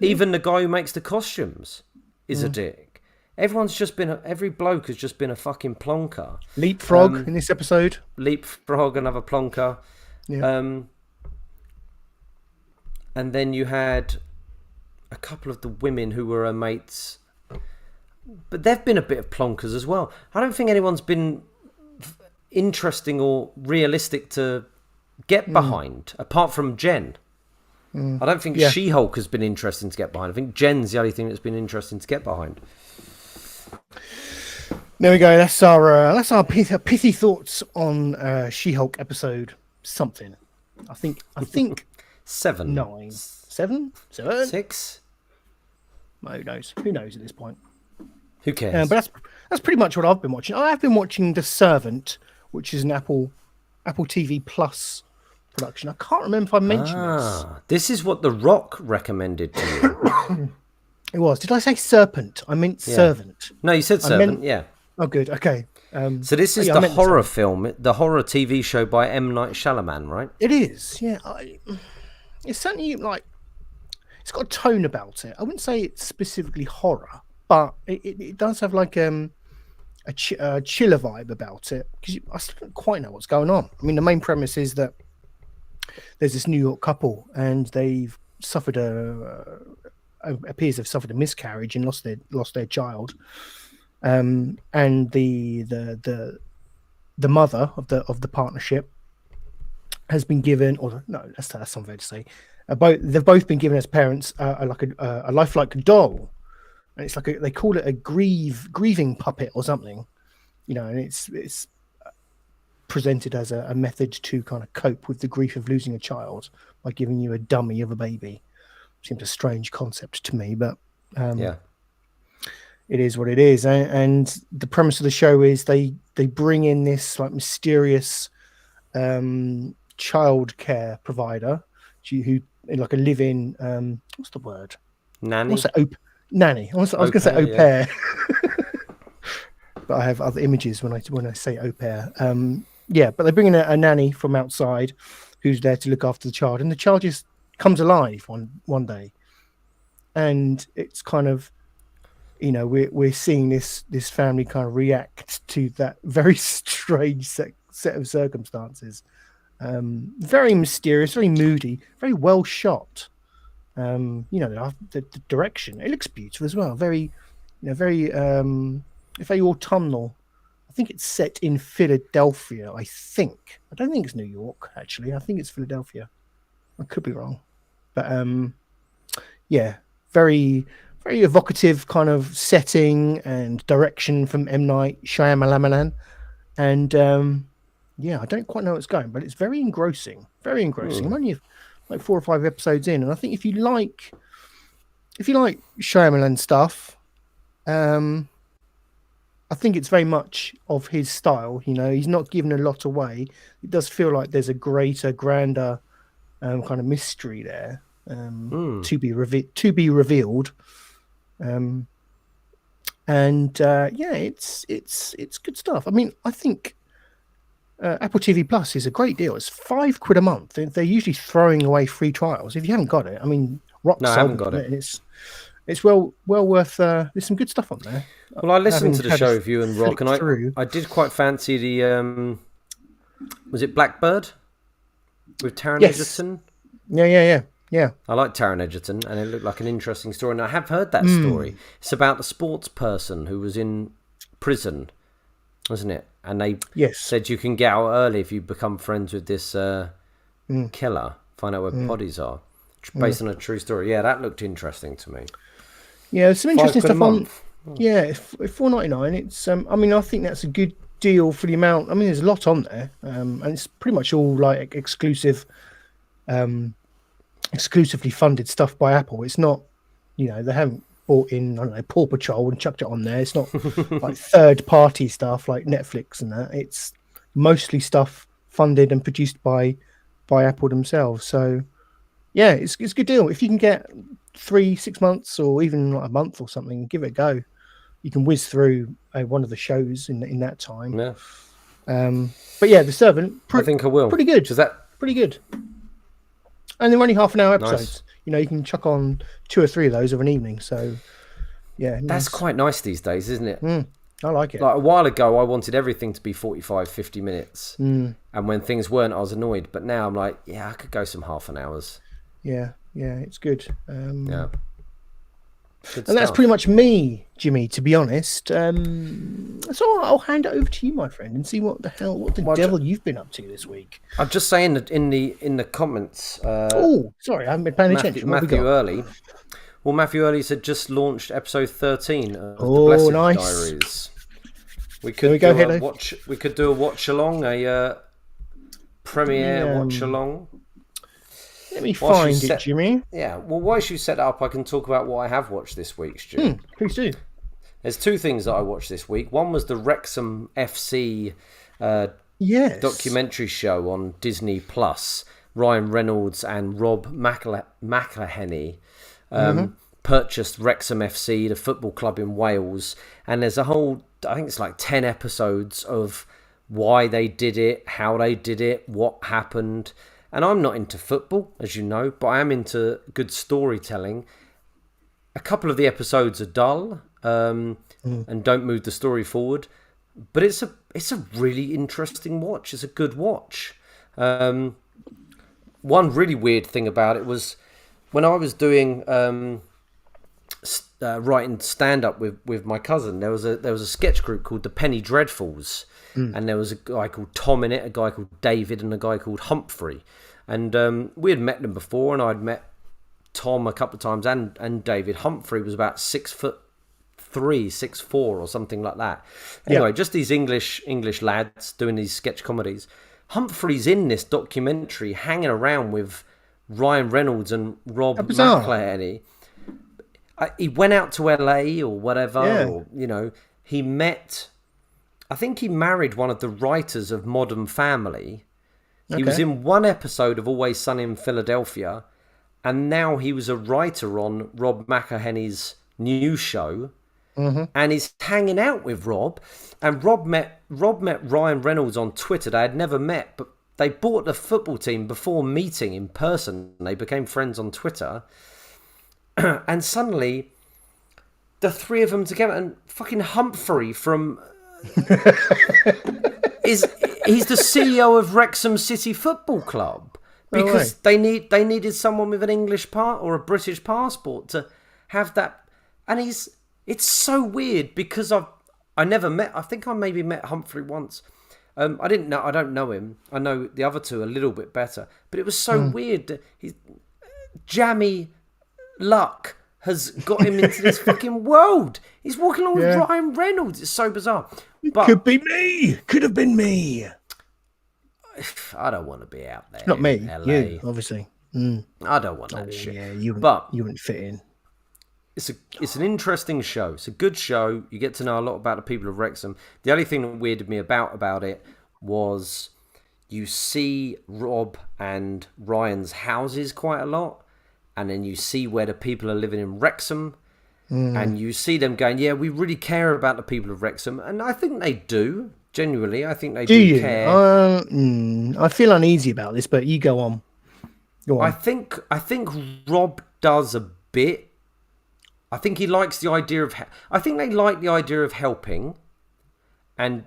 Speaker 3: Even the guy who makes the costumes is a dick. Every bloke has just been a fucking plonker.
Speaker 2: Leapfrog in this episode.
Speaker 3: Leapfrog, another plonker.
Speaker 2: Yeah.
Speaker 3: And then you had a couple of the women who were her mates, but they've been a bit of plonkers as well. I don't think anyone's been interesting or realistic to get behind, apart from Jen. I don't think She-Hulk has been interesting to get behind. I think Jen's the only thing that's been interesting to get behind.
Speaker 2: There we go. That's our pithy thoughts on She-Hulk episode something. I think
Speaker 3: 7,
Speaker 2: 9, 7,
Speaker 3: 6.
Speaker 2: Who knows? Who knows at this point?
Speaker 3: Who cares?
Speaker 2: But that's pretty much what I've been watching. I have been watching The Servant, which is an Apple TV Plus production. I can't remember if I mentioned this.
Speaker 3: This is what The Rock recommended to you.
Speaker 2: It was. Did I say serpent? I meant servant.
Speaker 3: No, you said servant. Yeah.
Speaker 2: Oh, good. Okay.
Speaker 3: So this is the horror film, the horror TV show by M. Night Shyamalan, right?
Speaker 2: It is. Yeah. It's certainly like it's got a tone about it. I wouldn't say it's specifically horror, but it does have like a chiller vibe about it because I still don't quite know what's going on. I mean, the main premise is that there's this New York couple and they've suffered appears they've suffered a miscarriage and lost their child, and the mother of the partnership has been given, or no, that's unfair to say. They've both been given as parents a lifelike doll, and it's like they call it a grieving puppet or something, you know, and it's presented as a method to kind of cope with the grief of losing a child by giving you a dummy of a baby. Seems a strange concept to me, but it is what it is. And the premise of the show is they bring in this like mysterious child care provider who like a live-in what's the word?
Speaker 3: Nanny.
Speaker 2: Nanny. I was going to say au pair, but I have other images when I say au pair. But they bring in a nanny from outside who's there to look after the child, and the child just comes alive one day, and it's kind of, you know, we're seeing this family kind of react to that very strange set of circumstances. Very mysterious, very moody, very well shot. You know, the direction, it looks beautiful as well. Very, you know, very autumnal. I think it's set in Philadelphia. I don't think it's New York actually. I think it's Philadelphia. I could be wrong, but very, very evocative kind of setting and direction from M. Night Shyamalan, and I don't quite know where it's going, but it's very engrossing. Very engrossing. I'm only like 4 or 5 episodes in, and I think if you like Shyamalan stuff, I think it's very much of his style. You know, he's not given a lot away. It does feel like there's a greater, grander kind of mystery there to be revealed. It's good stuff. I mean, I think Apple TV Plus is a great deal. It's £5 a month. They're usually throwing away free trials. If you haven't got it, I mean, Rock
Speaker 3: no, I haven't got it.
Speaker 2: And it's well worth. There's some good stuff on there.
Speaker 3: Well, I listened to the show with you and Rock, and I did quite fancy the was it Blackbird with Taron Egerton?
Speaker 2: Yeah. Yeah.
Speaker 3: I like Taron Egerton, and it looked like an interesting story. And I have heard that story. It's about the sports person who was in prison, wasn't it? And they said you can get out early if you become friends with this killer. Find out where bodies are. Based on a true story. Yeah, that looked interesting to me.
Speaker 2: Yeah, there's some interesting stuff on.
Speaker 3: Oh.
Speaker 2: Yeah, $4.99. It's I mean, I think that's a good deal for the amount. I mean, there's a lot on there, and it's pretty much all like exclusively funded stuff by Apple. It's not, they haven't bought in, I don't know, Paw Patrol and chucked it on there. It's not like third party stuff like Netflix and that. It's mostly stuff funded and produced by Apple themselves. So yeah, it's a good deal. If you can get 3-6 months or even like a month or something, give it a go. You can whiz through one of the shows in that time.
Speaker 3: Yeah.
Speaker 2: But yeah, The Servant.
Speaker 3: I think I will.
Speaker 2: Pretty good.
Speaker 3: Is that
Speaker 2: pretty good? And they're only half-an-hour episodes.
Speaker 3: Nice.
Speaker 2: You can chuck on 2 or 3 of those of an evening. So yeah, nice.
Speaker 3: That's quite nice these days, isn't it?
Speaker 2: I like it.
Speaker 3: Like a while ago, I wanted everything to be 45-50 minutes, and when things weren't, I was annoyed. But now I'm like, yeah, I could go some half an hours.
Speaker 2: Yeah, it's good.
Speaker 3: Yeah.
Speaker 2: And that's pretty much me, Jimmy, to be honest. So I'll hand it over to you, my friend, and see what the devil you've been up to this week.
Speaker 3: I'm just saying that in the comments.
Speaker 2: Oh, sorry, I haven't been paying attention.
Speaker 3: Matthew Early. Well, Matthew Early said just launched episode 13 of the Blessed Diaries. We could do a watch along, a premiere watch along.
Speaker 2: Let me find it, Jimmy.
Speaker 3: Yeah, well, whilst you set up, I can talk about what I have watched this week, Stu.
Speaker 2: Please do.
Speaker 3: There's 2 things that I watched this week. One was the Wrexham FC documentary show on Disney Plus. Ryan Reynolds and Rob McElhenney purchased Wrexham FC, the football club in Wales. And there's a whole, I think it's like 10 episodes of why they did it, how they did it, what happened. And I'm not into football, as you know, but I am into good storytelling. A couple of the episodes are dull and don't move the story forward, but it's a really interesting watch. It's a good watch. One really weird thing about it was when I was doing writing stand-up with my cousin, there was a sketch group called the Penny Dreadfuls. And there was a guy called Tom in it, a guy called David, and a guy called Humphrey. And we had met them before, and I'd met Tom a couple of times, and David. Humphrey was about 6'3", 6'4", or something like that. Anyway, just these English lads doing these sketch comedies. Humphrey's in this documentary, hanging around with Ryan Reynolds and Rob McElhenney. He went out to LA or whatever, or he met. I think he married one of the writers of Modern Family. He was in one episode of Always Sunny in Philadelphia, and now he was a writer on Rob McElhenney's new show, and he's hanging out with Rob. And Rob met Ryan Reynolds on Twitter. They had never met, but they bought the football team before meeting in person. They became friends on Twitter, and suddenly the 3 of them together, and fucking Humphrey from. He's the CEO of Wrexham City Football Club because they needed someone with an English or a British passport to have that, and it's so weird because I never met. I think I maybe met Humphrey once. I don't know him. I know the other 2 a little bit better, but it was so weird. Jammy Luck has got him into this fucking world. He's walking along with Ryan Reynolds. It's so bizarre. But
Speaker 2: could be me. Could have been me.
Speaker 3: I don't want to be out there.
Speaker 2: Not me.
Speaker 3: LA.
Speaker 2: You, obviously.
Speaker 3: I don't want that shit.
Speaker 2: Yeah, you wouldn't fit in.
Speaker 3: It's an interesting show. It's a good show. You get to know a lot about the people of Wrexham. The only thing that weirded me about it was you see Rob and Ryan's houses quite a lot. And then you see where the people are living in Wrexham. And you see them going, yeah, we really care about the people of Wrexham. And I think they do. Genuinely, I think they do care.
Speaker 2: I feel uneasy about this, but you go on. Go on.
Speaker 3: I think Rob does a bit. I think he likes the idea of... I think they like the idea of helping. And,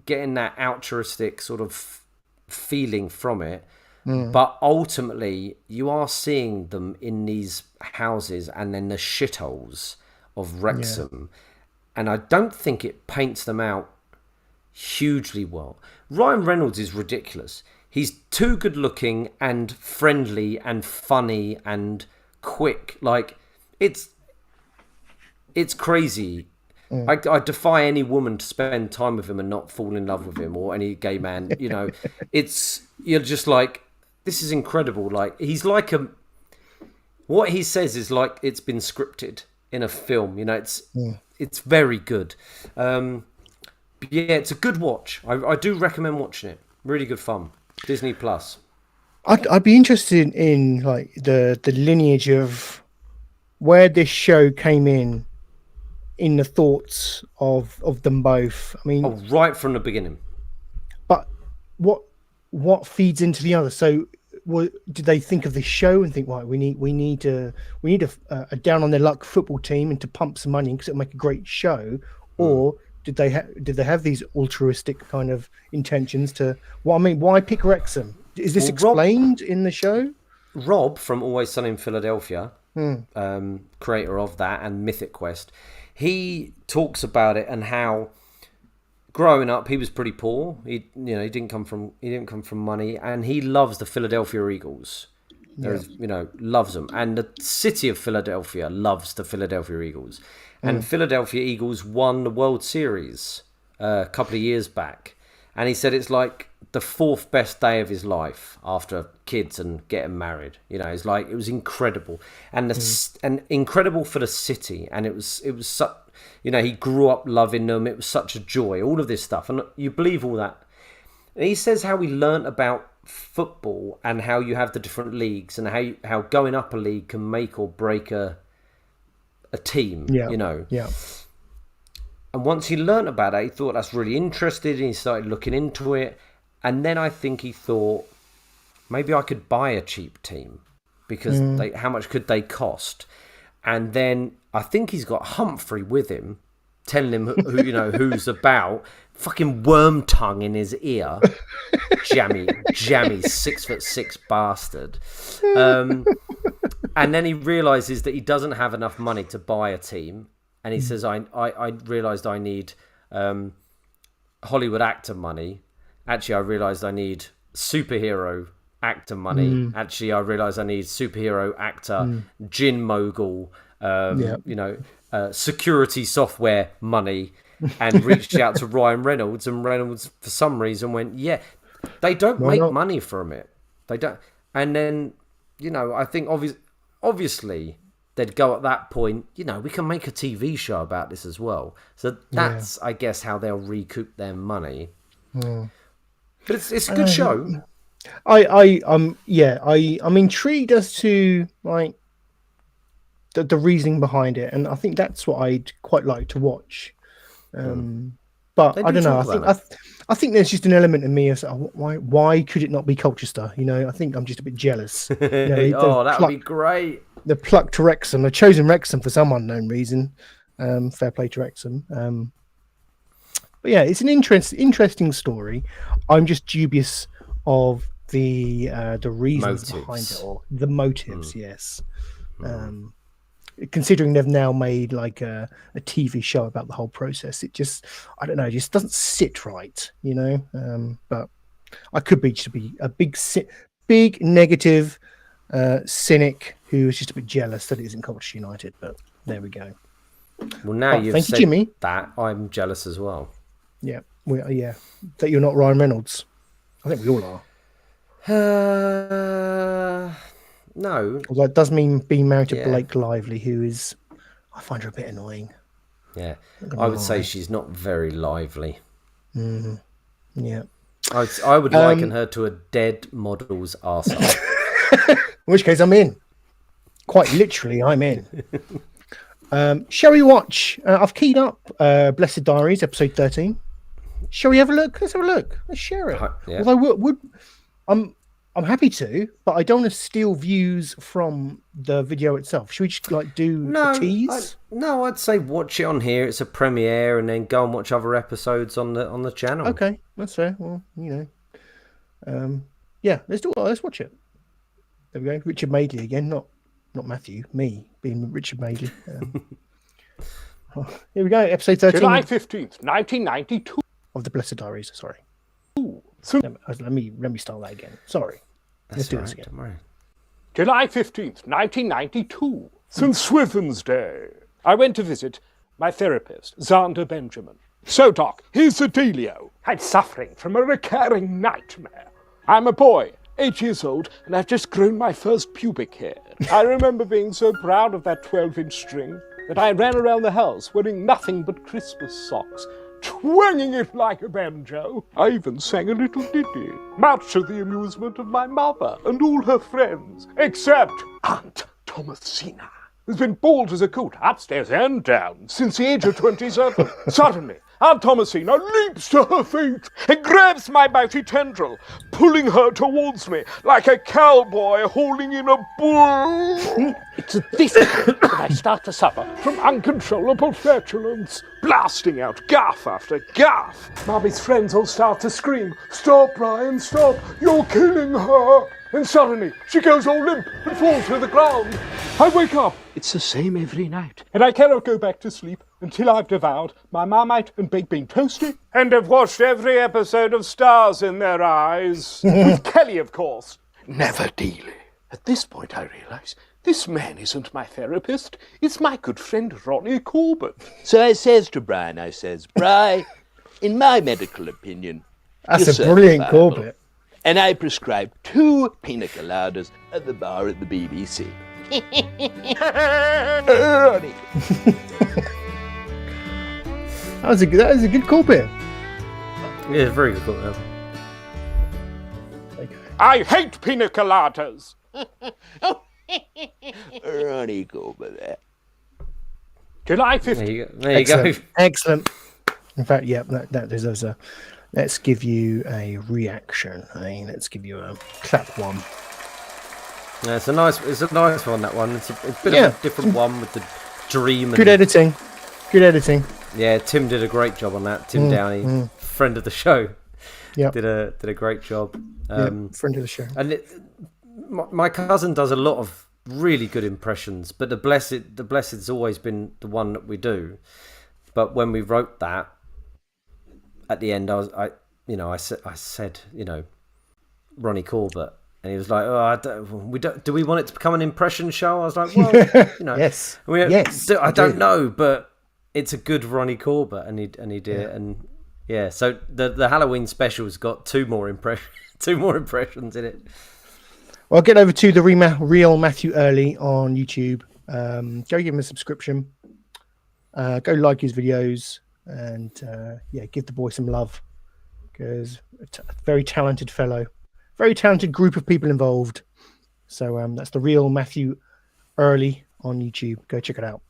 Speaker 3: getting that altruistic sort of feeling from it. But ultimately, you are seeing them in these houses and then the shitholes of Wrexham. And I don't think it paints them out hugely well. Ryan Reynolds is ridiculous. He's too good looking and friendly and funny and quick. Like, it's crazy. I defy any woman to spend time with him and not fall in love with him, or any gay man. You know, you're just like, this is incredible. Like, he's like what he says is like it's been scripted in a film. You know, it's very good. Yeah, it's a good watch. I do recommend watching it. Really good fun. Disney Plus.
Speaker 2: I'd be interested in like the lineage of where this show came in the thoughts of them both. I mean,
Speaker 3: right from the beginning.
Speaker 2: But what feeds into the other? So, did they think of this show and think, right, we need a down on their luck football team and to pump some money because it'll make a great show, or did they have these altruistic kind of intentions to? Well, I mean, why pick Wrexham? Is this explained in the show?
Speaker 3: Rob from Always Sunny in Philadelphia, creator of that and Mythic Quest, he talks about it and how growing up he was pretty poor. He didn't come from money, and he loves the Philadelphia Eagles. Loves them, and the city of Philadelphia loves the Philadelphia Eagles. And Philadelphia Eagles won the World Series a couple of years back, and he said it's like the fourth best day of his life after kids and getting married. You know, it's like it was incredible, and and incredible for the city, and it was such. You know, he grew up loving them. It was such a joy. All of this stuff, and you believe all that. And he says how he learnt about football and how you have the different leagues and how going up a league can make or break a team.
Speaker 2: Yeah.
Speaker 3: You know.
Speaker 2: Yeah.
Speaker 3: And once he learnt about it, he thought that's really interesting, and he started looking into it. And then I think he thought, maybe I could buy a cheap team because how much could they cost? And then I think he's got Humphrey with him, telling him who who's about. Fucking worm tongue in his ear, jammy 6'6" bastard. And then he realizes that he doesn't have enough money to buy a team, and he says, "I realized I need Hollywood actor money. Actually, I realized I need superhero actor money. Actually, I realized I need superhero actor, gin mogul, security software money." And reached out to Ryan Reynolds, and Reynolds, for some reason, went, "Yeah, they don't make money from it. They don't." And then, I think obviously they'd go at that point. We can make a TV show about this as well. So that's, I guess, how they'll recoup their money. But it's a good show.
Speaker 2: I'm intrigued as to like the reasoning behind it, and I think that's what I'd quite like to watch. But I don't know. I think there's just an element in me of why could it not be Colchester? I think I'm just a bit jealous.
Speaker 3: That would be great.
Speaker 2: The pluck to Wrexham. They've chosen Wrexham for some unknown reason. Fair play to Wrexham. But yeah, it's an interesting story. I'm just dubious of the reasons behind it, or the motives. Yes. Considering they've now made like a TV show about the whole process, it just, I don't know, it just doesn't sit right, but I could be a big negative cynic who is just a bit jealous that it isn't Colchester United, but there we go.
Speaker 3: Well, now you've said Jimmy. That, I'm jealous as well.
Speaker 2: Yeah, that you're not Ryan Reynolds. I think we all are.
Speaker 3: No.
Speaker 2: Although it does mean being married to Blake Lively, who is, I find her a bit annoying.
Speaker 3: Yeah, I would say she's not very lively.
Speaker 2: Yeah.
Speaker 3: I would liken her to a dead model's arsehole.
Speaker 2: In which case I'm in. Quite literally, I'm in. Shall we watch? I've keyed up Blessed Diaries, episode 13. Shall we have a look? Let's have a look. Let's share it.
Speaker 3: Yeah.
Speaker 2: Although I'm happy to, but I don't want to steal views from the video itself. Should we just do a tease?
Speaker 3: I'd say watch it on here. It's a premiere, and then go and watch other episodes on the channel.
Speaker 2: Okay, that's fair. Well, Yeah, let's watch it. There we go. Richard Madeley again, not Matthew. Me being Richard Madeley. Here we go. Episode 13.
Speaker 13: July 15th, 1992.
Speaker 2: Of the Blessed Diaries. Sorry.
Speaker 13: So,
Speaker 2: let me start that again. Sorry. Let's do this again.
Speaker 3: Don't worry.
Speaker 13: July 15th, 1992. St. Swithin's Day. I went to visit my therapist, Xander Benjamin. So, Doc, here's the dealio. I'm suffering from a recurring nightmare. I'm a boy, 8 years old, and I've just grown my first pubic hair. I remember being so proud of that 12-inch string that I ran around the house wearing nothing but Christmas socks, twanging it like a banjo. I even sang a little ditty, much to the amusement of my mother and all her friends, except Aunt Thomasina, who's been bald as a coot, upstairs and down, since the age of 27. Suddenly, Aunt Thomasina leaps to her feet and grabs my mighty tendril, pulling her towards me like a cowboy hauling in a bull. It's at this point that I start to suffer from uncontrollable flatulence, blasting out gaff after gaff. Mommy's friends all start to scream, "Stop, Brian, stop, you're killing her!" And suddenly, she goes all limp and falls to the ground. I wake up. It's the same every night. And I cannot go back to sleep until I've devoured my Marmite and baked bean toasty. And have watched every episode of Stars in Their Eyes. With Kelly, of course. Never Dealey. At this point, I realise this man isn't my therapist. It's my good friend Ronnie Corbett.
Speaker 14: So I says to Brian, Bri, in my medical opinion,
Speaker 2: That's a brilliant Corbett.
Speaker 14: And I prescribed 2 pina coladas at the bar at the BBC. Ronnie.
Speaker 2: That was a good Corbett.
Speaker 3: Yeah, very good Corbett.
Speaker 13: I hate pina coladas.
Speaker 14: Ronnie Corbett.
Speaker 13: July 15th.
Speaker 3: There you go.
Speaker 2: Excellent. In fact, yeah, that deserves a. Let's give you a reaction. Let's give you a clap one.
Speaker 3: Yeah, it's a nice one. That one. It's a bit of a different one with the dream.
Speaker 2: Good editing. Good editing.
Speaker 3: Yeah, Tim did a great job on that. Tim Downey, friend of the show.
Speaker 2: Yeah,
Speaker 3: did a great job.
Speaker 2: Friend of the show.
Speaker 3: And my cousin does a lot of really good impressions, but the Blessed's always been the one that we do. But when we wrote that, at the end, I said, Ronnie Corbett, and he was like, "Oh, do we want it to become an impression show?" I was like, "Well,
Speaker 2: yes,
Speaker 3: I don't know, but it's a good Ronnie Corbett," and he did it, and yeah. So the Halloween special's got 2 more impressions in it.
Speaker 2: Well, get over to the real Matthew Early on YouTube. Go give him a subscription. Go like his videos. And give the boy some love, because a very talented fellow, very talented group of people involved. So that's the real Matthew Early on YouTube. Go check it out.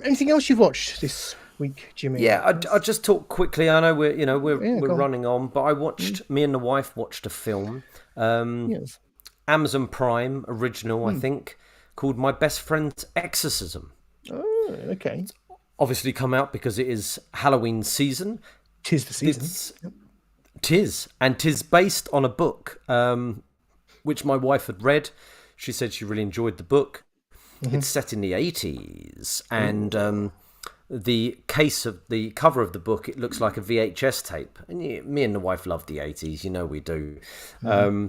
Speaker 2: Anything else you've watched this week, Jimmy?
Speaker 3: Yeah, I'll just talk quickly. I know we're running on, but I watched. Me and the wife watched a film, Amazon Prime original, I think, called My Best Friend's Exorcism.
Speaker 2: Oh, okay.
Speaker 3: It's obviously come out because it is Halloween season.
Speaker 2: 'Tis the season.
Speaker 3: Tis based on a book, which my wife had read. She said she really enjoyed the book. Mm-hmm. It's set in the 80s, and the cover of the book, it looks like a VHS tape. And me and the wife love the 80s, we do. Mm-hmm.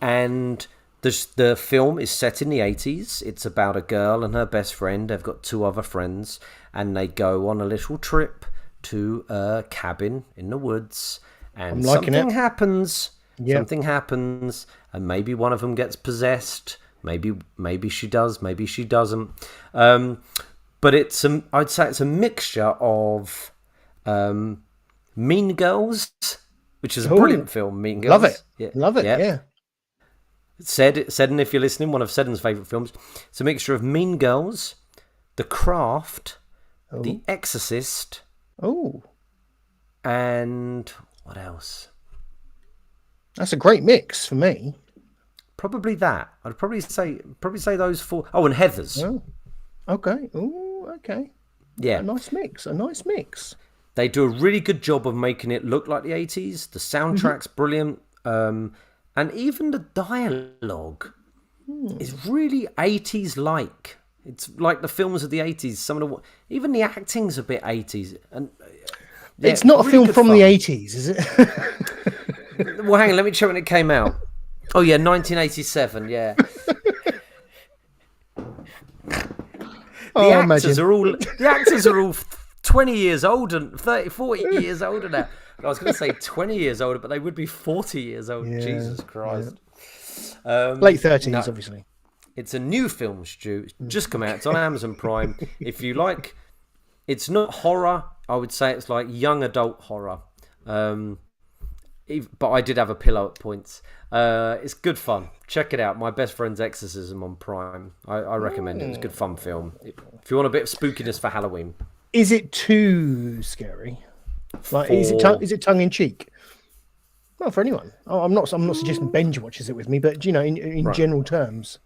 Speaker 3: And the film is set in the 80s. It's about a girl and her best friend. They've got 2 other friends, and they go on a little trip to a cabin in the woods. And something happens. Yep. Something happens, and maybe one of them gets possessed. Maybe she does. Maybe she doesn't. But I'd say it's a mixture of Mean Girls, which is a brilliant film. Mean Girls.
Speaker 2: Love it. Love it. Yeah.
Speaker 3: Seddon, if you're listening, one of Seddon's favourite films. It's a mixture of Mean Girls, The Craft, The Exorcist, and what else?
Speaker 2: That's a great mix for me.
Speaker 3: Probably that. I'd probably say those 4. Oh, and Heathers.
Speaker 2: Oh, okay. Oh, okay.
Speaker 3: Yeah,
Speaker 2: a nice mix.
Speaker 3: They do a really good job of making it look like the 80s. The soundtrack's brilliant. And even the dialogue is really 80s-like. It's like the films of the 80s. Even the acting's a bit 80s. And
Speaker 2: it's not a film from the 80s, is it?
Speaker 3: Well, hang on. Let me check when it came out. Oh, yeah, 1987, yeah. The actors are all 20 years older, 30, 40 years older now. I was going to say 20 years older, but they would be 40 years old. Yeah, Jesus Christ.
Speaker 2: Yeah. Late 30s, obviously.
Speaker 3: It's a new film, Stu. It's just come out. It's on Amazon Prime. If you like, it's not horror. I would say it's like young adult horror. But I did have a pillow at points. It's good fun. Check it out. My Best Friend's Exorcism on Prime. I recommend it. It's a good fun film. If you want a bit of spookiness for Halloween.
Speaker 2: Is it too scary? Like, is it tongue in cheek? Well, for anyone. I'm not suggesting Benji watches it with me, but in right. general terms,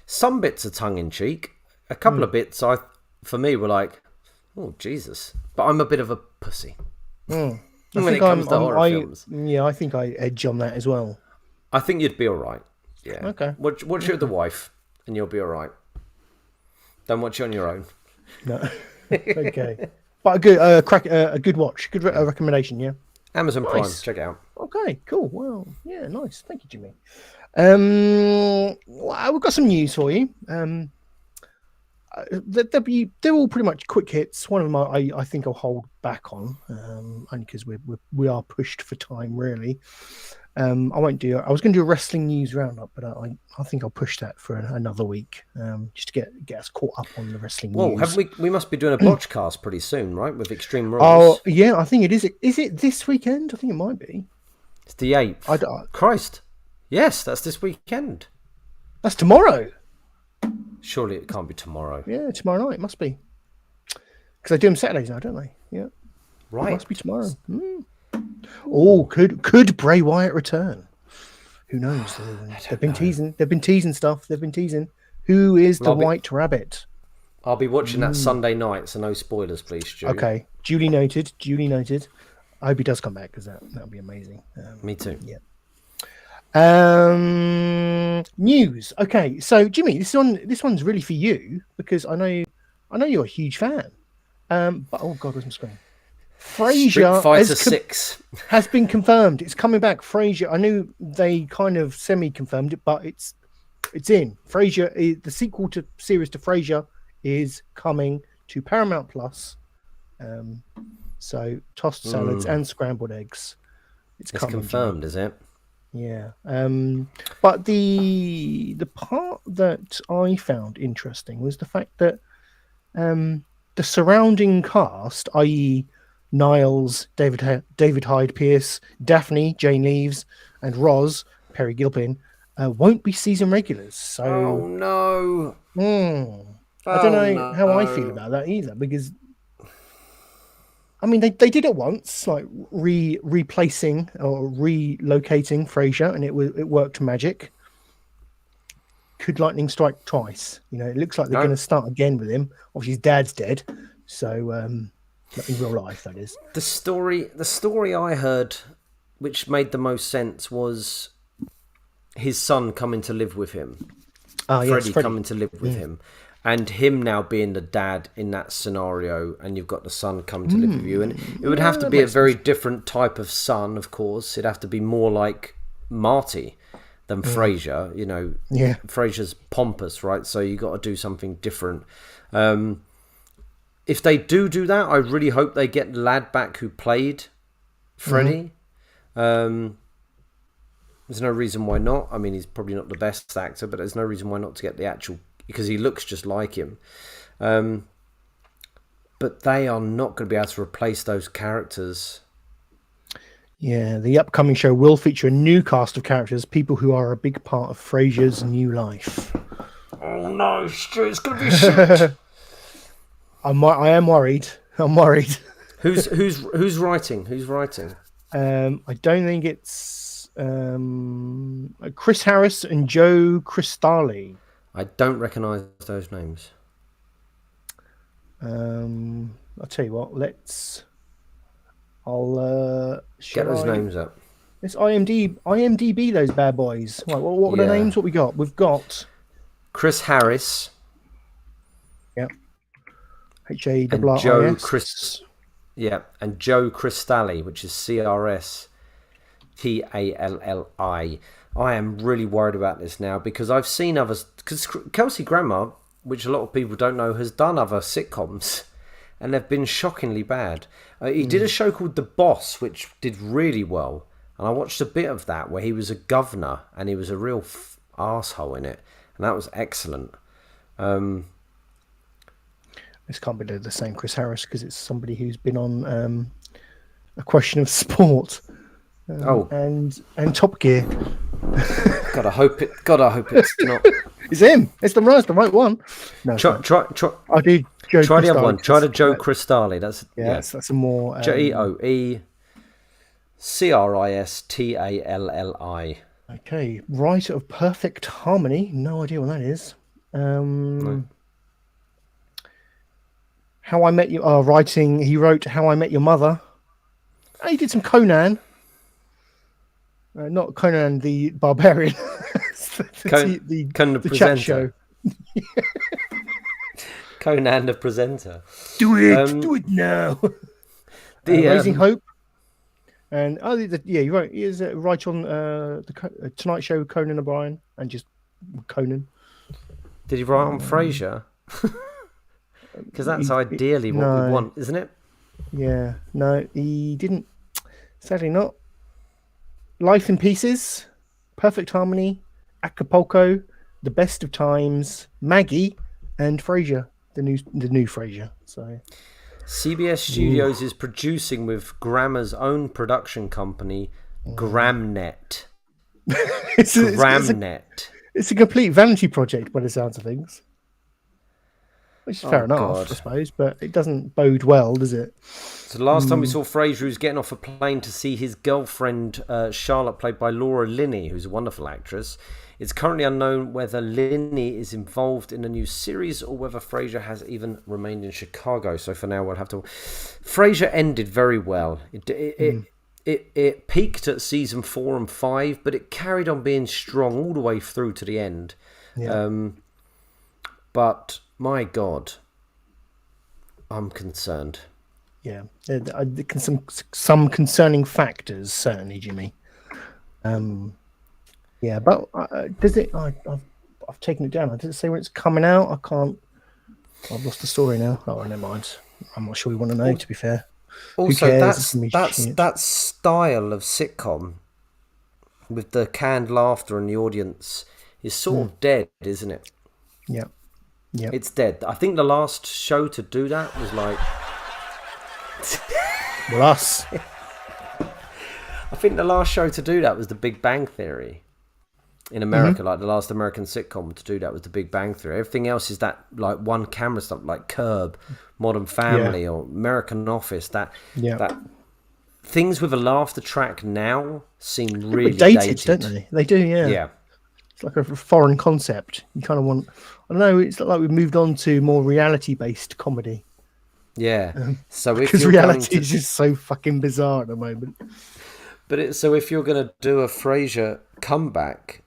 Speaker 3: some bits are tongue in cheek. A couple of bits, for me, were like, oh Jesus! But I'm a bit of a pussy
Speaker 2: when
Speaker 3: it comes to horror films.
Speaker 2: Yeah, I think I edge on that as well.
Speaker 3: I think you'd be all right. Yeah.
Speaker 2: Okay.
Speaker 3: Watch it with the wife, and you'll be all right. Don't watch it on your own.
Speaker 2: No. Okay. But a good watch, good recommendation, yeah.
Speaker 3: Amazon Prime, check it out.
Speaker 2: Okay, cool. Well, yeah, nice. Thank you, Jimmy. We've got some news for you. They're all pretty much quick hits. One of them I think I'll hold back on, only because we are pushed for time, really. I won't do. I was going to do a wrestling news roundup, but I think I'll push that for another week, just to get us caught up on the wrestling news.
Speaker 3: Well, we must be doing a botchcast pretty soon, right? With Extreme Rules.
Speaker 2: Oh yeah, I think it is. Is it this weekend? I think it might be.
Speaker 3: It's the 8th. Christ, yes, that's this weekend.
Speaker 2: That's tomorrow.
Speaker 3: Surely it can't be tomorrow.
Speaker 2: Yeah, tomorrow night. It must be. Because they do them Saturdays now, don't they? Yeah.
Speaker 3: Right.
Speaker 2: It must be tomorrow. Oh, could Bray Wyatt return? Who knows? They've been teasing. They've been teasing stuff. They've been teasing. Who is the White Rabbit?
Speaker 3: I'll be watching that Sunday night, so no spoilers, please, Stu.
Speaker 2: Okay. Duly noted. I hope he does come back, because that'll be amazing.
Speaker 3: Me too.
Speaker 2: Yeah. News. Okay, so Jimmy, this one's really for you, because I know you're a huge fan. But oh God, where's my screen? Frasier has been confirmed. It's coming back. Frasier. I knew they kind of semi-confirmed it, but it's in. Frasier, the sequel to series to Frasier, is coming to Paramount Plus. So tossed salads and scrambled eggs. It's coming,
Speaker 3: confirmed, is it?
Speaker 2: Yeah. But the part that I found interesting was the fact that the surrounding cast, i.e. Niles, David Hyde Pierce, Daphne, Jane Leaves, and Roz, Perry Gilpin, won't be season regulars. So,
Speaker 3: oh no!
Speaker 2: I don't know how I feel about that either, because I mean they did it once, like replacing or relocating Frasier, and it worked magic. Could lightning strike twice? It looks like they're going to start again with him. Obviously, his dad's dead, so. In real life, that is.
Speaker 3: The story I heard, which made the most sense, was his son coming to live with him. Freddie coming to live with him. And him now being the dad in that scenario, and you've got the son come to live with you. And it would have to be a very different type of son, of course. It'd have to be more like Marty than Frasier. Frasier's pompous, right? So you got to do something different. If they do that, I really hope they get the lad back who played Freddie. There's no reason why not. I mean, he's probably not the best actor, but there's no reason why not to get the actual, because he looks just like him. But they are not going to be able to replace those characters.
Speaker 2: Yeah, the upcoming show will feature a new cast of characters, people who are a big part of Frasier's new life.
Speaker 3: Oh no, it's going to be shit.
Speaker 2: I am worried. I'm worried.
Speaker 3: Who's writing? Who's writing?
Speaker 2: I don't think it's Chris Harris and Joe Cristalli.
Speaker 3: I don't recognise those names.
Speaker 2: I'll tell you what. Let's I'll
Speaker 3: get those names up.
Speaker 2: It's IMDb those bad boys. Right, what were the names? What we got? We've got
Speaker 3: Chris Harris.
Speaker 2: Yep.
Speaker 3: And
Speaker 2: HARRIS.
Speaker 3: Joe Chris. Yeah, and Joe Cristalli, which is CRSTALLI. I am really worried about this now because I've seen others. Because Kelsey Grammer, which a lot of people don't know, has done other sitcoms, and they've been shockingly bad. He did a show called The Boss, which did really well. And I watched a bit of that where he was a governor and he was a real arsehole in it. And that was excellent.
Speaker 2: This can't be the same Chris Harris because it's somebody who's been on A Question of Sport and Top Gear.
Speaker 3: Gotta hope it's not.
Speaker 2: It's him. It's the right one. No,
Speaker 3: try.
Speaker 2: I do.
Speaker 3: Try the other one. Try the Joe Cristalli. That's
Speaker 2: that's a more
Speaker 3: JoeCristalli.
Speaker 2: Okay, writer of Perfect Harmony. No idea what that is.
Speaker 3: No.
Speaker 2: How I Met You. Writing. He wrote How I Met Your Mother. He did some Conan. Not Conan the Barbarian.
Speaker 3: Conan the
Speaker 2: chat show.
Speaker 3: Conan the presenter.
Speaker 2: Do it now. Raising Hope. And he wrote. He is right on the Tonight Show with Conan O'Brien and just Conan.
Speaker 3: Did he write on Frasier? Because that's ideally what we want, isn't it?
Speaker 2: Yeah. No, he didn't. Sadly not. Life in Pieces, Perfect Harmony, Acapulco, The Best of Times, Maggie, and Frasier, the new Frasier. So,
Speaker 3: CBS Studios is producing with Grammer's own production company, Gramnet. Gramnet.
Speaker 2: It's a complete vanity project by the sounds of things. Which is fair enough,
Speaker 3: God.
Speaker 2: I suppose, but it doesn't bode well, does it?
Speaker 3: So the last time we saw Frasier, he was getting off a plane to see his girlfriend, Charlotte, played by Laura Linney, who's a wonderful actress. It's currently unknown whether Linney is involved in a new series or whether Frasier has even remained in Chicago. So for now, we'll have to... Frasier ended very well. It peaked at season 4 and 5, but it carried on being strong all the way through to the end.
Speaker 2: Yeah.
Speaker 3: But... my God, I'm concerned.
Speaker 2: Yeah, some concerning factors, certainly, Jimmy. Yeah, but does it? I've taken it down. Does it say when it's coming out? I can't. I've lost the story now. Oh, never mind. I'm not sure we want to know. To be fair.
Speaker 3: Also, that style of sitcom with the canned laughter and the audience is sort of dead, isn't it?
Speaker 2: Yeah. Yeah,
Speaker 3: it's dead. I think the last show to do that was like
Speaker 2: us.
Speaker 3: I think the last show to do that was The Big Bang Theory in America. Like the last American sitcom to do that was The Big Bang Theory. Everything else is that like one camera stuff, like Curb, Modern Family, or American Office. That things with a laughter track now seem really dated,
Speaker 2: don't they? They do, yeah.
Speaker 3: Yeah.
Speaker 2: It's like a foreign concept. You kind of want... I don't know, it's like we've moved on to more reality-based comedy.
Speaker 3: Yeah. So
Speaker 2: because reality is just so fucking bizarre at the moment.
Speaker 3: But so if you're going to do a Frasier comeback,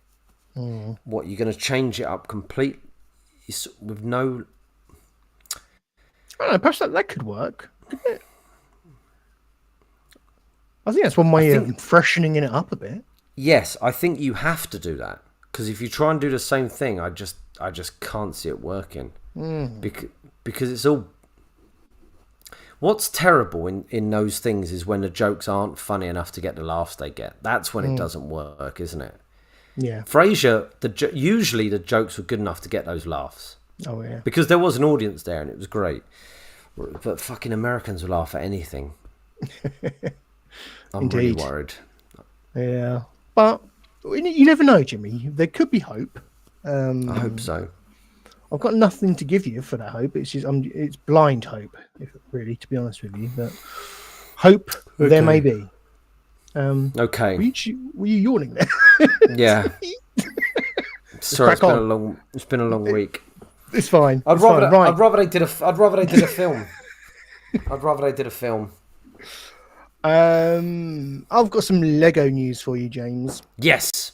Speaker 3: what, you're going to change it up completely with no...
Speaker 2: I don't know, perhaps that could work, couldn't it? I think that's one way of freshening it up a bit.
Speaker 3: Yes, I think you have to do that. Because if you try and do the same thing, I just can't see it working. Because it's all... What's terrible in those things is when the jokes aren't funny enough to get the laughs they get. That's when it doesn't work, isn't it?
Speaker 2: Yeah.
Speaker 3: Frasier, usually the jokes were good enough to get those laughs.
Speaker 2: Oh, yeah.
Speaker 3: Because there was an audience there and it was great. But fucking Americans will laugh at anything. I'm really worried.
Speaker 2: Yeah. But... you never know, Jimmy. There could be hope.
Speaker 3: I hope so.
Speaker 2: I've got nothing to give you for that hope. It's just it's blind hope, really, to be honest with you. But hope there may be.
Speaker 3: Okay.
Speaker 2: Were you yawning there?
Speaker 3: Yeah. Sorry, it's been a long week.
Speaker 2: It's fine.
Speaker 3: I'd rather they did a film. I'd rather they did a film.
Speaker 2: I've got some Lego news for you, James.
Speaker 3: Yes.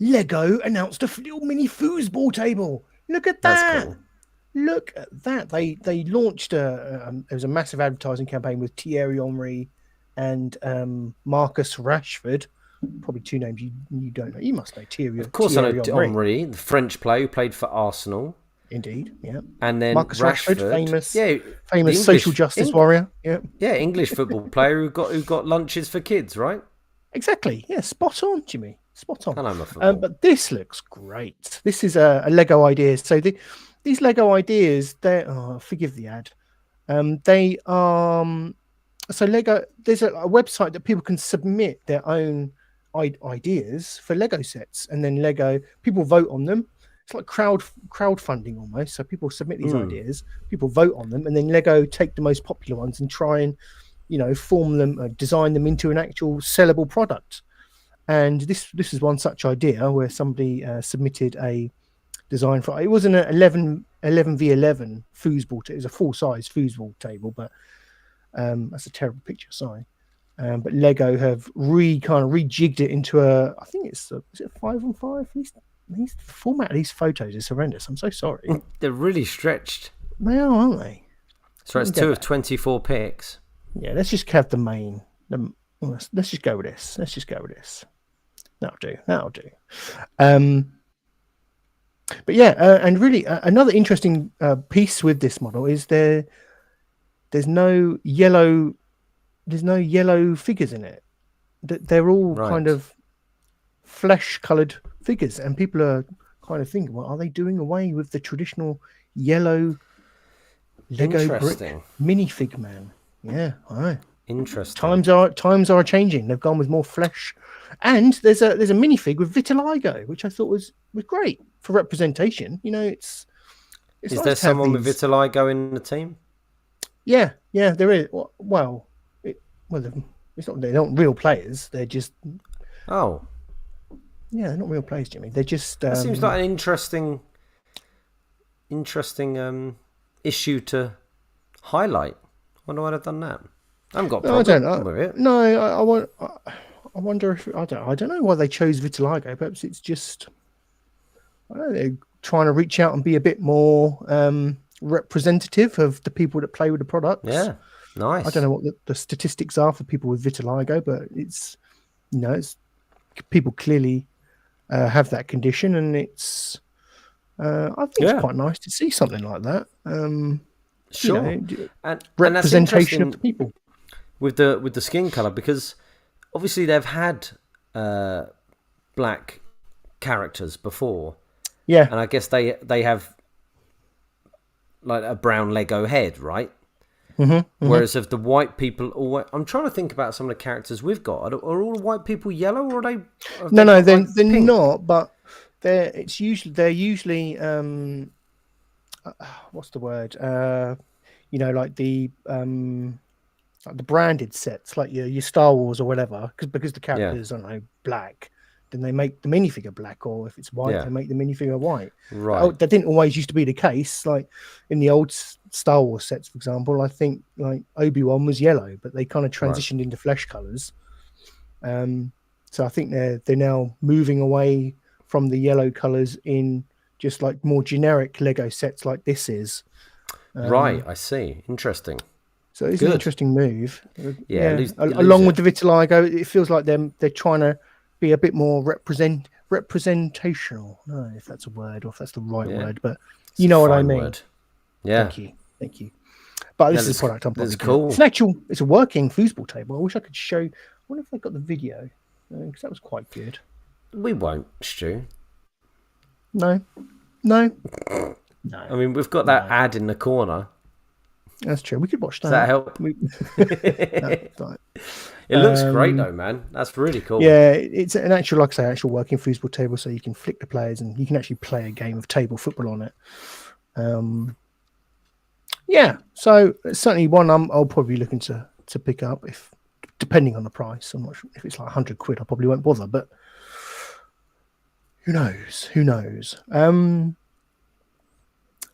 Speaker 2: Lego announced a little mini foosball table. Look at that.
Speaker 3: That's cool.
Speaker 2: Look at that. They launched there was a massive advertising campaign with Thierry Henry and Marcus Rashford. Probably two names you don't know. You must know Thierry.
Speaker 3: Of course, I know Henry, the French player who played for Arsenal.
Speaker 2: Indeed, yeah.
Speaker 3: And then
Speaker 2: Marcus Rashford, famous
Speaker 3: English,
Speaker 2: social justice warrior. Yeah,
Speaker 3: yeah, English football player who got lunches for kids, right?
Speaker 2: Exactly. Yeah, spot on, Jimmy. Spot on.
Speaker 3: And I'm a football.
Speaker 2: But this looks great. This is a Lego idea. So these Lego ideas, forgive the ad. They are so Lego. There's a website that people can submit their own ideas for Lego sets, and then Lego people vote on them. It's like crowdfunding almost. So people submit these ideas, people vote on them, and then Lego take the most popular ones and try and, form them, design them into an actual sellable product. And this is one such idea where somebody submitted a design for it. Wasn't an 11v11 foosball. It was a full size foosball table, but that's a terrible picture. Sorry. But Lego have rejigged it into I think is it a 5-on-5? The format of these photos is horrendous. I'm so sorry.
Speaker 3: They're really stretched.
Speaker 2: They are, aren't they?
Speaker 3: So it's 2 of 24 pics.
Speaker 2: Yeah, let's just have the main. Let's just go with this. That'll do. But yeah, and really another interesting piece with this model is there's no yellow figures in it. They're all kind of flesh-coloured figures, and people are kind of thinking, well, are they doing away with the traditional yellow Lego brick minifig man? Yeah, all right.
Speaker 3: Interesting.
Speaker 2: Times are changing. They've gone with more flesh, and there's a minifig with vitiligo, which I thought was great for representation. It's
Speaker 3: is
Speaker 2: nice
Speaker 3: there someone with vitiligo in the team?
Speaker 2: Yeah, there is. Well, it's not. They're not real players. They're just.
Speaker 3: Oh.
Speaker 2: Yeah, they're not real players, Jimmy. They're just.
Speaker 3: That seems like an interesting issue to highlight. Wonder why they've done that. I haven't got a problem with it.
Speaker 2: No, I wonder if I don't know why they chose vitiligo. Perhaps it's just they're trying to reach out and be a bit more representative of the people that play with the products.
Speaker 3: Yeah, nice.
Speaker 2: I don't know what the statistics are for people with vitiligo, but it's people clearly have that condition, and it's I think it's quite nice to see something like that.
Speaker 3: Sure,
Speaker 2: and representation of the people
Speaker 3: with the skin color, because obviously they've had black characters before.
Speaker 2: Yeah,
Speaker 3: and I guess they have like a brown Lego head, right?
Speaker 2: Mm-hmm.
Speaker 3: Whereas of the white people, I'm trying to think about some of the characters we've got. Are all white people yellow, or are they?
Speaker 2: No, they're not. But they're usually what's the word? Like the branded sets, like your Star Wars or whatever, because the characters are black. Then they make the minifigure black, or if it's white, they make the minifigure white.
Speaker 3: Right.
Speaker 2: That didn't always used to be the case. Like in the old Star Wars sets, for example, I think like Obi-Wan was yellow, but they kind of transitioned into flesh colors. So I think they're now moving away from the yellow colors in just like more generic Lego sets like this is.
Speaker 3: Right, I see. Interesting.
Speaker 2: So it's an interesting move.
Speaker 3: Yeah.
Speaker 2: Along with the vitiligo, it feels like they're trying to be a bit more representational. No, if that's a word or if that's the right word, but you know what I mean.
Speaker 3: Word. Yeah.
Speaker 2: Thank you. But this is a product I'm probably
Speaker 3: cool.
Speaker 2: It's a working foosball table. I wish I could show. I wonder if they got the video, because that was quite good.
Speaker 3: We won't, Stu.
Speaker 2: No.
Speaker 3: I mean, we've got that ad in the corner.
Speaker 2: That's true. We could watch that.
Speaker 3: Does that help? It looks great though, man. That's really cool.
Speaker 2: Yeah, it's an actual, like I say, actual working foosball table, so you can flick the players and you can actually play a game of table football on it. Yeah, so it's certainly one I'll probably be looking to pick up, if depending on the price. I'm not sure if it's like £100. I probably won't bother, but who knows?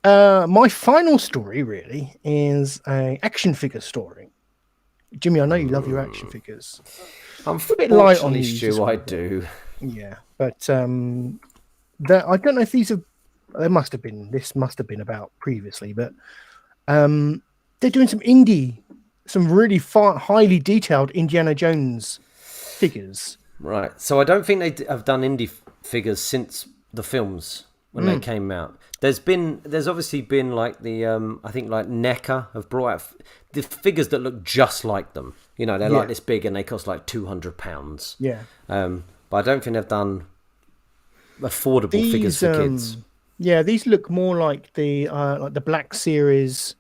Speaker 2: My final story really is a action figure story. Jimmy, I know you love your action figures. I'm a bit light on these.
Speaker 3: Stu, I do.
Speaker 2: Yeah, but I don't know if these are. This must have been about previously, but they're doing some really highly detailed Indiana Jones figures.
Speaker 3: Right. So I don't think they have done indie figures since the films when they came out. There's obviously been like the I think like NECA have brought out the figures that look just like them. You know, they're like this big and they cost like £200.
Speaker 2: Yeah.
Speaker 3: But I don't think they've done affordable figures for kids.
Speaker 2: Yeah, these look more like the Black Series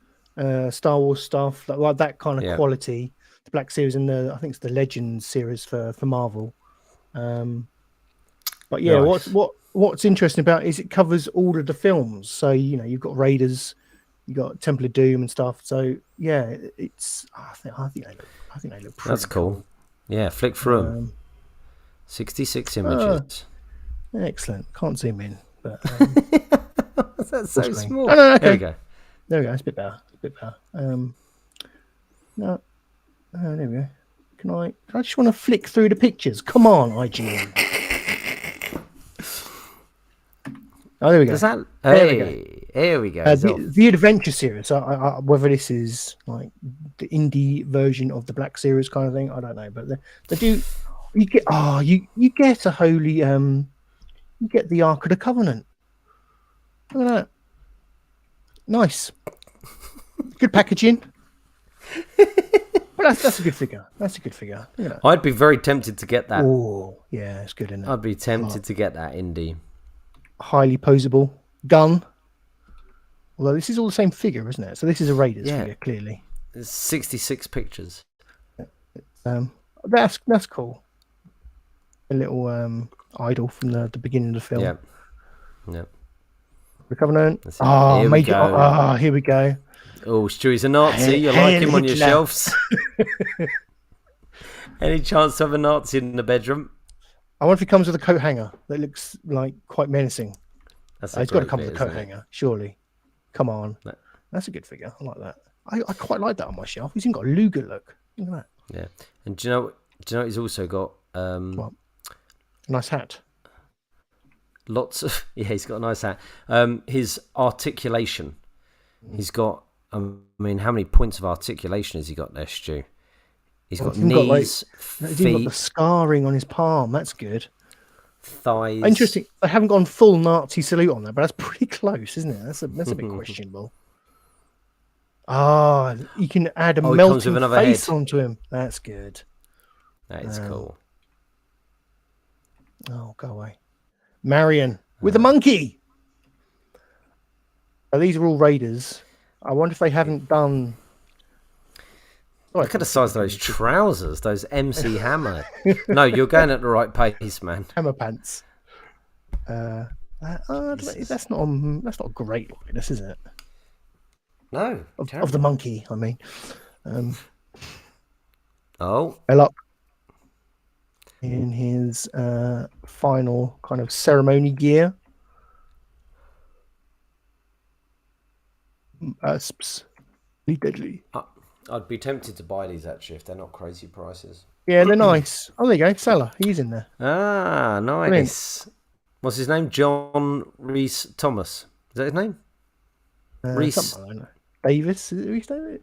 Speaker 2: Star Wars stuff, like that kind of quality. The Black Series and I think it's the Legends series for Marvel. But yeah, nice. What's interesting about it is it covers all of the films. So you've got Raiders, you've got Temple of Doom and stuff. So yeah, it's I think they look pretty
Speaker 3: That's cool. Yeah, flick through them. 66 images.
Speaker 2: Excellent. Can't zoom in, but
Speaker 3: that's so small.
Speaker 2: No, okay.
Speaker 3: There we go.
Speaker 2: There we go. It's a bit better. No, there we go. Can I just want to flick through the pictures? Come on, IGN. Oh, there we go.
Speaker 3: Here we go.
Speaker 2: The Adventure series. Whether this is like the indie version of the Black Series kind of thing, I don't know. But they do. You get a holy. You get the Ark of the Covenant. Look at that. Nice. Good packaging. But that's a good figure. That's a good figure.
Speaker 3: I'd be very tempted to get that.
Speaker 2: Oh, yeah, it's good, isn't it?
Speaker 3: I'd be tempted to get that indie.
Speaker 2: Highly posable gun. Although this is all the same figure, isn't it? So this is a Raiders figure, clearly.
Speaker 3: There's 66 pictures.
Speaker 2: That's cool. A little idol from the beginning of the film.
Speaker 3: Yeah.
Speaker 2: The Covenant. Oh, here we go. Here we go.
Speaker 3: Oh, Stewie's a Nazi. You like him on your shelves? Any chance to have a Nazi in the bedroom?
Speaker 2: I wonder if he comes with a coat hanger that looks like quite menacing.
Speaker 3: He's
Speaker 2: got to come with a coat hanger, surely. Come on. No. That's a good figure. I like that. I quite like that on my shelf. He's even got a Luger look. Look at that.
Speaker 3: Yeah. And do you know he's also got
Speaker 2: what? Nice hat.
Speaker 3: Lots of he's got a nice hat. His articulation. He's got how many points of articulation has he got there, Stu? He's got knees, feet.
Speaker 2: He's got the scarring on his palm. That's good.
Speaker 3: Thighs.
Speaker 2: Interesting. I haven't gone full Nazi salute on that, but that's pretty close, isn't it? That's a bit questionable. You can add a melting face onto him. That's good.
Speaker 3: That is cool.
Speaker 2: Oh, go away. Marion with a monkey. These are all Raiders. I wonder if they haven't done.
Speaker 3: Look at the size of those trousers, those MC Hammer. No, you're going at the right pace, man.
Speaker 2: Hammer pants. That's not great likeness, is it?
Speaker 3: No,
Speaker 2: of the monkey. I mean.
Speaker 3: Belloc.
Speaker 2: In his final kind of ceremony gear. Asps. Deadly.
Speaker 3: I'd be tempted to buy these actually if they're not crazy prices.
Speaker 2: Yeah, they're nice. Oh, there you go. Salah. He's in there.
Speaker 3: Ah, nice. Brilliant. What's his name? John Rhys Thomas. Is that his name?
Speaker 2: Rhys Davis. Is it Rhys Davis?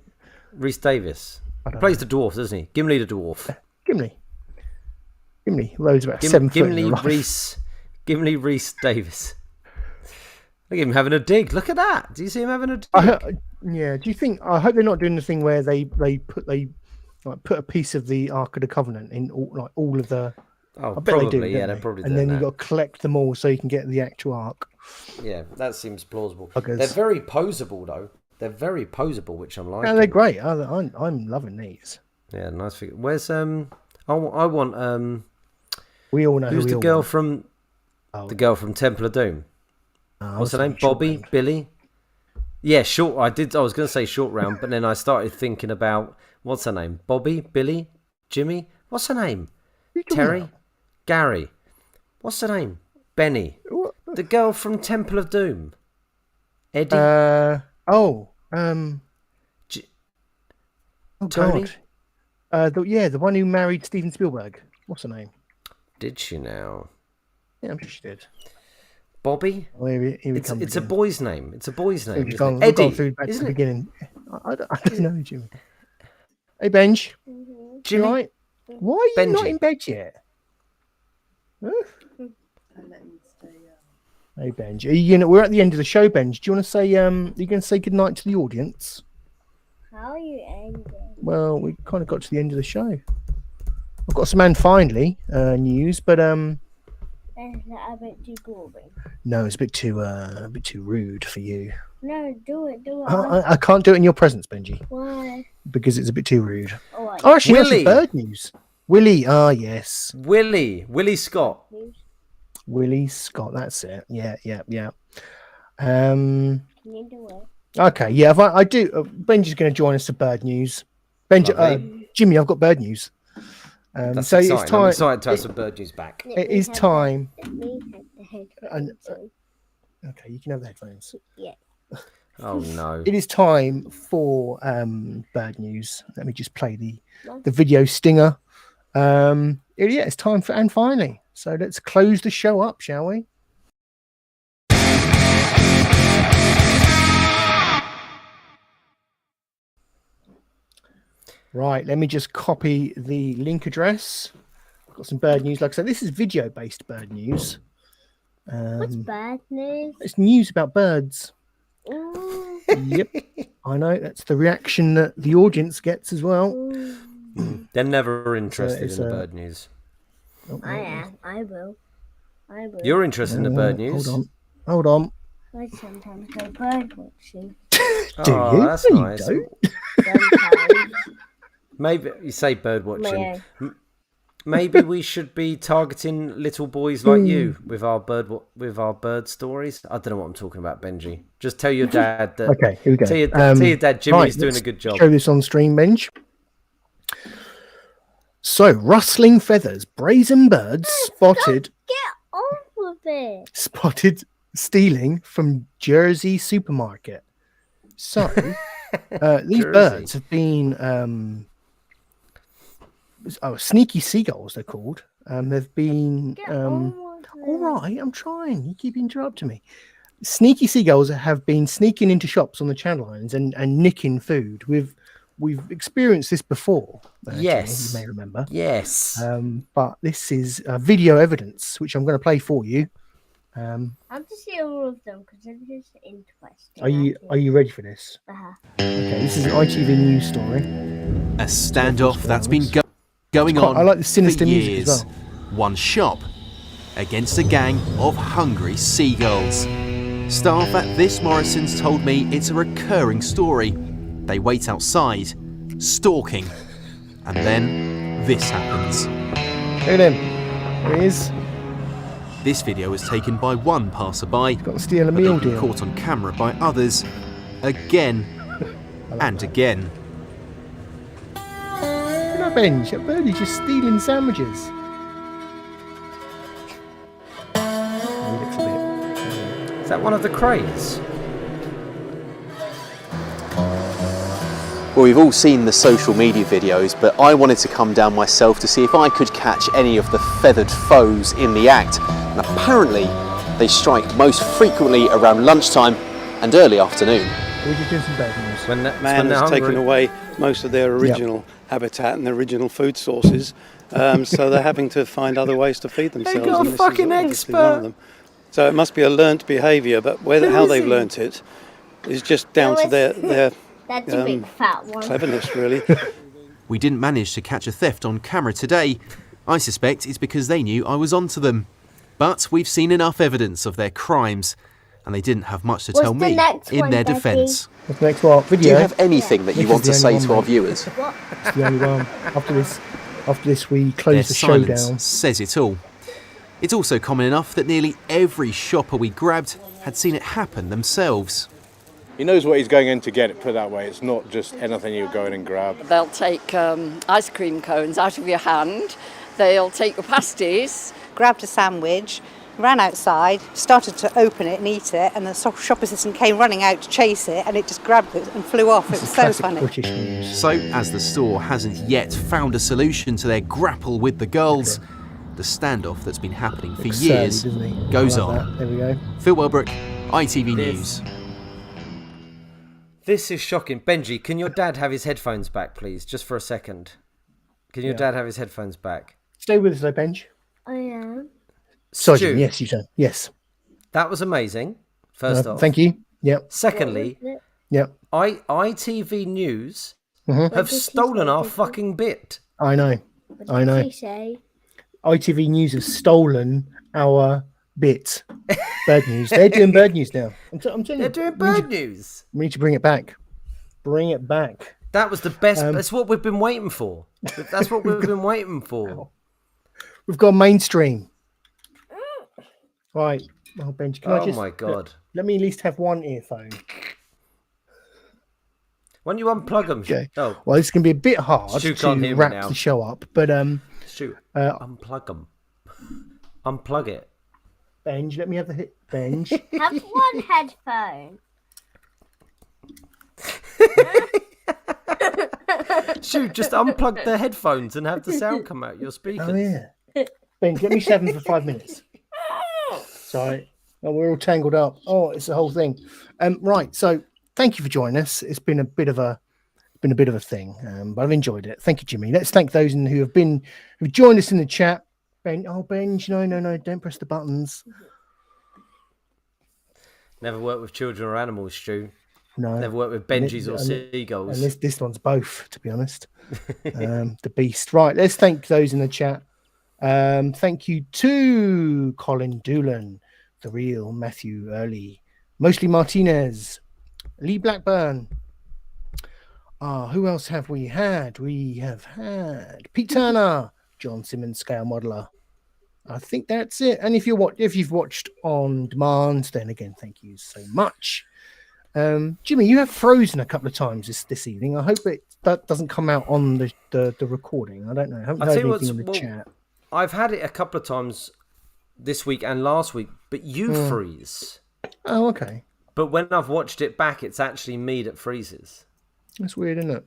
Speaker 3: Rhys Davis. He plays the dwarf, doesn't he? Gimli the dwarf.
Speaker 2: Gimli. Loads about 7 foot.
Speaker 3: Gimli Rhys Davis. Look at him having a dig. Look at that. Do you see him having a dig?
Speaker 2: Yeah. Do you think? I hope they're not doing the thing where they put a piece of the Ark of the Covenant in all of the.
Speaker 3: Oh,
Speaker 2: I bet
Speaker 3: probably.
Speaker 2: They do,
Speaker 3: yeah, they're probably.
Speaker 2: And then you've got to collect them all so you can get the actual Ark.
Speaker 3: Yeah, that seems plausible. They're very posable though. They're very posable, which I'm liking.
Speaker 2: Yeah, they're great. I'm loving these.
Speaker 3: Yeah, nice figure. Where's I want
Speaker 2: We all know
Speaker 3: who's
Speaker 2: who
Speaker 3: the girl from. The girl from Temple of Doom. What's her name? Bobby? Billy? Yeah, short. I was going to say short round, but then I started thinking about what's her name? Bobby? Billy? Jimmy? What's her name? Terry? Gary? What's her name? Benny? The girl from Temple of Doom. Eddie?
Speaker 2: Tony?
Speaker 3: God.
Speaker 2: The one who married Steven Spielberg. What's her name?
Speaker 3: Did she now?
Speaker 2: Yeah, I'm sure she did.
Speaker 3: Bobby?
Speaker 2: Oh, here we
Speaker 3: It's
Speaker 2: come
Speaker 3: a
Speaker 2: again.
Speaker 3: boy's name. It's a boy's name.
Speaker 2: We've gone
Speaker 3: Eddie,
Speaker 2: through back to
Speaker 3: isn't
Speaker 2: the
Speaker 3: it?
Speaker 2: beginning. I don't know, Jimmy. Hey, Benj.
Speaker 3: Jimmy?
Speaker 2: You right? Why are you not
Speaker 3: Benji.
Speaker 2: in bed yet? Huh? Hey, Benj. We're at the end of the show, Benj. Do you want to say are you going to say goodnight to the audience?
Speaker 9: How are you ending?
Speaker 2: Well, we kind of got to the end of the show. I've got some and finally news, but
Speaker 9: Is that a bit too boring?
Speaker 2: no, it's a bit too rude for you.
Speaker 9: No, do it.
Speaker 2: I can't do it in your presence, Benji,
Speaker 9: Why?
Speaker 2: because it's a bit too rude.
Speaker 9: Alright.
Speaker 2: Oh, actually, that's
Speaker 3: Willie.
Speaker 2: bird news. Willie, yes.
Speaker 3: Willie Scott.
Speaker 2: Willie Scott, that's it. Yeah.
Speaker 9: Can you do it?
Speaker 2: Okay, yeah, if I do. Benji's going to join us for bird news. Jimmy, I've got bird news.
Speaker 3: That's
Speaker 2: so
Speaker 3: exciting.
Speaker 2: it's time.
Speaker 3: I'm excited to have some bird news back.
Speaker 2: It is time.
Speaker 9: Let me have the headphones.
Speaker 2: Okay, you can have the headphones.
Speaker 9: Yeah.
Speaker 3: Oh no!
Speaker 2: It is time for bird news. Let me just play the video stinger. It's time for and finally. So let's close the show up, shall we? Right, let me just copy the link address. Got some bird news. Like I said, this is video-based bird news.
Speaker 9: What's bad news?
Speaker 2: It's news about birds.
Speaker 9: Ooh.
Speaker 2: Yep, I know. That's the reaction that the audience gets as well.
Speaker 3: They're never interested
Speaker 2: it's
Speaker 3: in the bird news.
Speaker 9: I am. I will.
Speaker 3: You're interested in the bird news?
Speaker 2: Hold on.
Speaker 9: I sometimes go bird watching.
Speaker 2: Do you?
Speaker 3: That's
Speaker 2: No,
Speaker 3: nice.
Speaker 2: you
Speaker 9: Sometimes.
Speaker 3: Maybe you say bird watching.
Speaker 9: Yeah.
Speaker 3: Maybe we should be targeting little boys like you with our bird stories. I don't know what I'm talking about, Benji. Just tell your dad that.
Speaker 2: Okay, here we go.
Speaker 3: Tell your dad Jimmy's doing a good job.
Speaker 2: Show this on stream, Benj. So, rustling feathers, brazen birds spotted.
Speaker 9: Get off with it.
Speaker 2: Spotted stealing from Jersey supermarket. So, these birds have been sneaky seagulls. They're called. They've been all right. I'm trying. You keep interrupting me. Sneaky seagulls have been sneaking into shops on the Channel Islands and nicking food. We've experienced this before.
Speaker 3: Yes,
Speaker 2: you may remember.
Speaker 3: Yes,
Speaker 2: but this is video evidence, which I'm going to play for you.
Speaker 9: I have to see all of them because they're just interesting.
Speaker 2: Are you ready for this?
Speaker 9: Uh-huh.
Speaker 2: Okay, this is an ITV news story.
Speaker 15: A standoff that's been going on
Speaker 2: I like the sinister
Speaker 15: for
Speaker 2: music
Speaker 15: years.
Speaker 2: as well.
Speaker 15: One shop against a gang of hungry seagulls. Staff at this Morrison's told me it's a recurring story. They wait outside, stalking, and then this happens.
Speaker 2: Look at him. There he is.
Speaker 15: This video was taken by one passerby,
Speaker 2: Got to steal a
Speaker 15: but
Speaker 2: meal
Speaker 15: they've been
Speaker 2: deal.
Speaker 15: caught on camera by others, again and again.
Speaker 2: Look at that bench. That birdie's just stealing sandwiches. He looks a bit.
Speaker 3: is that one of the crates?
Speaker 16: Well, we've all seen the social media videos, but I wanted to come down myself to see if I could catch any of the feathered foes in the act. And apparently, they strike most frequently around lunchtime and early afternoon.
Speaker 2: We're just doing some bird news.
Speaker 17: Man has taken away most of their original habitat and their original food sources, so they're having to find other ways to feed themselves.
Speaker 3: got a
Speaker 17: and this
Speaker 3: fucking
Speaker 17: is obviously
Speaker 3: expert.
Speaker 17: one of them. So it must be a learnt behaviour, but how they've learnt it is just down to their
Speaker 9: That's a big fat one.
Speaker 17: cleverness, really.
Speaker 15: We didn't manage to catch a theft on camera today. I suspect it's because they knew I was onto them. But we've seen enough evidence of their crimes, and they didn't have much to tell
Speaker 9: What's the
Speaker 15: me
Speaker 9: next
Speaker 15: in
Speaker 9: one,
Speaker 15: their
Speaker 9: Becky?
Speaker 15: defence.
Speaker 2: What's the next one? Video.
Speaker 16: Do you have anything that you
Speaker 2: This
Speaker 16: want to
Speaker 2: is the
Speaker 16: say
Speaker 2: only
Speaker 16: to
Speaker 2: one,
Speaker 16: our
Speaker 2: mate.
Speaker 16: viewers?
Speaker 2: It's the only one. After this, we close
Speaker 15: Their
Speaker 2: the show
Speaker 15: silence
Speaker 2: down.
Speaker 15: says it all. It's also common enough that nearly every shopper we grabbed had seen it happen themselves.
Speaker 18: He knows what he's going in to get, put it that way. It's not just anything you go in and grab.
Speaker 19: They'll take ice cream cones out of your hand. They'll take your pasties.
Speaker 20: Grabbed a sandwich ran outside, started to open it and eat it, and the shop assistant came running out to chase it, and it just grabbed it and flew off. It was so funny.
Speaker 2: British news.
Speaker 15: So, as the store hasn't yet found a solution to their grapple with the girls, the standoff that's been happening for years goes on.
Speaker 2: There we go.
Speaker 15: Phil Welbrook, ITV News.
Speaker 3: This is shocking. Benji, can your dad have his headphones back, please? Just for a second. Can your dad have his headphones back?
Speaker 2: Stay with us, though, Benj.
Speaker 9: I am.
Speaker 2: Sorry,
Speaker 3: Stu,
Speaker 2: yes, you can. Yes.
Speaker 3: That was amazing, first off.
Speaker 2: Thank you. Yep.
Speaker 3: Secondly,
Speaker 2: yep.
Speaker 3: ITV News
Speaker 2: Mhm.
Speaker 3: have stolen our fucking bit.
Speaker 2: I know. I know.
Speaker 9: What did he say?
Speaker 2: ITV News has stolen our bit. Bird news. They're doing bird news now. I'm telling you.
Speaker 3: They're doing bird news.
Speaker 2: We need to bring it back. Bring it back.
Speaker 3: That was the best. That's what we've been waiting for. That's what we've been waiting for.
Speaker 2: We've gone mainstream. Right. Oh, Benji, can I just...
Speaker 3: my God.
Speaker 2: Let me at least have one earphone.
Speaker 3: When you unplug them...
Speaker 2: Okay.
Speaker 3: Oh.
Speaker 2: Well, it's going to be a bit hard
Speaker 3: Stu
Speaker 2: to
Speaker 3: can't hear me
Speaker 2: wrap
Speaker 3: now.
Speaker 2: the show up, but...
Speaker 3: Stu, unplug them. Unplug it.
Speaker 2: Benj, let me have the hit. Benj.
Speaker 9: Have one headphone.
Speaker 3: Stu, just unplug the headphones and have the sound come out your speakers.
Speaker 2: Oh, yeah. Benj, let me just have them for 5 minutes. Sorry. Oh, we're all tangled up. Oh, it's the whole thing. Right. So thank you for joining us. It's been a bit of a thing, but I've enjoyed it. Thank you, Jimmy. Let's thank those who've joined us in the chat. Benj, no, don't press the buttons.
Speaker 3: Never worked with children or animals, Stu.
Speaker 2: No.
Speaker 3: Never worked with Benjis or seagulls.
Speaker 2: And this one's both, to be honest. The beast. Right. Let's thank those in the chat. Thank you to Colin Doolan, The Real, Matthew Early, Mostly Martinez, Lee Blackburn. Who else have we had? We have had Pete Turner, John Simmons, Scale Modeler. I think that's it. And if you've watched on demand, then again, thank you so much. Jimmy, you have frozen a couple of times this evening. I hope that doesn't come out on the recording. I don't know. I haven't heard anything in the chat.
Speaker 3: I've had it a couple of times this week and last week, but you freeze.
Speaker 2: Oh, okay.
Speaker 3: But when I've watched it back, it's actually me that freezes.
Speaker 2: That's weird, isn't it?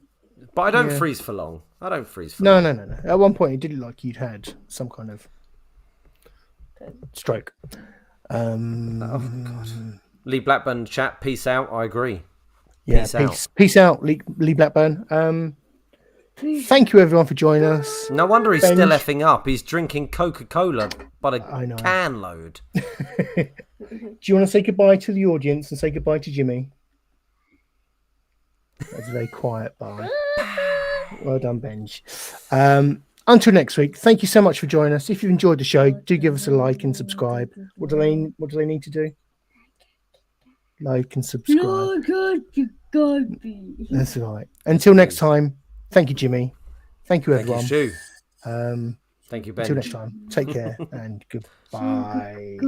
Speaker 3: But I don't freeze for long. I don't freeze for
Speaker 2: long.
Speaker 3: long.
Speaker 2: No. At one point, it did look like you'd had some kind of stroke.
Speaker 3: Oh, God. Lee Blackburn chat, peace out. I agree.
Speaker 2: Yeah, peace out, Lee Blackburn. Thank you, everyone, for joining us.
Speaker 3: No wonder he's still effing up. He's drinking Coca-Cola by the can load.
Speaker 2: Do you want to say goodbye to the audience and say goodbye to Jimmy? That's a very quiet bye. Well done, Benj. Until next week, thank you so much for joining us. If you've enjoyed the show, do give us a like and subscribe. What do they need to do? Like and subscribe. That's right. Until next time, thank you, Jimmy. Thank you, everyone.
Speaker 3: Thank you, Stu. Thank you, Ben.
Speaker 2: Until next time, take care and goodbye.